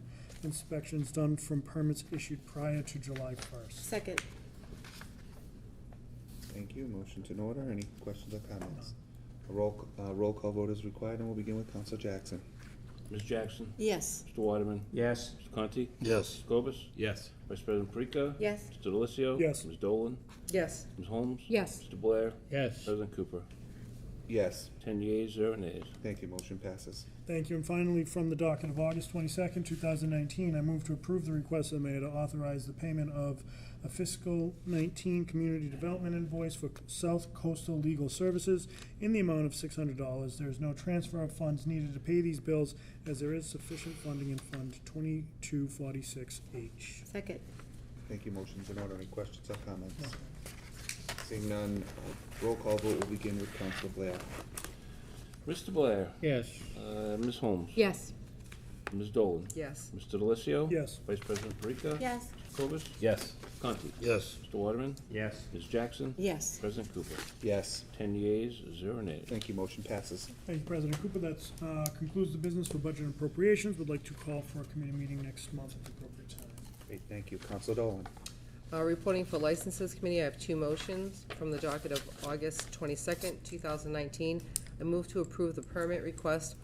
inspections done from permits issued prior to July 1st. Second? Thank you. Motion's in order. Any questions or comments? A roll call vote is required, and we'll begin with Counsel Jackson. Ms. Jackson? Yes. Mr. Waterman? Yes. Mr. Conti? Yes. Mr. Cobus? Yes. Vice President Perica? Yes. Mr. Delissio? Yes. Ms. Dolan? Yes. Ms. Holmes? Yes. Mr. Blair? Yes. President Cooper? Yes. 10 yeas, 0 nays. Thank you, motion passes. Thank you. And finally, from the docket of August 22nd, 2019, I move to approve the request of the mayor to authorize the payment of a fiscal 19 community development invoice for South Coastal Legal Services in the amount of $600. There is no transfer of funds needed to pay these bills, as there is sufficient funding in Fund 2246H. Second. Thank you, motion's in order. Any questions or comments? Seeing none, roll call vote will begin with Counsel Blair. Mr. Blair? Yes. Ms. Holmes? Yes. Ms. Dolan? Yes. Mr. Delissio? Yes. Vice President Perica? Yes. Mr. Cobus? Yes. Mr. Conti? Yes. Mr. Waterman? Yes. Ms. Jackson? Yes. President Cooper? Yes. 10 yeas, 0 nays. Thank you, motion passes. Thank you, President Cooper. That concludes the business for budget and appropriations. Would like to call for a committee meeting next month at the appropriate time. Great, thank you. Counsel Dolan. Reporting for Licenses Committee, I have two motions from the docket of August 22nd, 2019. I move to approve the permit request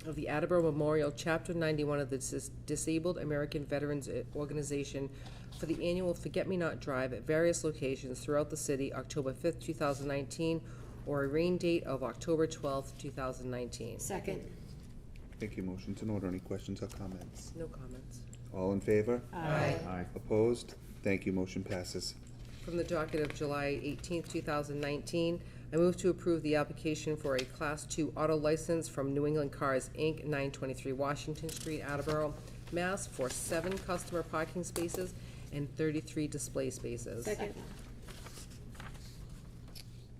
of the Attleboro Memorial Chapter 91 of the Disabled American Veterans Organization for the annual Forget-Me-Not Drive at various locations throughout the city, October 5th, 2019, or a rain date of October 12th, 2019. Second. Thank you, motion's in order. Any questions or comments? No comments. All in favor? Aye. Aye. Opposed? Thank you, motion passes. From the docket of July 18th, 2019, I move to approve the application for a Class II auto license from New England Cars, Inc., 923 Washington Street, Attleboro, Mass., for 7 customer parking spaces and 33 display spaces. Second.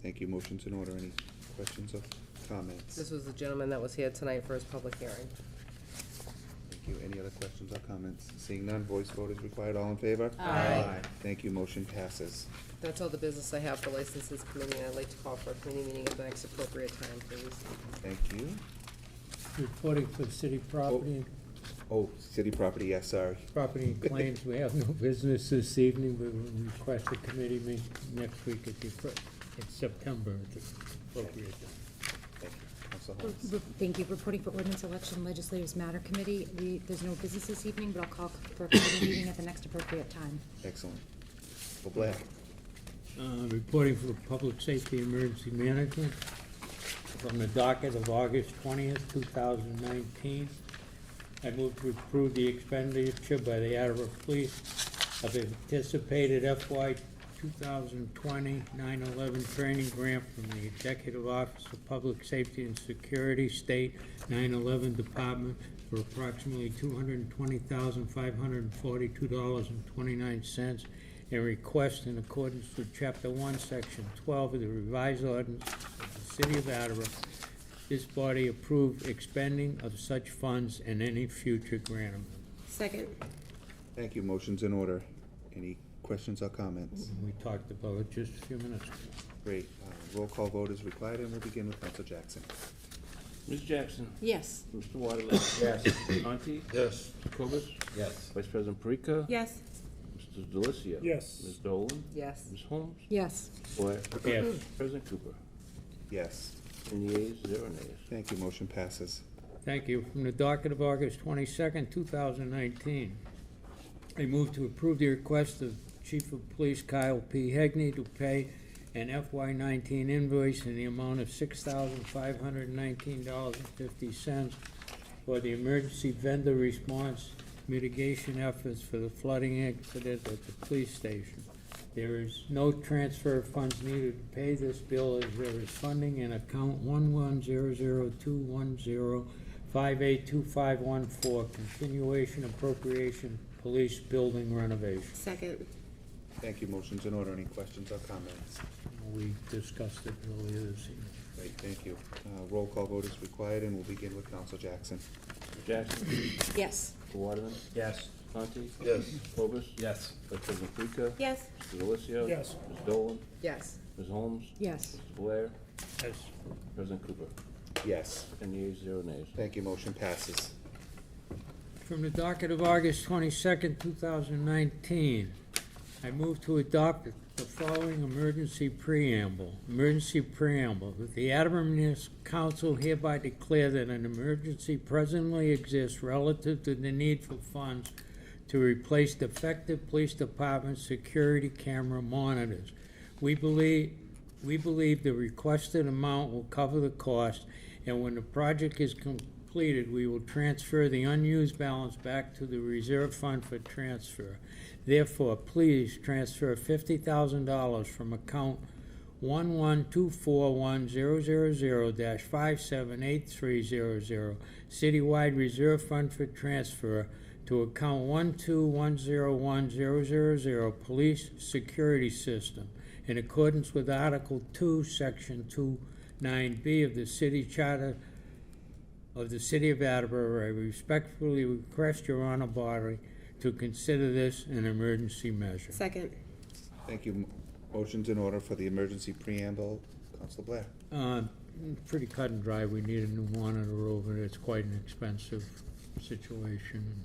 Thank you, motion's in order. Any questions or comments? This was the gentleman that was here tonight for his public hearing. Thank you. Any other questions or comments? Seeing none, voice vote is required. All in favor? Aye. Thank you, motion passes. That's all the business I have for Licenses Committee, and I'd like to call for a committee meeting at the next appropriate time, please. Thank you. Reporting for city property, Oh, city property, yes, sorry. property and claims, we have no business this evening, but we request a committee meeting next week at the, in September at the appropriate time. Thank you. Counsel Holmes. Thank you. Reporting for Ordinance Election Legislators Matter Committee. There's no business this evening, but I'll call for a committee meeting at the next appropriate time. Excellent. Well, Blair. Reporting for Public Safety Emergency Management from the docket of August 20th, 2019. I move to approve the expenditure by the Attleboro Police of the anticipated FY 2020 9/11 training grant from the Executive Office of Public Safety and Security, State 9/11 Department for approximately $220,542.29, and request in accordance with Chapter 1, Section 12 of the revised ordinance of the City of Attleboro, this body approve expending of such funds and any future grant amount. Second. Thank you, motion's in order. Any questions or comments? We talked about it just a few minutes ago. Great. Roll call vote is required, and we'll begin with Counsel Jackson. Ms. Jackson? Yes. Mr. Waterman? Yes. Mr. Conti? Yes. Mr. Cobus? Yes. Vice President Perica? Yes. Mr. Delissio? Yes. Ms. Dolan? Yes. Ms. Holmes? Yes. Blair? Yes. President Cooper? Yes. 10 yeas, 0 nays. Thank you, motion passes. Thank you. From the docket of August 22nd, 2019, I move to approve the request of Chief of Police Kyle P. Hegney to pay an FY19 invoice in the amount of $6,519.50 for the emergency vendor response mitigation efforts for the flooding incident at the police station. There is no transfer of funds needed to pay this bill, as there is funding in account 110021058251 continuation appropriation police building renovation. Second. Thank you, motion's in order. Any questions or comments? We discussed it earlier this evening. Great, thank you. Roll call vote is required, and we'll begin with Counsel Jackson. Ms. Jackson? Yes. Mr. Waterman? Yes. Mr. Conti? Yes. Mr. Cobus? Yes. Vice President Perica? Yes. Mr. Delissio? Yes. Ms. Dolan? Yes. Ms. Holmes? Yes. Mr. Blair? Yes. President Cooper? Yes. 10 yeas, 0 nays. Thank you, motion passes. From the docket of August 22nd, 2019, I move to adopt the following emergency preamble. Emergency preamble, that the Attleboro Municipal Council hereby declare that an emergency presently exists relative to the need for funds to replace defective police department security camera monitors. We believe the requested amount will cover the cost, and when the project is completed, we will transfer the unused balance back to the reserve fund for transfer. Therefore, please transfer $50,000 from account 1124100-5783000 Citywide Reserve Fund for transfer to account 1210100 Police Security System in accordance with Article 2, Section 29B of the City Charter of the City of Attleboro. I respectfully request your honor body to consider this an emergency measure. Second. Thank you. Motion's in order for the emergency preamble. Councilor Blair. Pretty cut and dry. We need a new monitor over it. It's quite an expensive situation.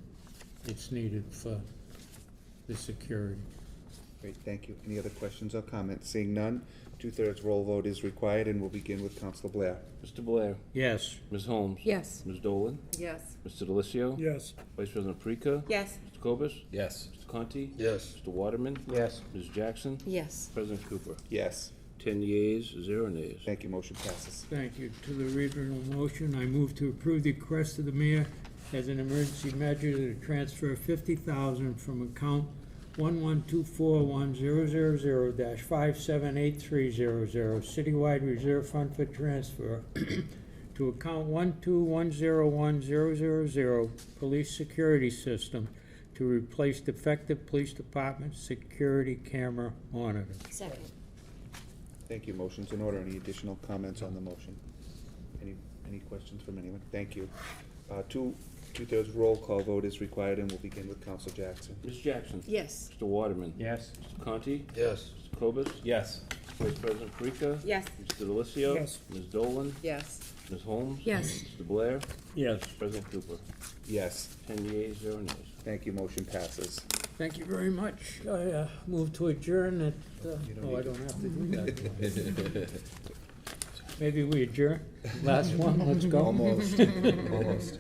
It's needed for the security. Great, thank you. Any other questions or comments? Seeing none, 2/3 roll vote is required, and we'll begin with Councilor Blair. Mr. Blair. Yes. Ms. Holmes. Yes. Ms. Dolan. Yes. Mr. Delissio. Yes. Vice President Parika. Yes. Mr. Cobus. Yes. Mr. Conti. Yes. Mr. Waterman. Yes. Ms. Jackson. Yes. President Cooper. Yes. 10 yeas, 0 nays. Thank you, motion passes. Thank you. To the original motion, I move to approve the request of the mayor as an emergency measure to transfer $50,000 from account 1124100-5783000 Citywide Reserve Fund for transfer to account 1210100 Police Security System to replace defective police department security camera monitors. Second. Thank you, motion's in order. Any additional comments on the motion? Any questions from anyone? Thank you. 2/3 roll call vote is required, and we'll begin with Councilor Jackson. Ms. Jackson. Yes. Mr. Waterman. Yes. Mr. Conti. Yes. Mr. Cobus. Yes. Vice President Parika. Yes. Mr. Delissio. Yes. Ms. Dolan. Yes. Ms. Holmes. Yes. Mr. Blair. Yes. President Cooper. Yes. 10 yeas, 0 nays. Thank you, motion passes. Thank you very much. I move to adjourn at, I don't have to do that. Maybe we adjourn? Last one, let's go. Almost, almost.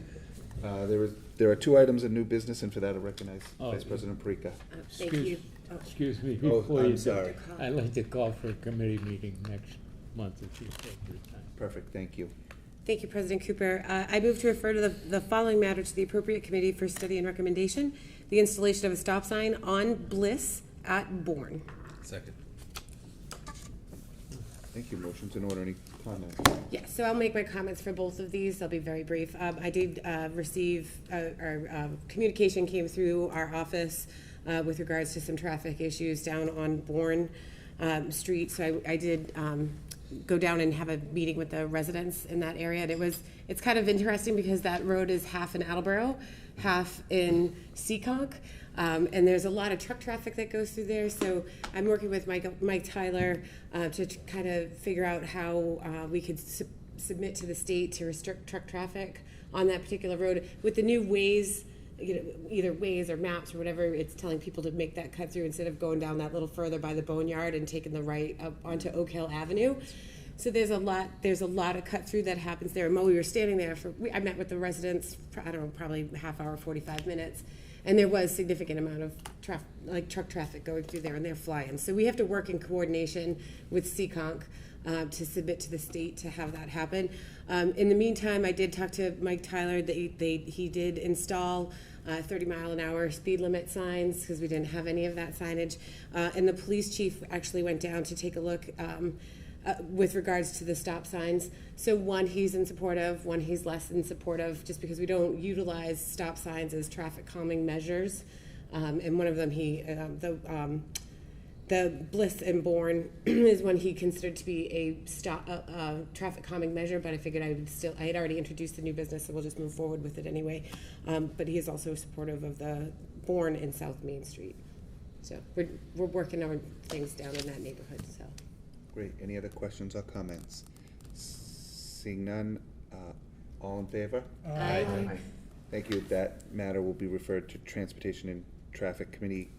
There are 2 items of new business, and for that I recognize Oh, Vice President Parika. Thank you. Excuse me, Oh, before I'm you do, sorry. I'd like to call for a committee meeting next month if you take your time. Perfect, thank you. Thank you, President Cooper. I move to refer to the following matter to the appropriate committee for study and recommendation: the installation of a stop sign on Bliss at Bourne. Second. Thank you, motion's in order. Any comments? Yeah, so I'll make my comments for both of these. They'll be very brief. I did receive, our communication came through our office with regards to some traffic issues down on Bourne Street. So I did go down and have a meeting with the residents in that area. And it's kind of interesting because that road is half in Attleboro, half in Seekonk. And there's a lot of truck traffic that goes through there. So I'm working with Mike Tyler to kind of figure out how we could submit to the state to restrict truck traffic on that particular road. With the new Waze, either Waze or Maps or whatever, it's telling people to make that cut through instead of going down that little further by the Boneyard and taking the right up onto Oak Hill Avenue. So there's a lot of cut through that happens there. And while we were standing there I met with the residents, I don't know, probably half hour, 45 minutes. And there was significant amount of truck traffic going through there, and they're flying. So we have to work in coordination with Seekonk to submit to the state to have that happen. In the meantime, I did talk to Mike Tyler. He did install 30-mile-an-hour speed limit signs because we didn't have any of that signage. And the police chief actually went down to take a look with regards to the stop signs. So one he's in support of, one he's less in support of, just because we don't utilize stop signs as traffic calming measures. And one of them, the Bliss and Bourne is one he considered to be a traffic calming measure, but I figured I had already introduced the new business, so we'll just move forward with it anyway. But he is also supportive of the Bourne and South Main Street. So we're working on things down in that neighborhood, so. Great. Any other questions or comments? Seeing none, all in favor? Aye. Thank you. That matter will be referred to Transportation and Traffic Committee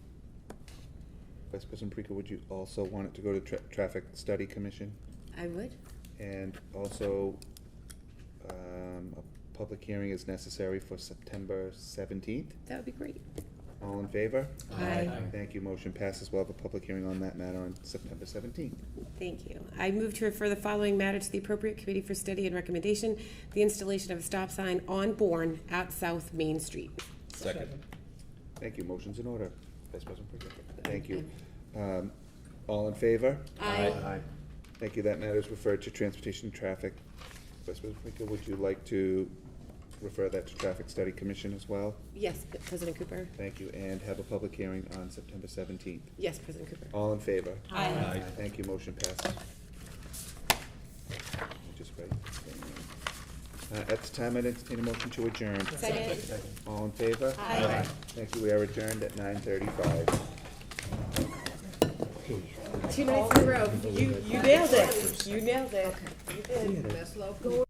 Vice President Parika, would you also want it to go to Traffic Study Commission? I would. And also, a public hearing is necessary for September 17th. That would be great. All in favor? Aye. Thank you, motion passes. We'll have a public hearing on that matter on September 17th. Thank you. I move to refer the following matter to the appropriate committee for study and recommendation: the installation of a stop sign on Bourne at South Main Street. Second. Thank you, motion's in order. Vice President Parika. Thank you. All in favor? Aye. Thank you, that matter is referred to Transportation and Traffic. Vice President Parika, would you like to refer that to Traffic Study Commission as well? Yes, President Cooper. Thank you, and have a public hearing on September 17th. Yes, President Cooper. All in favor? Aye. Thank you, motion passes. Let me just write this thing in. At this time, I'd entertain a motion to adjourn. Second. All in favor? Aye. Thank you, we are adjourned at 9:35. 2 nights in a row. You nailed it. You nailed it. You did. Best love going.